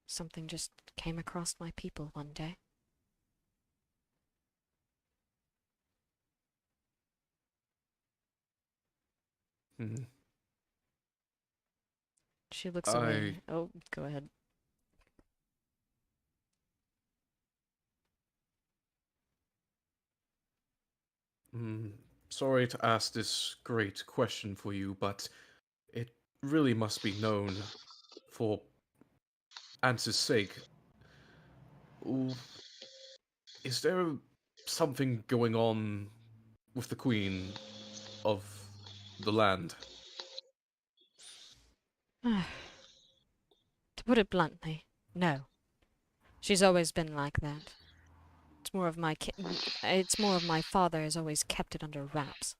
Something just came across my people one day. Mhm. She looks away. Oh, go ahead. Sorry to ask this great question for you, but it really must be known for answer's sake. Is there something going on with the Queen of the land? To put it bluntly, No. She's always been like that. It's more of my father has always kept it under wraps.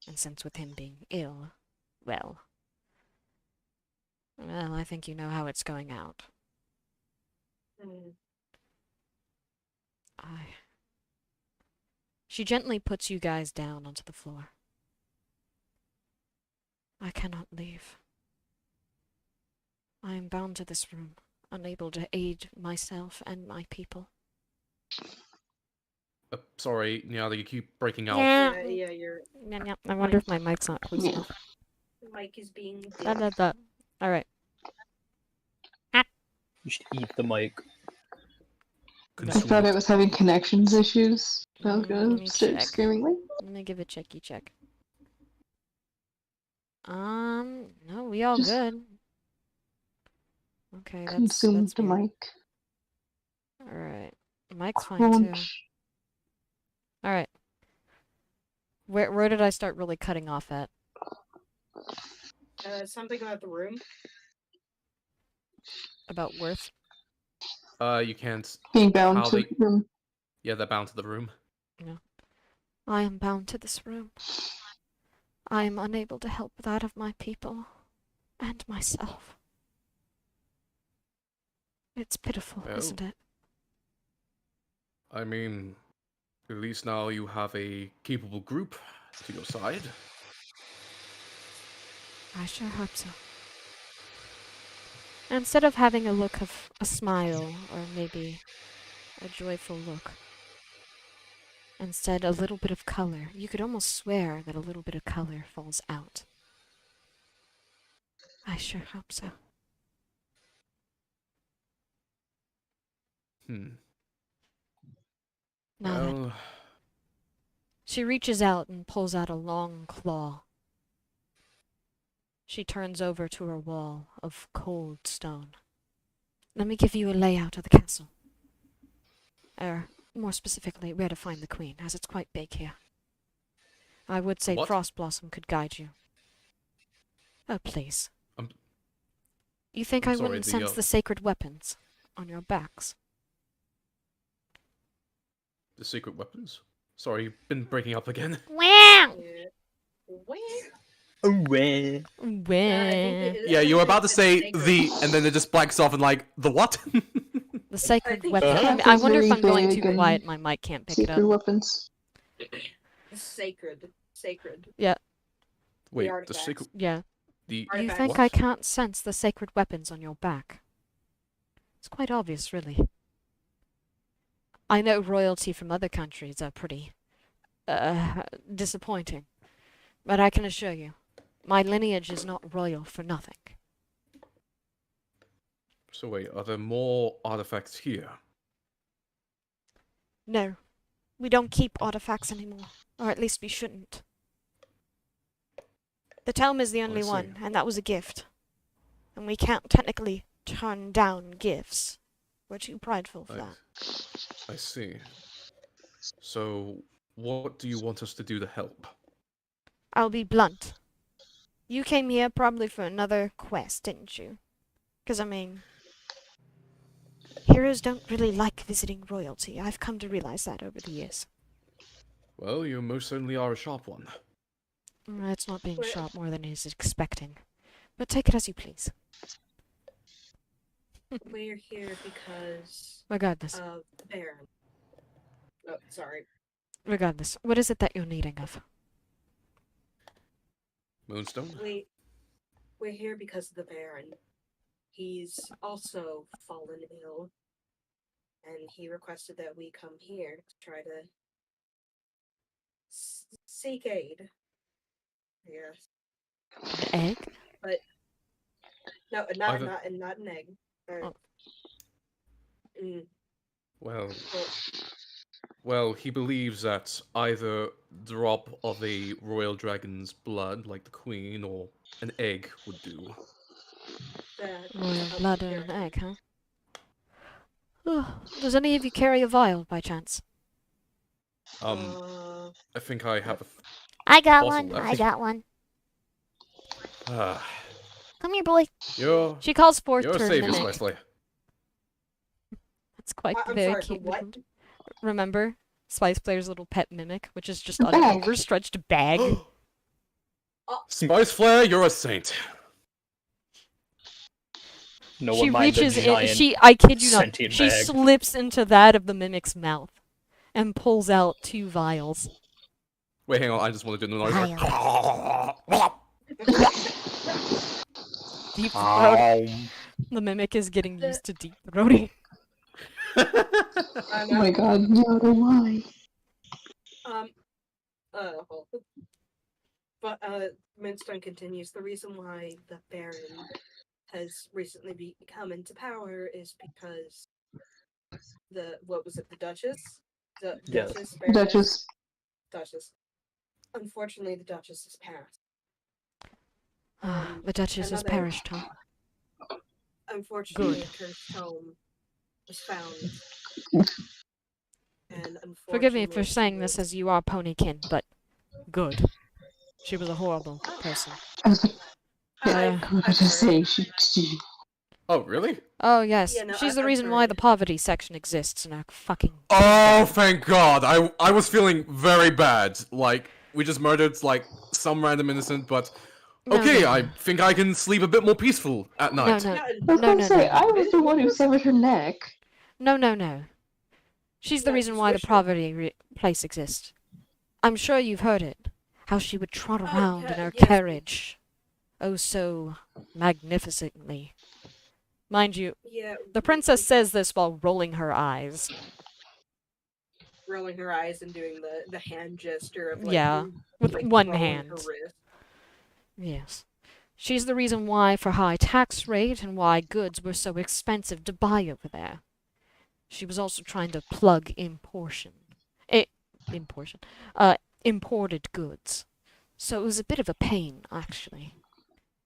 And since with him being ill, well, I think you know how it's going out. Mm. She gently puts you guys down onto the floor. I cannot leave. I am bound to this room, unable to aid myself and my people. Sorry, Nyala, you keep breaking out. Yeah, your I wonder if my mic's not close Yeah. enough. mic is being Alright. You should eat the mic. I thought it was having connections issues. I was Let gonna me start check. screaming like, Let me give a checky check. No, we all Just good. Okay, consumed that's the weird. mic. Alright. Mike's fine too. Crunch. Alright. Where did I start really cutting off at? something about the room. About Worth? You can't. Being bound How to they- them. Yeah, they're bound to the room. I am bound to this room. I am unable to help that of my people and myself. It's pitiful, Well. isn't it? I mean, at least now you have a capable group to your side. I sure hope so. Instead of having a look of a smile or maybe a joyful look, instead a little bit of color. You could almost swear that a little bit of color falls out. I sure hope so. Now then. Well, She reaches out and pulls out a long claw. She turns over to her wall of cold stone. Let me give you a layout of the castle. More specifically, where to find the queen, as it's quite big here. I would say What? Frost Blossom could guide you. Oh, please. I'm You think I'm I sorry, wouldn't the, sense the sacred weapons on your backs? the secret weapons? Sorry, you've been breaking up again. Wow! Yeah. Where? Away. Where? Yeah, you were about to say Sacred. the, and then it just blanks off and like, the what? The sacred think weapon. Uh-huh. I wonder if Very I'm going big too and quiet, my mic can't pick it Secret up. weapons. Sacred. Wait, the artifacts. secret, Yeah. the You Artifacts. think what? I can't sense the sacred weapons on your back? It's quite obvious, really. I know royalty from other countries are pretty disappointing, but I can assure you, my lineage is not royal for nothing. So wait, are there more artifacts here? No, we don't keep artifacts anymore, or at least we shouldn't. The tome is the only see. one, and that was a gift. And we can't technically turn down gifts. We're too prideful for that. I see. So, what do you want us to do to help? I'll be blunt. You came here probably for another quest, didn't you? 'Cause I mean, heroes don't really like visiting royalty. I've come to realize that over the years. Well, you most certainly are a sharp one. It's not being Where- shot more than he's expecting. But take it as you please. We're here because Regardless. of the Baron. Oh, sorry. Regardless. What is it that you're needing of? Moonstone? We're here because of the Baron. He's also fallen ill, and he requested that we come here to try to seek aid. Yes. Egg? No, Either- not an egg. Oh. Well, Well, well, he believes that either drop of a royal dragon's blood, like the queen, or an egg would do. that Royal of blood the and an Baron. egg, huh? Does any of you carry a vial by chance? I think I have a... I got Fossil one. left. I got one. Ah, Come here, boy. you're She calls forth you're her safe, mimic. Wesley. It's quite I'm very sorry, for cute. what? Remember Spice Player's little pet mimic, which is just A an bag. overstretched bag? Spice Flare, you're a saint. No She one mind the reaches in. giant I kid you not. sentient She bag. slips into that of the mimic's mouth and pulls out 2 vials. Wait, hang on. I just want to do the noise. Deep throat. Um, The mimic is getting used to deep throating. Oh my god, Yoda, why? Hold on. But Moonstone continues. The reason why the Baron has recently become into power is because what was it, the Duchess? The Yes. Duchess, Baroness? Duchess. Duchess. Unfortunately, the Duchess has passed. The Duchess has another- perished, huh? Unfortunately, a cursed tome was found. And Forgive me unfortunately, for saying this as you are Ponykin, but good. She was a horrible person. I was like, Yeah. I was just saying, she Oh, really? Oh yes, Yeah, no, she's the I've reason why heard. the poverty section exists in our fucking. Oh, thank God. I was feeling very bad. Like, we just murdered, like, some random innocent, but... No, Okay, no, I no. think I can sleep a bit more peaceful at No, night. no, Yeah, I was no, gonna no, say, no, I was the one who severed her neck. no, no, no. She's the Yeah, reason just why the wish her- poverty place exists. I'm sure you've heard it. How she would trot Oh, around yeah, in her yes. carriage. Oh, so magnificently. Mind you, Yeah, the princess says this while rolling her eyes. rolling her eyes and doing the hand gesture of like, Yeah, with like one rolling hand. her wrist. Yes. She's the reason why for high tax rate and why goods were so expensive to buy over there. She was also trying to plug imported goods. So it was a bit of a pain, actually.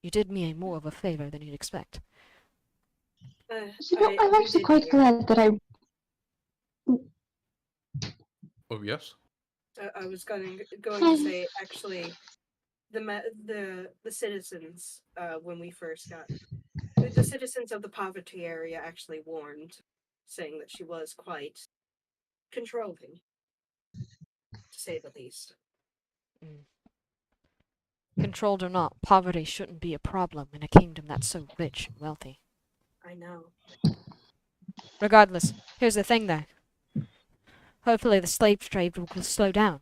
You did me more of a favor than you'd expect. You know, I'm we actually did quite hear. glad that I... Oh, yes? I was going to say actually, the citizens when we first got the citizens of the poverty area actually warned, saying that she was quite controlling, to say the least. Controlled or not, poverty shouldn't be a problem in a kingdom that's so rich and wealthy. I know. Regardless, here's the thing though. Hopefully the slave trade will slow down.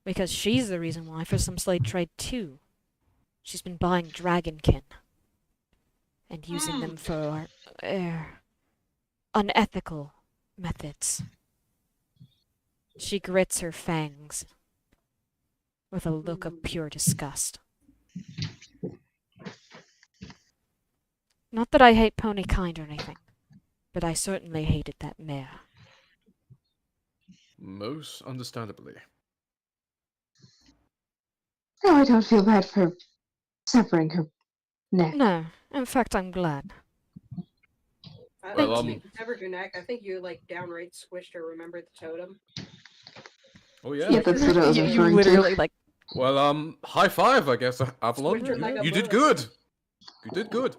Because she's the reason why for some slave trade too. She's been buying dragonkin. And using them for unethical methods. She grits her fangs with a look of pure disgust. Not that I hate Ponykind or anything, but I certainly hated that mare. Most understandably. No, I don't feel bad for severing her neck. No, in fact I'm glad. I Well, don't think you severed your neck. I think you like downright squished her. Remember the totem? Oh, yeah. Yeah, that's what I was you referring literally to. like Well, high five, I guess, Avalon. Switch her like a You did bullet. good. You did good.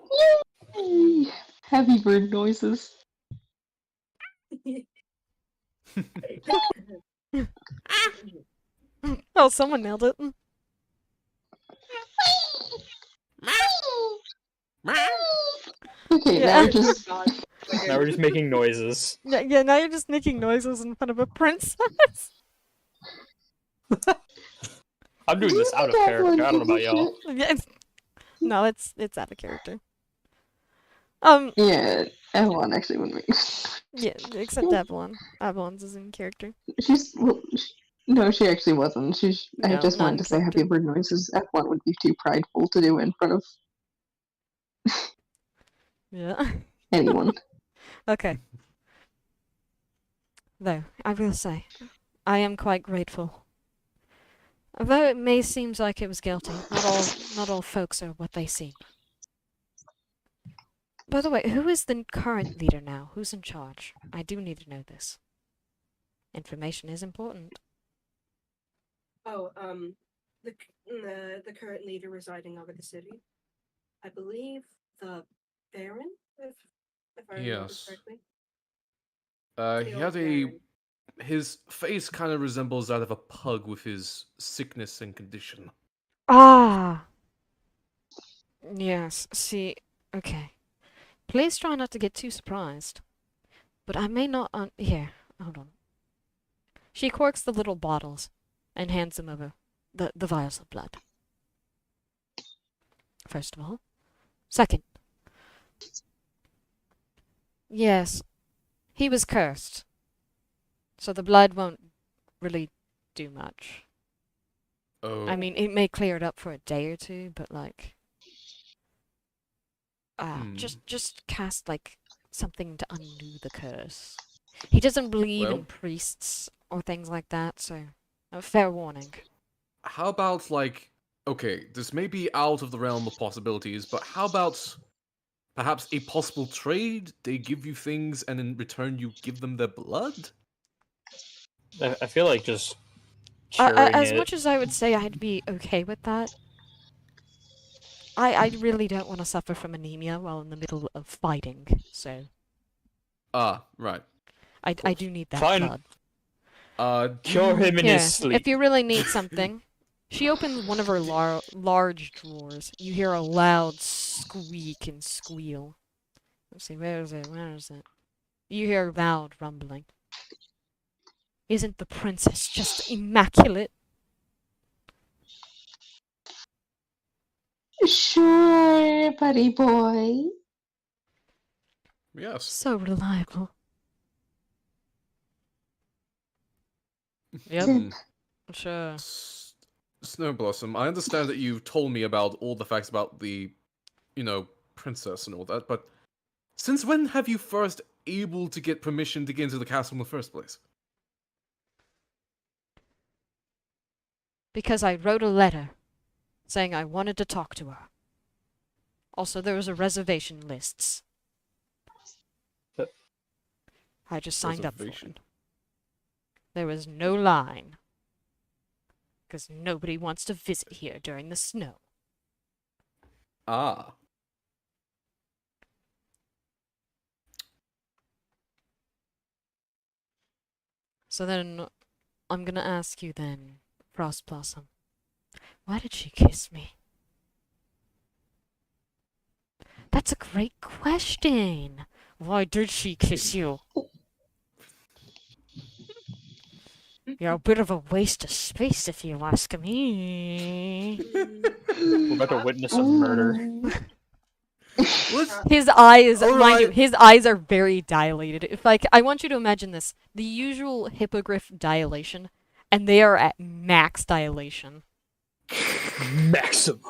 Yay! Heavy bird noises. oh someone nailed it. Okay, Yeah. now just... now we're just making noises. Yeah, now you're just making noises in front of a princess. I'm doing this out of character. I don't know about y'all. Yeah, no, it's out of character. Yeah, Evelyn actually wouldn't make... Yeah, except Avalon. Avalon's is in character. She's... Well, no, she actually wasn't. I No, just not wanted in to say character. happy bird noises. Evelyn would be too prideful to do in front of Yeah. anyone. Okay. Though, I will say, I am quite grateful. Although it may seem like it was guilty, not all folks are what they seem. By the way, who is the current leader now? Who's in charge? I do need to know this. Information is important. Oh, the current leader residing over the city. I believe the Baron, if I remember Yes. correctly. He had his face kind of resembles that of a pug with his sickness and condition. Ah! Yes, see, okay. Please try not to get too surprised. But I may not here, hold on. She corks the little bottles and hands them over. The vials of blood. First of all. Second. Yes, he was cursed. So the blood won't really do much. Oh. I mean, it may clear it up for a day or two, but like... just cast, like, something to undo the curse. He doesn't believe in priests or things like that, so... A fair warning. How about, like... Okay, this may be out of the realm of possibilities, but how about... Perhaps a possible trade? They give you things, and in return you give them their blood? I feel like just curing As it. much as I would say I'd be okay with that, I really don't want to suffer from anemia while in the middle of fighting, so... Ah, right. I do need that Fine. blood. Cure him in Here, his sleep. if you really need something... She opens one of her large drawers. You hear a loud squeak and squeal. Let's see, where is it? Where is it? You hear loud rumbling. Isn't the princess just immaculate? Sure, buddy boy. Yes. So reliable. Yep, Zip. sure. Snowblossom, I understand that you told me about all the facts about the, princess and all that, but since when have you first able to get permission to get into the castle in the first place? Because I wrote a letter saying I wanted to talk to her. Also, there was a reservation lists. I just signed up for it. There was no line. Because nobody wants to visit here during the snow. Ah. So then, I'm gonna ask you then, Frost Blossom. Why did she kiss me? That's a great question. Why did she kiss you? You're a bit of a waste of space if you ask me. We're about to witness a murder. His eyes, All mind you, right. his eyes are very dilated. If like, I want you to imagine this: the usual hippogriff dilation, and they are at max dilation. Maximum.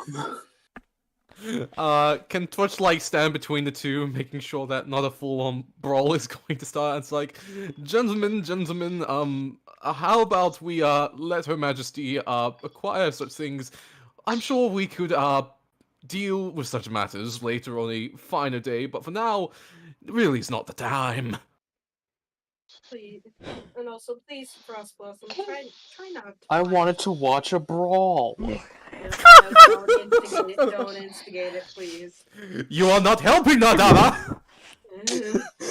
Can Twitch stand between the two, making sure that not a full-on brawl is going to start? It's like, gentlemen, how about we let Her Majesty acquire such things? I'm sure we could deal with such matters later on a finer day, but for now, really is not the time. Please. And also, please, Frost Blossom, try not to I fight. wanted to watch a brawl. No, don't instigate it, please. You are not helping, Nadara!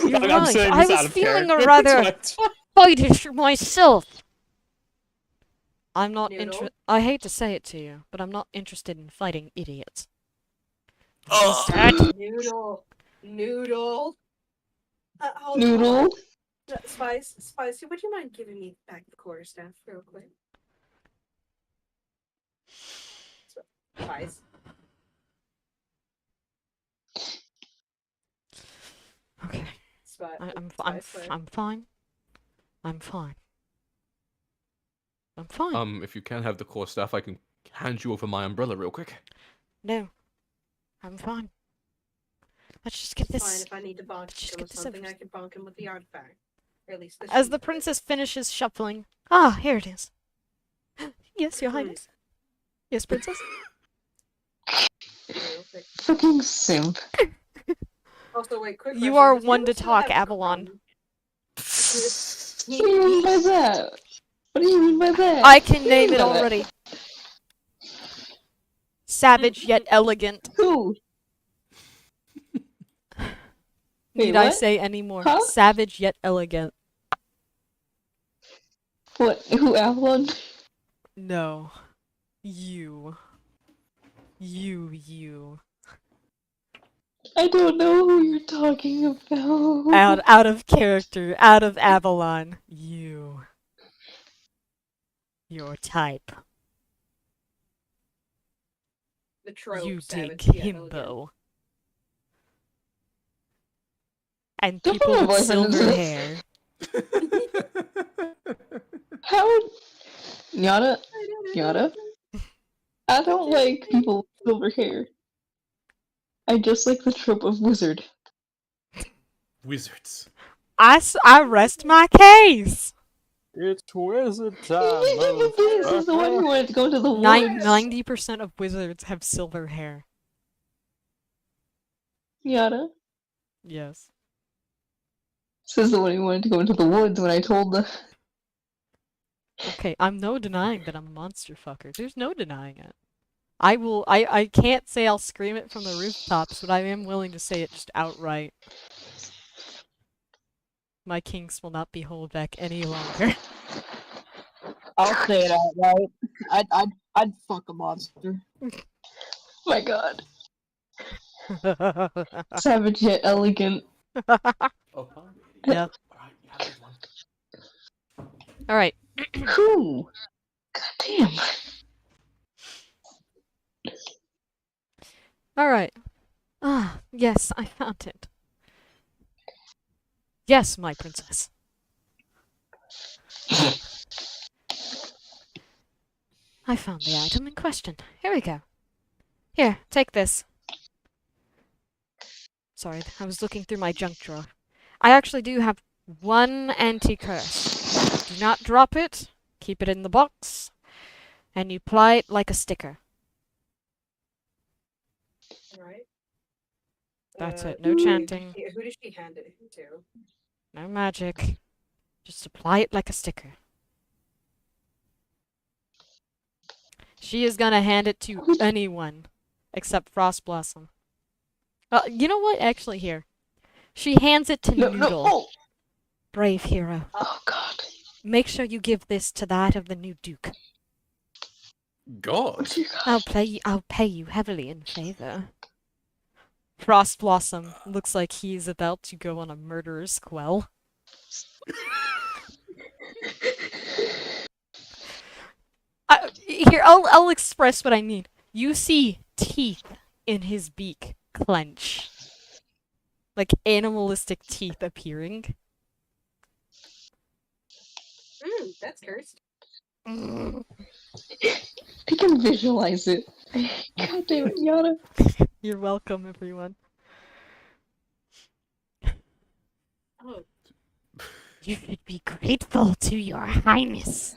You're I'm right. saying I this out was of feeling character. a rather It's fine. fightish myself. I'm not Noodle? interested. I hate to say it to you, but I'm not interested in fighting idiots. Noodle. Hold Noodle. on. Spicy, would you mind giving me back the quarterstaff real quick? Spice. Okay. I'm Spice. fine. I'm fine. I'm fine. If you can have the core staff, I can hand you over my umbrella real quick. No. I'm fine. Let's just get Fine, this. if I need to bonk let's just him get with this something, over- I can bonk him with the artifact. Or at least this As sheet the of it. princess finishes shuffling. Ah, here it is. Yes, Your Highness. Yes, princess. Real quick. Fucking simp. Also, wait, quick You question, are does he one to also talk, have Avalon. crumbs? What do you mean by that? What do you mean by that? I can What do you name mean it by that? already. Savage yet elegant. Who? Need Wait, I what? say any more? Huh? Savage yet elegant. What? Who, Avalon? No. You. You. I don't know who you're talking about. Out of character, out of Avalon. You. Your type. The trope. You dig savage. Yeah, himbo. And Don't people put my with boyfriend in silver this. hair. How? Yada? I don't like people with silver hair. I just like the trope of wizard. Wizards. I rest my case! It's wizard time, This is the one who wanted to go to the woods. 90% of wizards have silver hair. Yada. Yes. This is the one who wanted to go into the woods when I told the. Okay, I'm no denying that I'm a monster fucker. There's no denying it. I can't say I'll scream it from the rooftops, but I am willing to say it just outright. My kinks will not be held back any longer. I'll say it outright. I'd fuck a monster. My god. Savage yet elegant. Yeah. Alright. Whew. God damn. Alright. Ah, yes, I found it. Yes, my princess. I found the item in question. Here we go. Here, take this. Sorry, I was looking through my junk drawer. I actually do have one anti-curse. Do not drop it. Keep it in the box. And you apply it like a sticker. Alright. That's it. No chanting. Who does she hand it to? No magic. Just apply it like a sticker. She is gonna hand it to anyone except Frost Blossom. You know what? Actually, here. She hands it to Noodle. No. Brave hero. Oh god. Make sure you give this to that of the new Duke. God. I'll pay you heavily in favor. Frost Blossom looks like he's about to go on a murderous quell. Here, I'll express what I mean. You see teeth in his beak clench. Like animalistic teeth appearing. That's cursed. I can visualize it. God damn it, Yada. You're welcome, everyone. Oh. You should be grateful to your highness.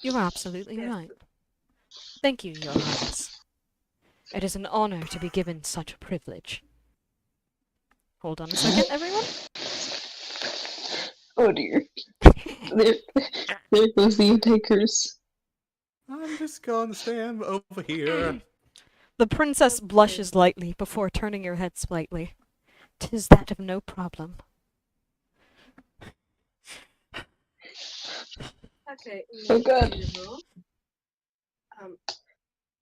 You are absolutely right. Thank you, Your Highness. It is an honor to be given such a privilege. Hold on a second, everyone. Oh dear. There goes the takers. I'm just gonna stand over here. The princess blushes lightly before turning her head slightly. 'Tis that of no problem. Okay. Oh god.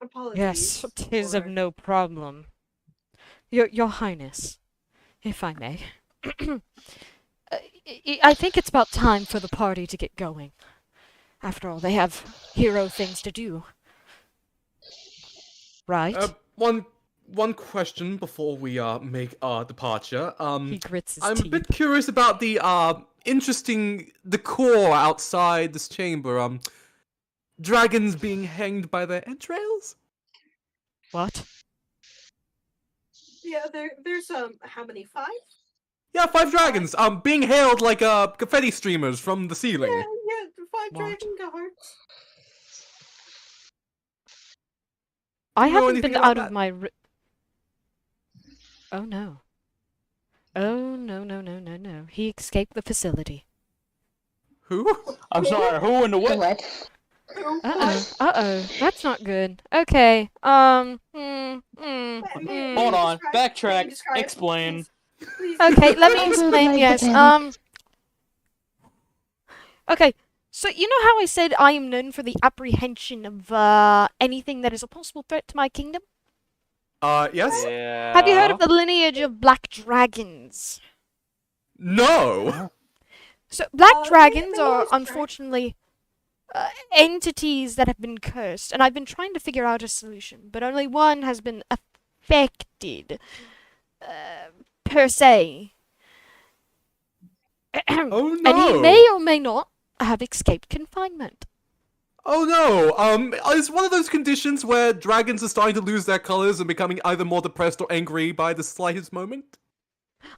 Apologies. Yes, 'tis of no problem. Your Highness, if I may. I think it's about time for the party to get going. After all, they have hero things to do. Right? One question before we make our departure. He grits his I'm teeth. a bit curious about the interesting decor outside this chamber. Dragons being hanged by their entrails? What? Yeah, there's how many? 5? Yeah, 5 dragons. Being hailed like confetti streamers from the ceiling. Yeah, 5 What? dragon guards. I You know haven't anything been about out of that? my. Oh no. Oh no. He escaped the facility. Who? I'm sorry, who in the what? What? Uh-oh. That's not good. Okay. Hold on, backtrack, explain. Please. Okay, let me I would explain, like yes. to Okay, so you know how I said I am known for the apprehension of anything that is a possible threat to my kingdom? Yes? Yeah. Have you heard of the lineage of black dragons? No! So, black May- dragons may I are just try- unfortunately entities that have been cursed, and I've been trying to figure out a solution, but only one has been affected, per se. Oh And he no! may or may not have escaped confinement. Oh no! It's one of those conditions where dragons are starting to lose their colors and becoming either more depressed or angry by the slightest moment?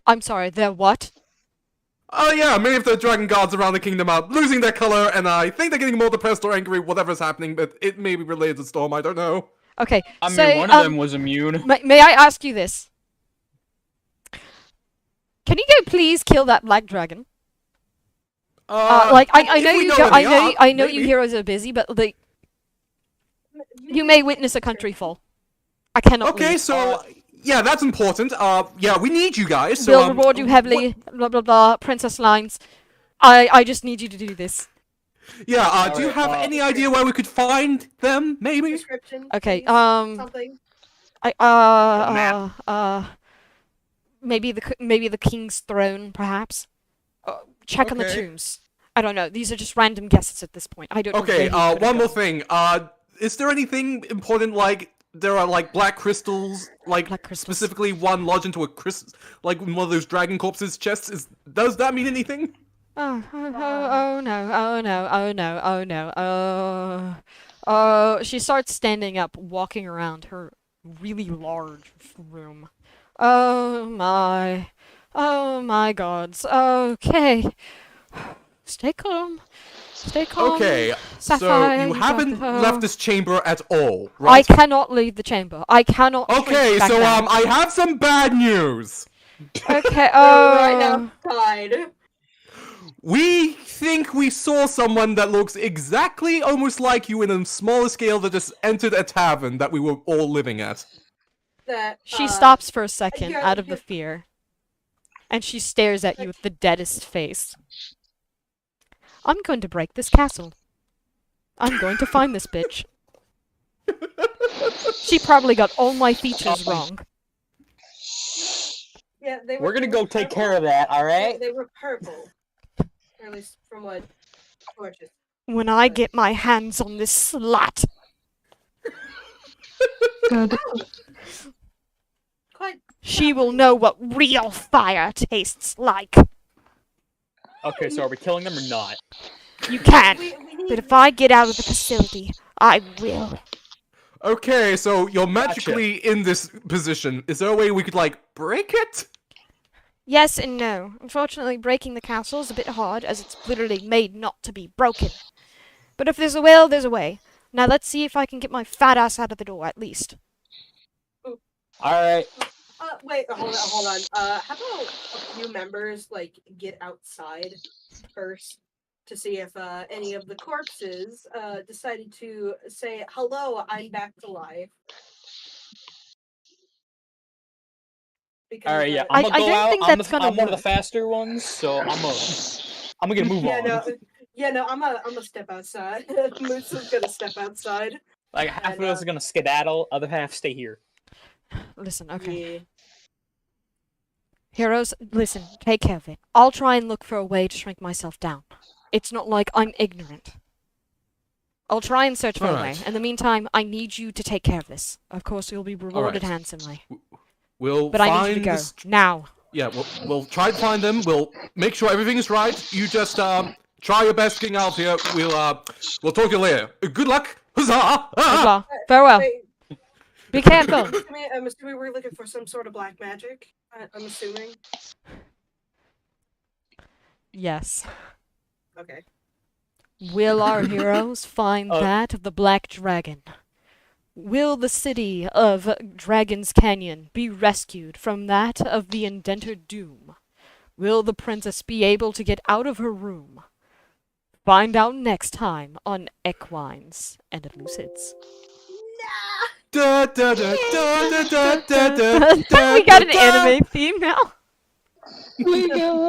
I'm sorry, they're what? Oh yeah, many of the dragon gods around the kingdom are losing their color, and I think they're getting more depressed or angry, whatever's happening, but it may be related to Storm, I don't know. Okay, I so, mean, one of them was immune. may I ask you this? Can you go please kill that black dragon? I if know we you, know go, where they are, I know you maybe. heroes are busy, but like, you may witness a country fall. I cannot Okay, leave. so, yeah, that's important. Yeah, we need you guys, so, We'll reward you heavily, blah blah blah, princess lines. I just need you to do this. Yeah, do you Alright, have any idea where we could find them, maybe? Description. Okay, please? Something. Maybe the king's throne, perhaps. Check on the Okay. tombs. I don't know. These are just random guesses at this point. I don't know. Okay, where he could've one more gone. thing. Is there anything important, like, there are, like, black crystals, like, Black crystals. specifically one lodged into a like, one of those dragon corpses' chests? Does that mean anything? Oh no. Oh, she starts standing up, walking around her really large room. Oh my gods. Okay. Stay calm. Stay calm. Okay, so Sapphire, you got haven't the- left this chamber at all, I right? cannot leave the chamber. I cannot. shrink Okay, back so, down. I have some bad news. Okay. Right outside. We think we saw someone that looks exactly almost like you in a smaller scale that just entered a tavern that we were all living at. That She stops for a second you're- out of the fear, and she stares at you with the deadest face. I'm going to break this castle. I'm going to find this bitch. She probably got all my features wrong. Yeah, they were. We're gonna they go were take purple. care of that, alright? They were purple. Or at least from what Torches. When I get my hands on this slut. God. Quite. She will know what real fire tastes like. Okay, so are we killing them or not? You can, We need. but if I get out of the facility, I will. Okay, so you're magically in this position. Is there a way we could, like, break it? Yes and no. Unfortunately, breaking the castle is a bit hard, as it's literally made not to be broken. But if there's a will, there's a way. Now let's see if I can get my fat ass out of the door, at least. Alright. Wait, hold on. How about a few members like get outside first to see if any of the corpses decided to say hello, I'm back to life. Because, Alright, yeah. I I'm gonna go don't out. think I'm, that's the, gonna I'm one of the work. faster ones, so I'm gonna get a move on. I'm a step outside. Moose is gonna step outside. Like half of and, us are gonna skedaddle, other half stay here. Listen, okay. Yeah. Heroes, listen, take care of it. I'll try and look for a way to shrink myself down. It's not like I'm ignorant. I'll try and search for a way. Alright. In the meantime, I need you to take care of this. Of course, you'll be rewarded Alright. handsomely. We'll But find I need you to go. this... Now. Yeah, we'll try to find them. We'll make sure everything is right. You just, try your best getting out of here. We'll talk to you later. Good luck! Huzzah! Goodbye. Farewell. Wait, Be careful. I'm assuming we're looking for some sort of black magic. I'm assuming. Yes. Okay. Will our heroes find that of the Black Dragon? Will the city of Dragon's Canyon be rescued from that of the indented doom? Will the princess be able to get out of her room? Find out next time on Equines and Lucids. Da, da, da, da, da, da, da, da, We got an da. anime theme now. We go